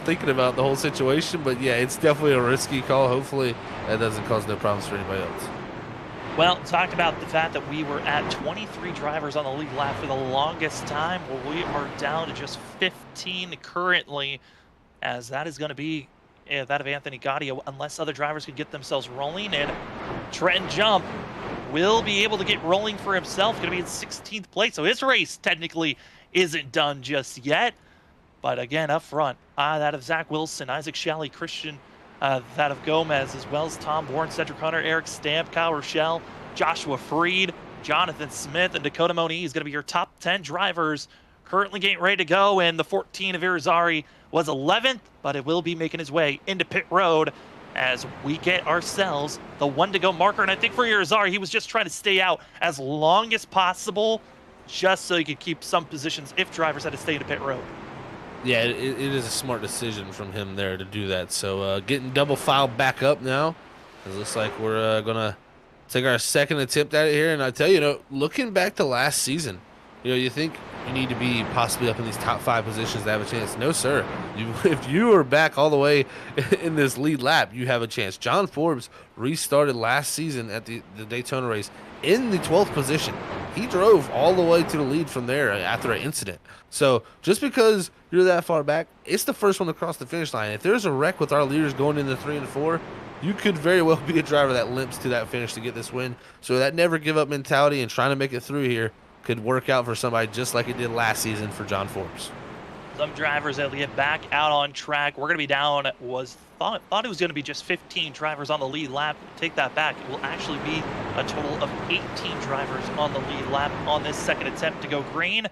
S3: thinking about the whole situation. But yeah, it's definitely a risky call. Hopefully that doesn't cause no problems for anybody else.
S4: Well, talked about the fact that we were at 23 drivers on the lead lap for the longest time. Well, we are down to just 15 currently, as that is going to be that of Anthony Gaudio, unless other drivers can get themselves rolling. And Trenton Jump will be able to get rolling for himself, going to be in 16th place. So his race technically isn't done just yet. But again, up front, that of Zach Wilson, Isaac Shelley, Christian, that of Gomez, as well as Tom Bourne, Cedric Hunter, Eric Stamp, Kyle Rochelle, Joshua Freed, Jonathan Smith, and Dakota Moniz is going to be your top 10 drivers currently getting ready to go. And the 14 of Irizarry was 11th, but it will be making his way into pit road as we get ourselves the 1 to go marker. And I think for Irizarry, he was just trying to stay out as long as possible just so he could keep some positions if drivers had to stay into pit road.
S3: Yeah, it is a smart decision from him there to do that. So getting double file back up now. It looks like we're going to take our second attempt at it here. And I tell you, looking back to last season, you think you need to be possibly up in these top 5 positions to have a chance. No, sir. If you are back all the way in this lead lap, you have a chance. John Forbes restarted last season at the Daytona race in the 12th position. He drove all the way to the lead from there after an incident. So just because you're that far back, it's the first one to cross the finish line. If there's a wreck with our leaders going into 3 and 4, you could very well be a driver that limps to that finish to get this win. So that never give up mentality and trying to make it through here could work out for somebody just like it did last season for John Forbes.
S4: Some drivers that get back out on track. We're going to be down, thought it was going to be just 15 drivers on the lead lap. Take that back. It will actually be a total of 18 drivers on the lead lap on this second attempt to go green.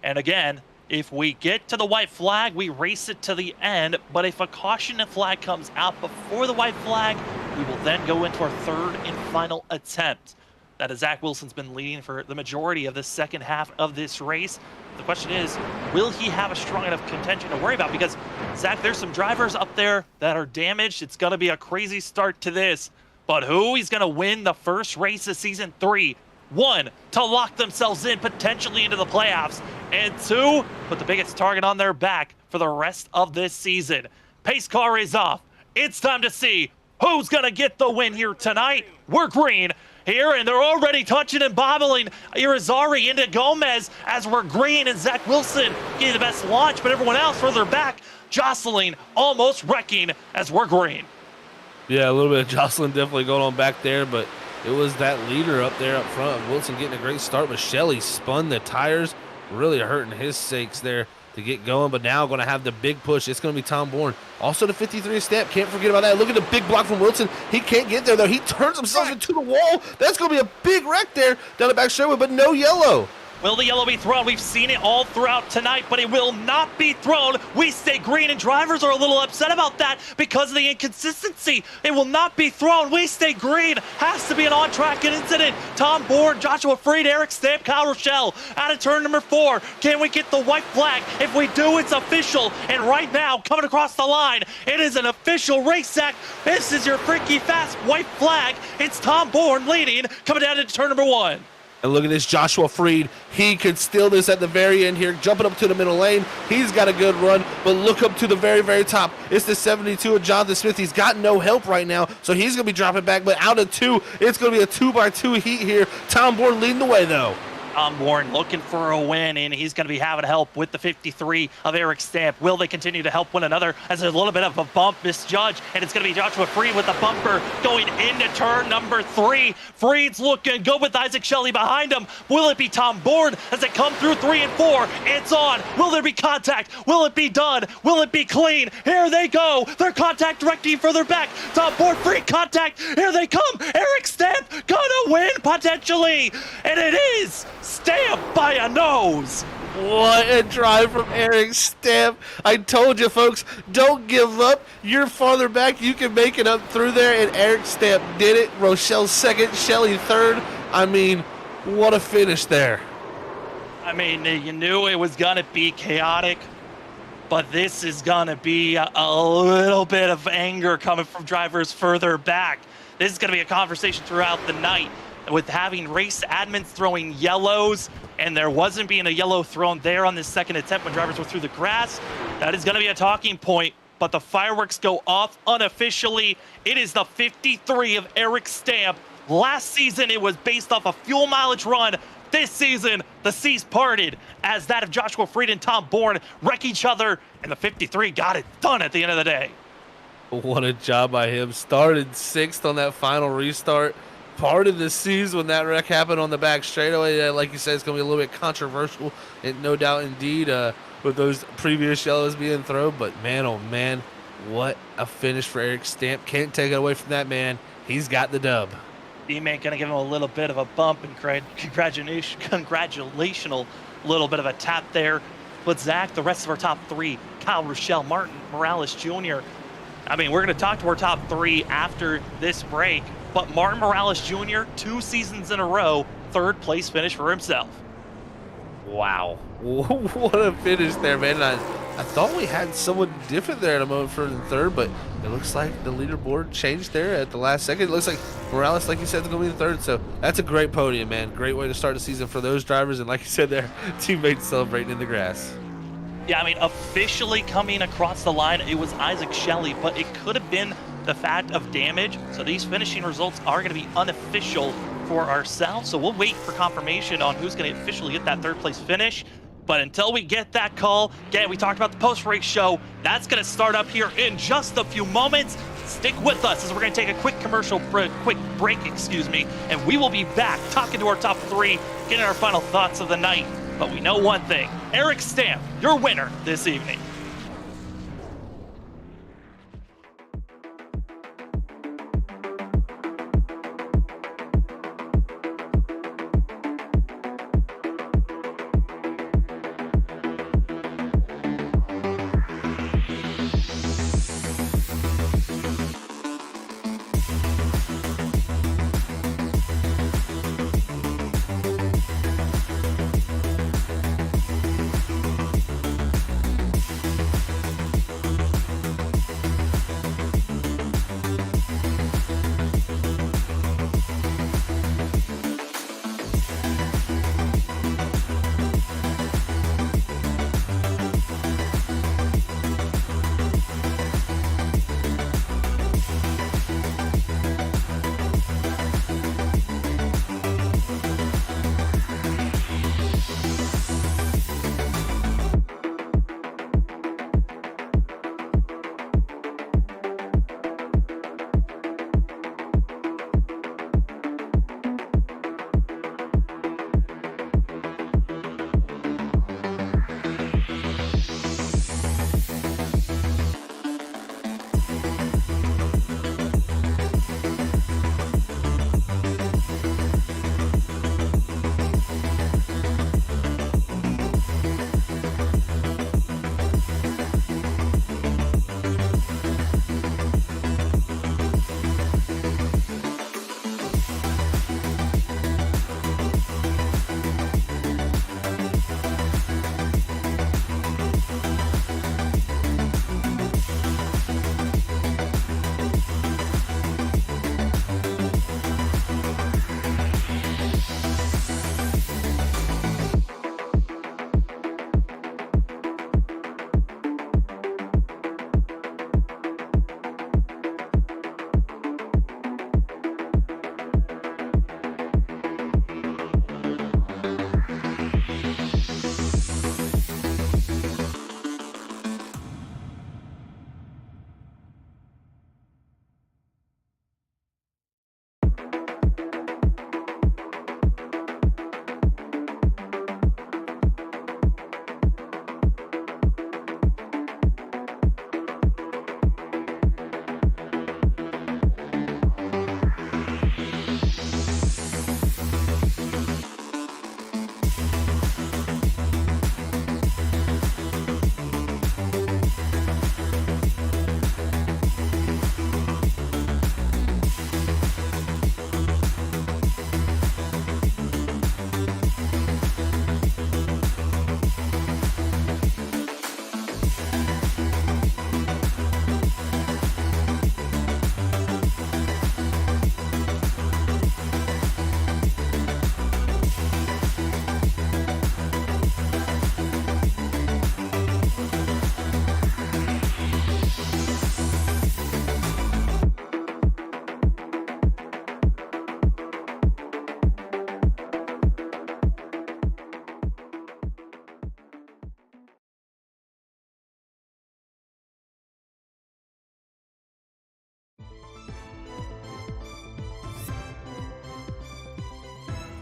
S4: And again, if we get to the white flag, we race it to the end. But if a caution flag comes out before the white flag, we will then go into our third and final attempt. That is Zach Wilson's been leading for the majority of the second half of this race. The question is, will he have a strong enough contention to worry about? Because, Zach, there's some drivers up there that are damaged. It's going to be a crazy start to this. But who is going to win the first race of season 3? 1, to lock themselves in potentially into the playoffs, and 2, put the biggest target on their back for the rest of this season. Pace car is off. It's time to see who's going to get the win here tonight. We're green here, and they're already touching and bobbling Irizarry into Gomez as we're green, and Zach Wilson getting the best launch, but everyone else further back jostling, almost wrecking as we're green.
S3: Yeah, a little bit of jostling definitely going on back there, but it was that leader up there up front. Wilson getting a great start, but Shelley spun the tires, really hurting his sakes there to get going, but now going to have the big push. It's going to be Tom Bourne. Also the 53 step, can't forget about that. Look at the big block from Wilson. He can't get there, though. He turns himself into the wall. That's going to be a big wreck there down the back straightaway, but no yellow.
S4: Will the yellow be thrown? We've seen it all throughout tonight, but it will not be thrown. We stay green, and drivers are a little upset about that because of the inconsistency. It will not be thrown. We stay green. Has to be an on-track incident. Tom Bourne, Joshua Freed, Eric Stamp, Kyle Rochelle out of turn number 4. Can we get the white flag? If we do, it's official. And right now, coming across the line, it is an official race act. This is your freaky fast white flag. It's Tom Bourne leading, coming down into turn number 1.
S3: And look at this Joshua Freed. He could steal this at the very end here, jumping up to the middle lane. He's got a good run, but look up to the very, very top. It's the 72 of Jonathan Smith. He's got no help right now, so he's going to be dropping back. But out of 2, it's going to be a 2x2 heat here. Tom Bourne leading the way, though.
S4: Tom Bourne looking for a win, and he's going to be having help with the 53 of Eric Stamp. Will they continue to help one another as there's a little bit of a bump misjudged, and it's going to be Joshua Freed with the bumper going into turn number 3. Freed's looking good with Isaac Shelley behind him. Will it be Tom Bourne as they come through 3 and 4? It's on. Will there be contact? Will it be done? Will it be clean? Here they go. Their contact directly further back. Tom Bourne, free contact. Here they come. Eric Stamp gonna win potentially, and it is Stamp by a nose.
S3: What a drive from Eric Stamp. I told you, folks, don't give up. You're farther back. You can make it up through there, and Eric Stamp did it. Rochelle second, Shelley third. I mean, what a finish there.
S4: I mean, you knew it was going to be chaotic, but this is going to be a little bit of anger coming from drivers further back. This is going to be a conversation throughout the night, with having race admins throwing yellows, and there wasn't being a yellow thrown there on this second attempt when drivers were through the grass. That is going to be a talking point, but the fireworks go off unofficially. It is the 53 of Eric Stamp. Last season, it was based off a fuel mileage run. This season, the seas parted as that of Joshua Freed and Tom Bourne wreck each other, and the 53 got it done at the end of the day.
S3: What a job by him. Started 6th on that final restart. Part of the season when that wreck happened on the back straightaway. Like you said, it's going to be a little bit controversial, and no doubt indeed, with those previous yellows being thrown. But man, oh man, what a finish for Eric Stamp. Can't take it away from that man. He's got the dub.
S4: Teammate going to give him a little bit of a bump and congratulational little bit of a tap there. But Zach, the rest of our top 3, Kyle Rochelle, Martin Morales Jr. I mean, we're going to talk to our top 3 after this break. But Martin Morales Jr., 2 seasons in a row, 3rd place finish for himself.
S3: Wow. What a finish there, man. I thought we had someone different there at a moment for the 3rd, but it looks like the leaderboard changed there at the last second. It looks like Morales, like you said, is going to be the 3rd, so that's a great podium, man. Great way to start the season for those drivers, and like you said, their teammates celebrating in the grass.
S4: Yeah, I mean, officially coming across the line, it was Isaac Shelley, but it could have been the fact of damage. So these finishing results are going to be unofficial for ourselves. So we'll wait for confirmation on who's going to officially get that 3rd place finish. But until we get that call, again, we talked about the post-race show. That's going to start up here in just a few moments. Stick with us as we're going to take a quick break, and we will be back talking to our top 3, getting our final thoughts of the night. But we know one thing, Eric Stamp, your winner this evening.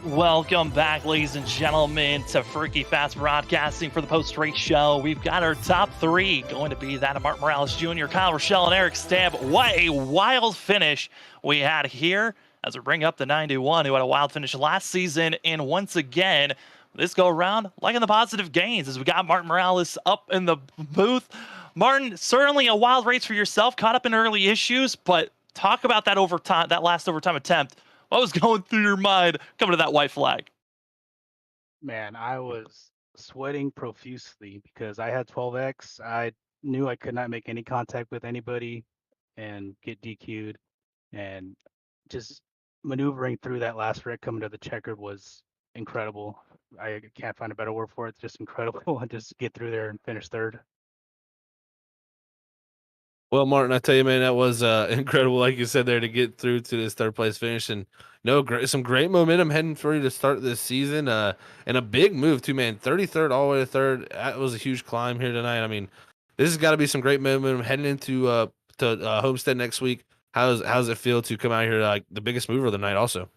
S4: Welcome back, ladies and gentlemen, to Freaky Fast Broadcasting for the post-race show. We've got our top three going to be that of Mark Morales Jr., Kyle Rochelle, and Eric Stamp. What a wild finish we had here as we bring up the 91, who had a wild finish last season. And once again, this go around liking the positive gains as we got Martin Morales up in the booth. Martin, certainly a wild race for yourself, caught up in early issues, but talk about that overtime, that last overtime attempt. What was going through your mind coming to that white flag?
S7: Man, I was sweating profusely because I had 12X. I knew I could not make any contact with anybody and get DQ'd. And just maneuvering through that last wreck coming to the checkered was incredible. I can't find a better word for it. It's just incredible. And just get through there and finish third.
S3: Well, Martin, I tell you, man, that was incredible, like you said there, to get through to this third place finish, and some great momentum heading for you to start this season, and a big move too, man. 33rd all the way to third. That was a huge climb here tonight. I mean, this has got to be some great momentum heading into Homestead next week. How's it feel to come out here like the biggest mover of the night, also?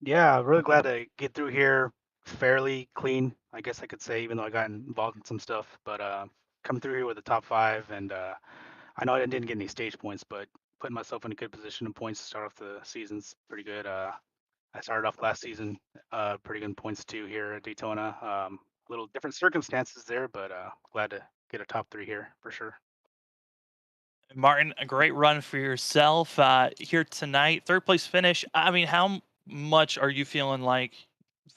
S7: Yeah, really glad to get through here fairly clean, I guess I could say, even though I got involved in some stuff. But coming through here with the top five, and I know I didn't get any stage points, but putting myself in a good position in points to start off the season's pretty good. I started off last season pretty good in points too here at Daytona. Little different circumstances there, but glad to get a top three here for sure.
S4: Martin, a great run for yourself here tonight. Third place finish. I mean, how much are you feeling like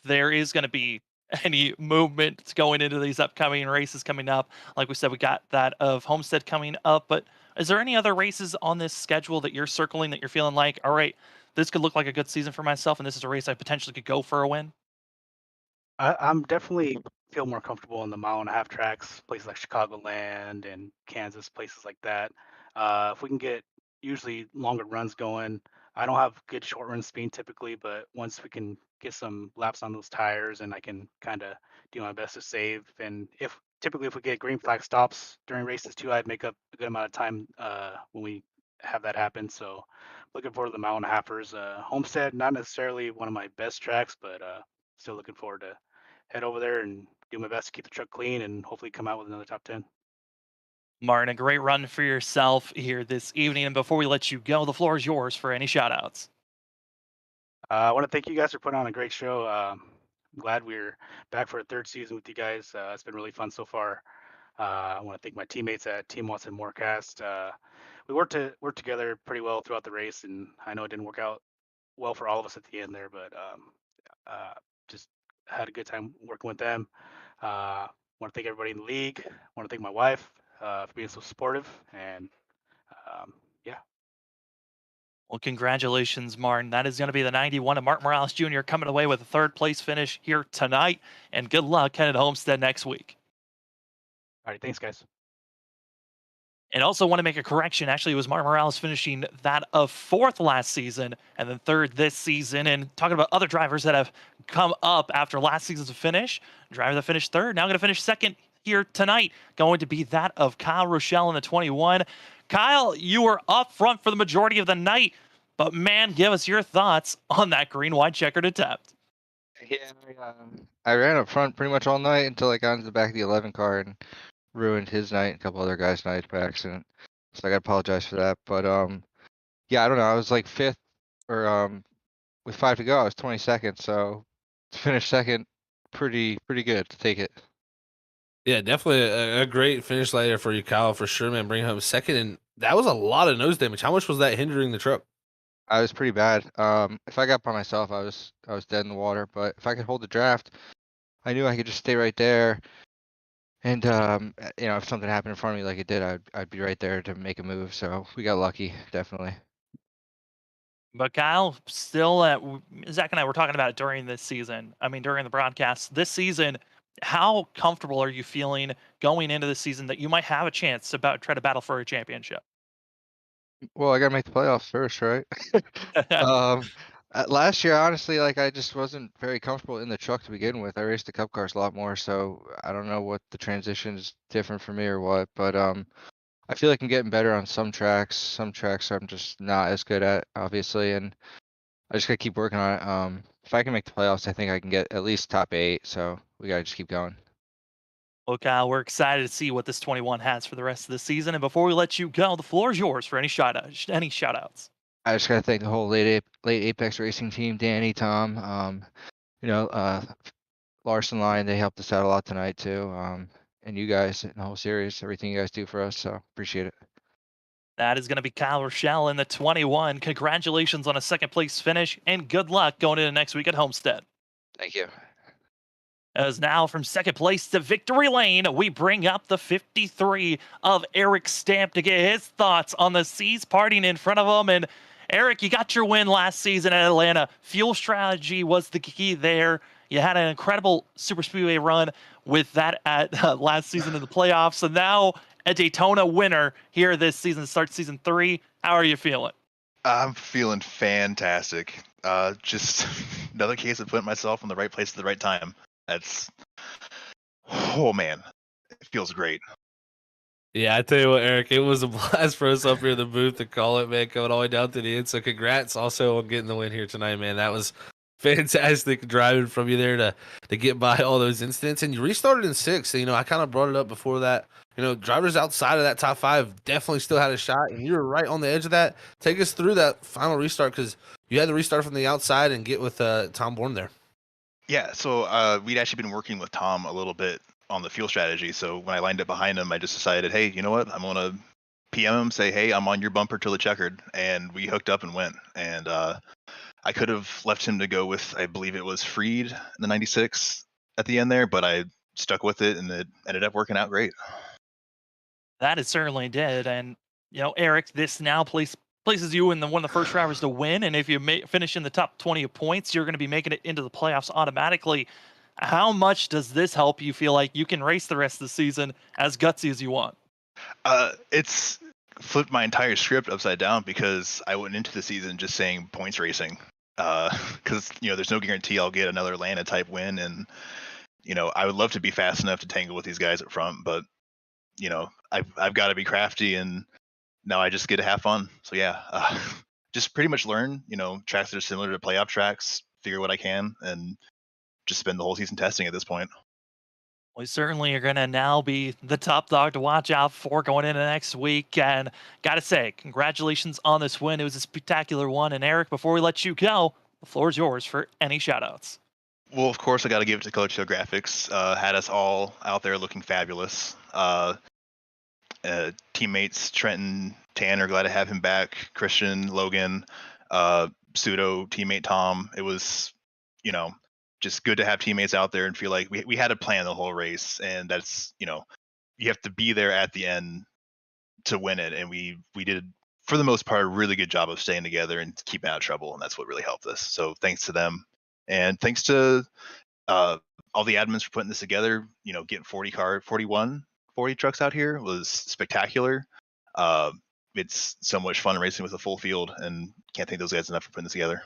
S4: there is going to be any movement going into these upcoming races coming up? Like we said, we got that of Homestead coming up, but is there any other races on this schedule that you're circling that you're feeling like, all right, this could look like a good season for myself, and this is a race I potentially could go for a win?
S7: I'm definitely feel more comfortable in the mile and a half tracks, places like Chicagoland and Kansas, places like that. If we can get usually longer runs going, I don't have good short run speed typically, but once we can get some laps on those tires and I can kind of do my best to save. And if we get green flag stops during races too, I'd make up a good amount of time when we have that happen. So looking forward to the mile and a halfers. Homestead, not necessarily one of my best tracks, but still looking forward to head over there and do my best to keep the truck clean and hopefully come out with another top 10.
S4: Martin, a great run for yourself here this evening. And before we let you go, the floor is yours for any shout outs.
S7: I want to thank you guys for putting on a great show. I'm glad we're back for a third season with you guys. It's been really fun so far. I want to thank my teammates at Team Watson Morecast. We worked together pretty well throughout the race, and I know it didn't work out well for all of us at the end there, but just had a good time working with them. Want to thank everybody in the league. Want to thank my wife for being so supportive, and yeah.
S4: Well, congratulations, Martin. That is going to be the 91 of Mark Morales Jr. coming away with a third place finish here tonight. And good luck headed to Homestead next week.
S7: All right, thanks, guys.
S4: And also want to make a correction. Actually, it was Mark Morales finishing that of fourth last season and then third this season. And talking about other drivers that have come up after last season's finish, driver that finished third, now going to finish second here tonight, going to be that of Kyle Rochelle in the 21. Kyle, you were up front for the majority of the night, but man, give us your thoughts on that green-white checkered attempt.
S8: Yeah, I ran up front pretty much all night until I got into the back of the 11 car and ruined his night and a couple other guys' nights by accident. So I gotta apologize for that. But yeah, I don't know. I was like fifth, or with 5 to go, I was 22nd. So to finish second, pretty good to take it.
S3: Yeah, definitely a great finish later for you, Kyle, for sure, man. Bring home second, and that was a lot of nose damage. How much was that hindering the truck?
S8: I was pretty bad. If I got by myself, I was dead in the water. But if I could hold the draft, I knew I could just stay right there. And if something happened in front of me like it did, I'd be right there to make a move. So we got lucky, definitely.
S4: But Kyle, still, Zach and I were talking about it during this season. I mean, during the broadcast this season. How comfortable are you feeling going into the season that you might have a chance to try to battle for a championship?
S8: Well, I gotta make the playoffs first, right? Last year, honestly, like I just wasn't very comfortable in the truck to begin with. I raced the Cup cars a lot more, so I don't know what the transition is different for me or what. But I feel like I'm getting better on some tracks. Some tracks I'm just not as good at, obviously, and I just gotta keep working on it. if I can make the playoffs, I think I can get at least top 8. So we gotta just keep going.
S4: Well, Kyle, we're excited to see what this 21 has for the rest of the season. And before we let you go, the floor is yours for any shout outs.
S8: I just gotta thank the whole late Apex Racing team, Danny, Tom, Larson Line. They helped us out a lot tonight too. And you guys in the whole series, everything you guys do for us. So appreciate it.
S4: That is going to be Kyle Rochelle in the 21. Congratulations on a second place finish and good luck going into next week at Homestead.
S8: Thank you.
S4: As now from second place to victory lane, we bring up the 53 of Eric Stamp to get his thoughts on the C's partying in front of him. And Eric, you got your win last season at Atlanta. Fuel strategy was the key there. You had an incredible Super Speedway run with that at last season in the playoffs. And now a Daytona winner here this season, starts season 3. How are you feeling?
S9: I'm feeling fantastic. Just another case of putting myself in the right place at the right time. Oh man, it feels great.
S3: Yeah, I tell you what, Eric, it was a blast for us up here in the booth to call it, man, coming all the way down to the end. So congrats also on getting the win here tonight, man. That was fantastic driving from you there to get by all those incidents. And you restarted in 6th. So, I kind of brought it up before that. Drivers outside of that top 5 definitely still had a shot, and you were right on the edge of that. Take us through that final restart, because you had to restart from the outside and get with Tom Bourne there.
S9: Yeah, so we'd actually been working with Tom a little bit on the fuel strategy. So when I lined up behind him, I just decided, hey, you know what? I'm going to PM him, say, hey, I'm on your bumper till the checkered. And we hooked up and went. And I could have left him to go with, I believe it was Freed in the 96 at the end there, but I stuck with it, and it ended up working out great.
S4: That it certainly did. And, Eric, this now places you in one of the first drivers to win. And if you finish in the top 20 of points, you're going to be making it into the playoffs automatically. How much does this help you feel like you can race the rest of the season as gutsy as you want?
S9: It's flipped my entire script upside down, because I went into the season just saying points racing. Because, there's no guarantee I'll get another Atlanta type win. And, I would love to be fast enough to tangle with these guys up front, but, I've got to be crafty, and now I just get to have fun. So yeah, just pretty much learn, tracks that are similar to playoff tracks, figure what I can, and just spend the whole season testing at this point.
S4: We certainly are going to now be the top dog to watch out for going into next week. And got to say, congratulations on this win. It was a spectacular one. And Eric, before we let you go, the floor is yours for any shout-outs.
S9: Well, of course, I got to give it to Coach Hill Graphics. Had us all out there looking fabulous. Teammates Trenton, Tanner, glad to have him back. Christian, Logan, pseudo teammate Tom. It was, just good to have teammates out there and feel like we had a plan the whole race, and that's, you have to be there at the end to win it. And we did, for the most part, a really good job of staying together and keeping out of trouble, and that's what really helped us. So thanks to them, and thanks to all the admins for putting this together. Getting 40 trucks out here was spectacular. It's so much fun racing with a full field, and can't thank those guys enough for putting this together.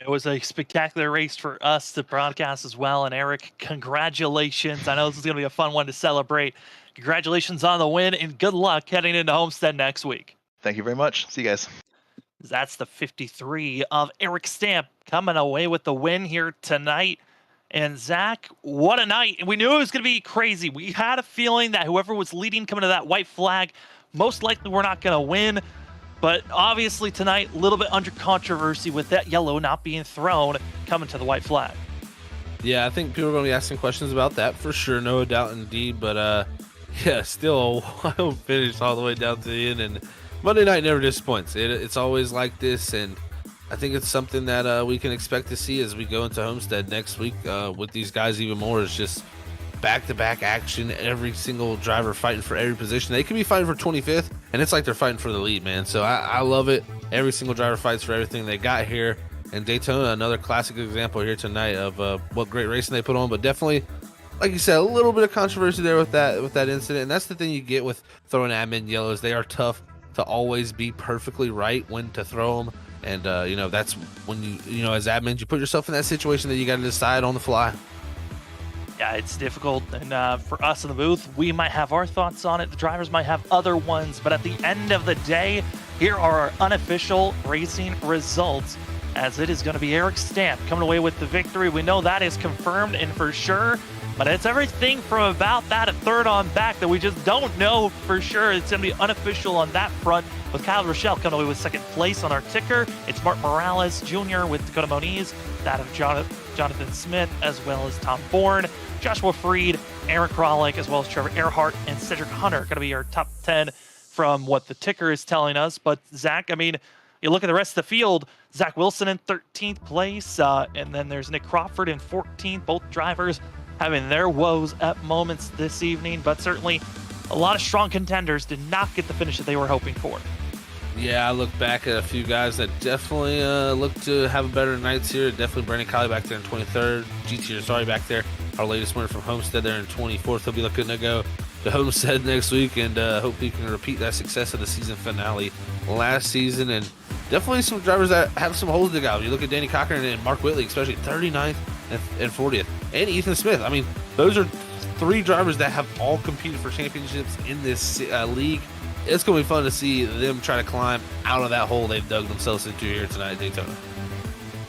S4: It was a spectacular race for us to broadcast as well. And Eric, congratulations. I know this is going to be a fun one to celebrate. Congratulations on the win, and good luck heading into Homestead next week.
S9: Thank you very much. See you guys.
S4: That's the 53 of Eric Stamp coming away with the win here tonight. And Zach, what a night. And we knew it was going to be crazy. We had a feeling that whoever was leading coming to that white flag, most likely we're not going to win. But obviously tonight, a little bit under controversy with that yellow not being thrown coming to the white flag.
S3: Yeah, I think people are going to be asking questions about that for sure. No doubt indeed. But yeah, still a wild finish all the way down to the end. And Monday night never disappoints. It's always like this. And I think it's something that we can expect to see as we go into Homestead next week with these guys even more. It's just back-to-back action, every single driver fighting for every position. They could be fighting for 25th, and it's like they're fighting for the lead, man. So I love it. Every single driver fights for everything they got here. And Daytona, another classic example here tonight of what great racing they put on. But definitely, like you said, a little bit of controversy there with that incident. And that's the thing you get with throwing admin yellows. They are tough to always be perfectly right when to throw them. And, that's when you as admins, you put yourself in that situation that you got to decide on the fly.
S4: Yeah, it's difficult. And for us in the booth, we might have our thoughts on it. The drivers might have other ones. But at the end of the day, here are our unofficial racing results. as it is going to be Eric Stamp coming away with the victory. We know that is confirmed and for sure, but it's everything from about that at third on back that we just don't know for sure. It's going to be unofficial on that front, with Kyle Rochelle coming away with second place on our ticker. It's Mark Morales Jr. with Dakota Moniz, that of Jonathan Smith, as well as Tom Bourne, Joshua Freed, Aaron Kralik, as well as Trevor Earhart and Cedric Hunter. Going to be our top 10 from what the ticker is telling us. But Zach, I mean, you look at the rest of the field, Zach Wilson in 13th place, and then there's Nick Crawford in 14th. Both drivers having their woes at moments this evening, but certainly a lot of strong contenders did not get the finish that they were hoping for.
S3: Yeah, I look back at a few guys that definitely look to have better nights here. Definitely Brandon Colley back there in 23rd. GT Rosari back there. Our latest winner from Homestead there in 24th. He'll be looking to go to Homestead next week, and hopefully you can repeat that success of the season finale last season. And definitely some drivers that have some holes to dig out. You look at Danny Cochran and Mark Whitley, especially 39th and 40th. And Ethan Smith. I mean, those are three drivers that have all competed for championships in this league. It's going to be fun to see them try to climb out of that hole they've dug themselves into here tonight at Daytona.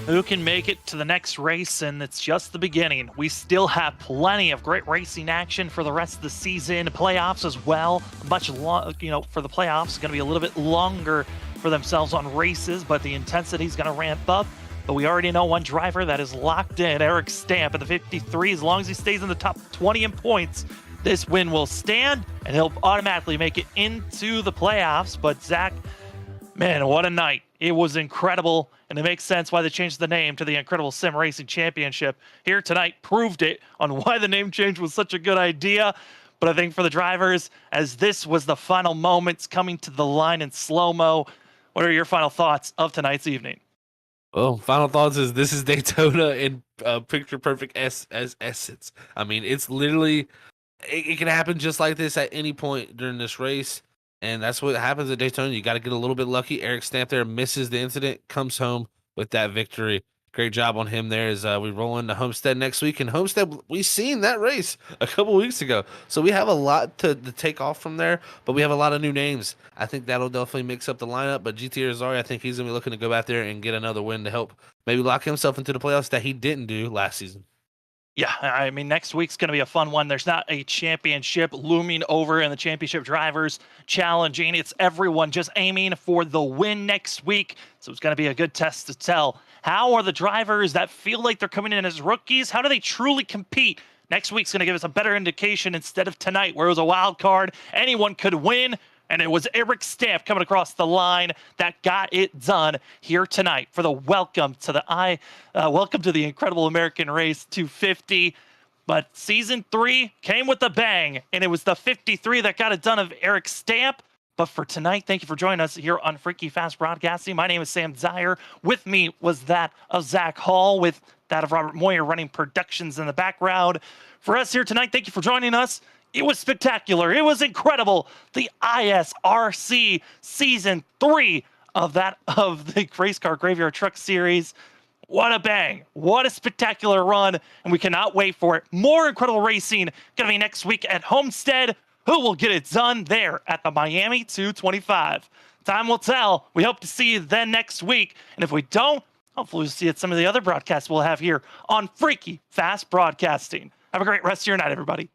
S4: Who can make it to the next race? And it's just the beginning. We still have plenty of great racing action for the rest of the season. Playoffs as well. Much long, for the playoffs, it's going to be a little bit longer for themselves on races, but the intensity is going to ramp up. But we already know one driver that is locked in, Eric Stamp at the 53. As long as he stays in the top 20 in points, this win will stand, and he'll automatically make it into the playoffs. But Zach, man, what a night. It was incredible, and it makes sense why they changed the name to the Incredible Sim Racing Championship. Here tonight proved it on why the name change was such a good idea. But I think for the drivers, as this was the final moments coming to the line in slow-mo, what are your final thoughts of tonight's evening?
S3: Well, final thoughts is this is Daytona in picture-perfect essence. I mean, it's literally... It can happen just like this at any point during this race, and that's what happens at Daytona. You got to get a little bit lucky. Eric Stamp there misses the incident, comes home with that victory. Great job on him there as we roll into Homestead next week. And Homestead, we seen that race a couple weeks ago, so we have a lot to take off from there, but we have a lot of new names. I think that'll definitely mix up the lineup, but GT Rosari, I think he's going to be looking to go back there and get another win to help maybe lock himself into the playoffs that he didn't do last season.
S4: Yeah, I mean, next week's going to be a fun one. There's not a championship looming over in the championship drivers challenging. It's everyone just aiming for the win next week. So it's going to be a good test to tell. How are the drivers that feel like they're coming in as rookies? How do they truly compete? Next week's going to give us a better indication instead of tonight where it was a wild card. Anyone could win. And it was Eric Stamp coming across the line that got it done here tonight for the welcome to the Incredible American Race 250. But season 3 came with a bang, and it was the 53 that got it done of Eric Stamp. But for tonight, thank you for joining us here on Freaky Fast Broadcasting. My name is Sam Dyer. With me was that of Zach Hall, with that of Robert Moyer running productions in the background. For us here tonight, thank you for joining us. It was spectacular. It was incredible. The ISRC Season 3 of the Race Car Graveyard Truck Series. What a bang. What a spectacular run. And we cannot wait for it. More incredible racing going to be next week at Homestead. Who will get it done there at the Miami 225? Time will tell. We hope to see you then next week. And if we don't, hopefully we'll see you at some of the other broadcasts we'll have here on Freaky Fast Broadcasting. Have a great rest of your night, everybody.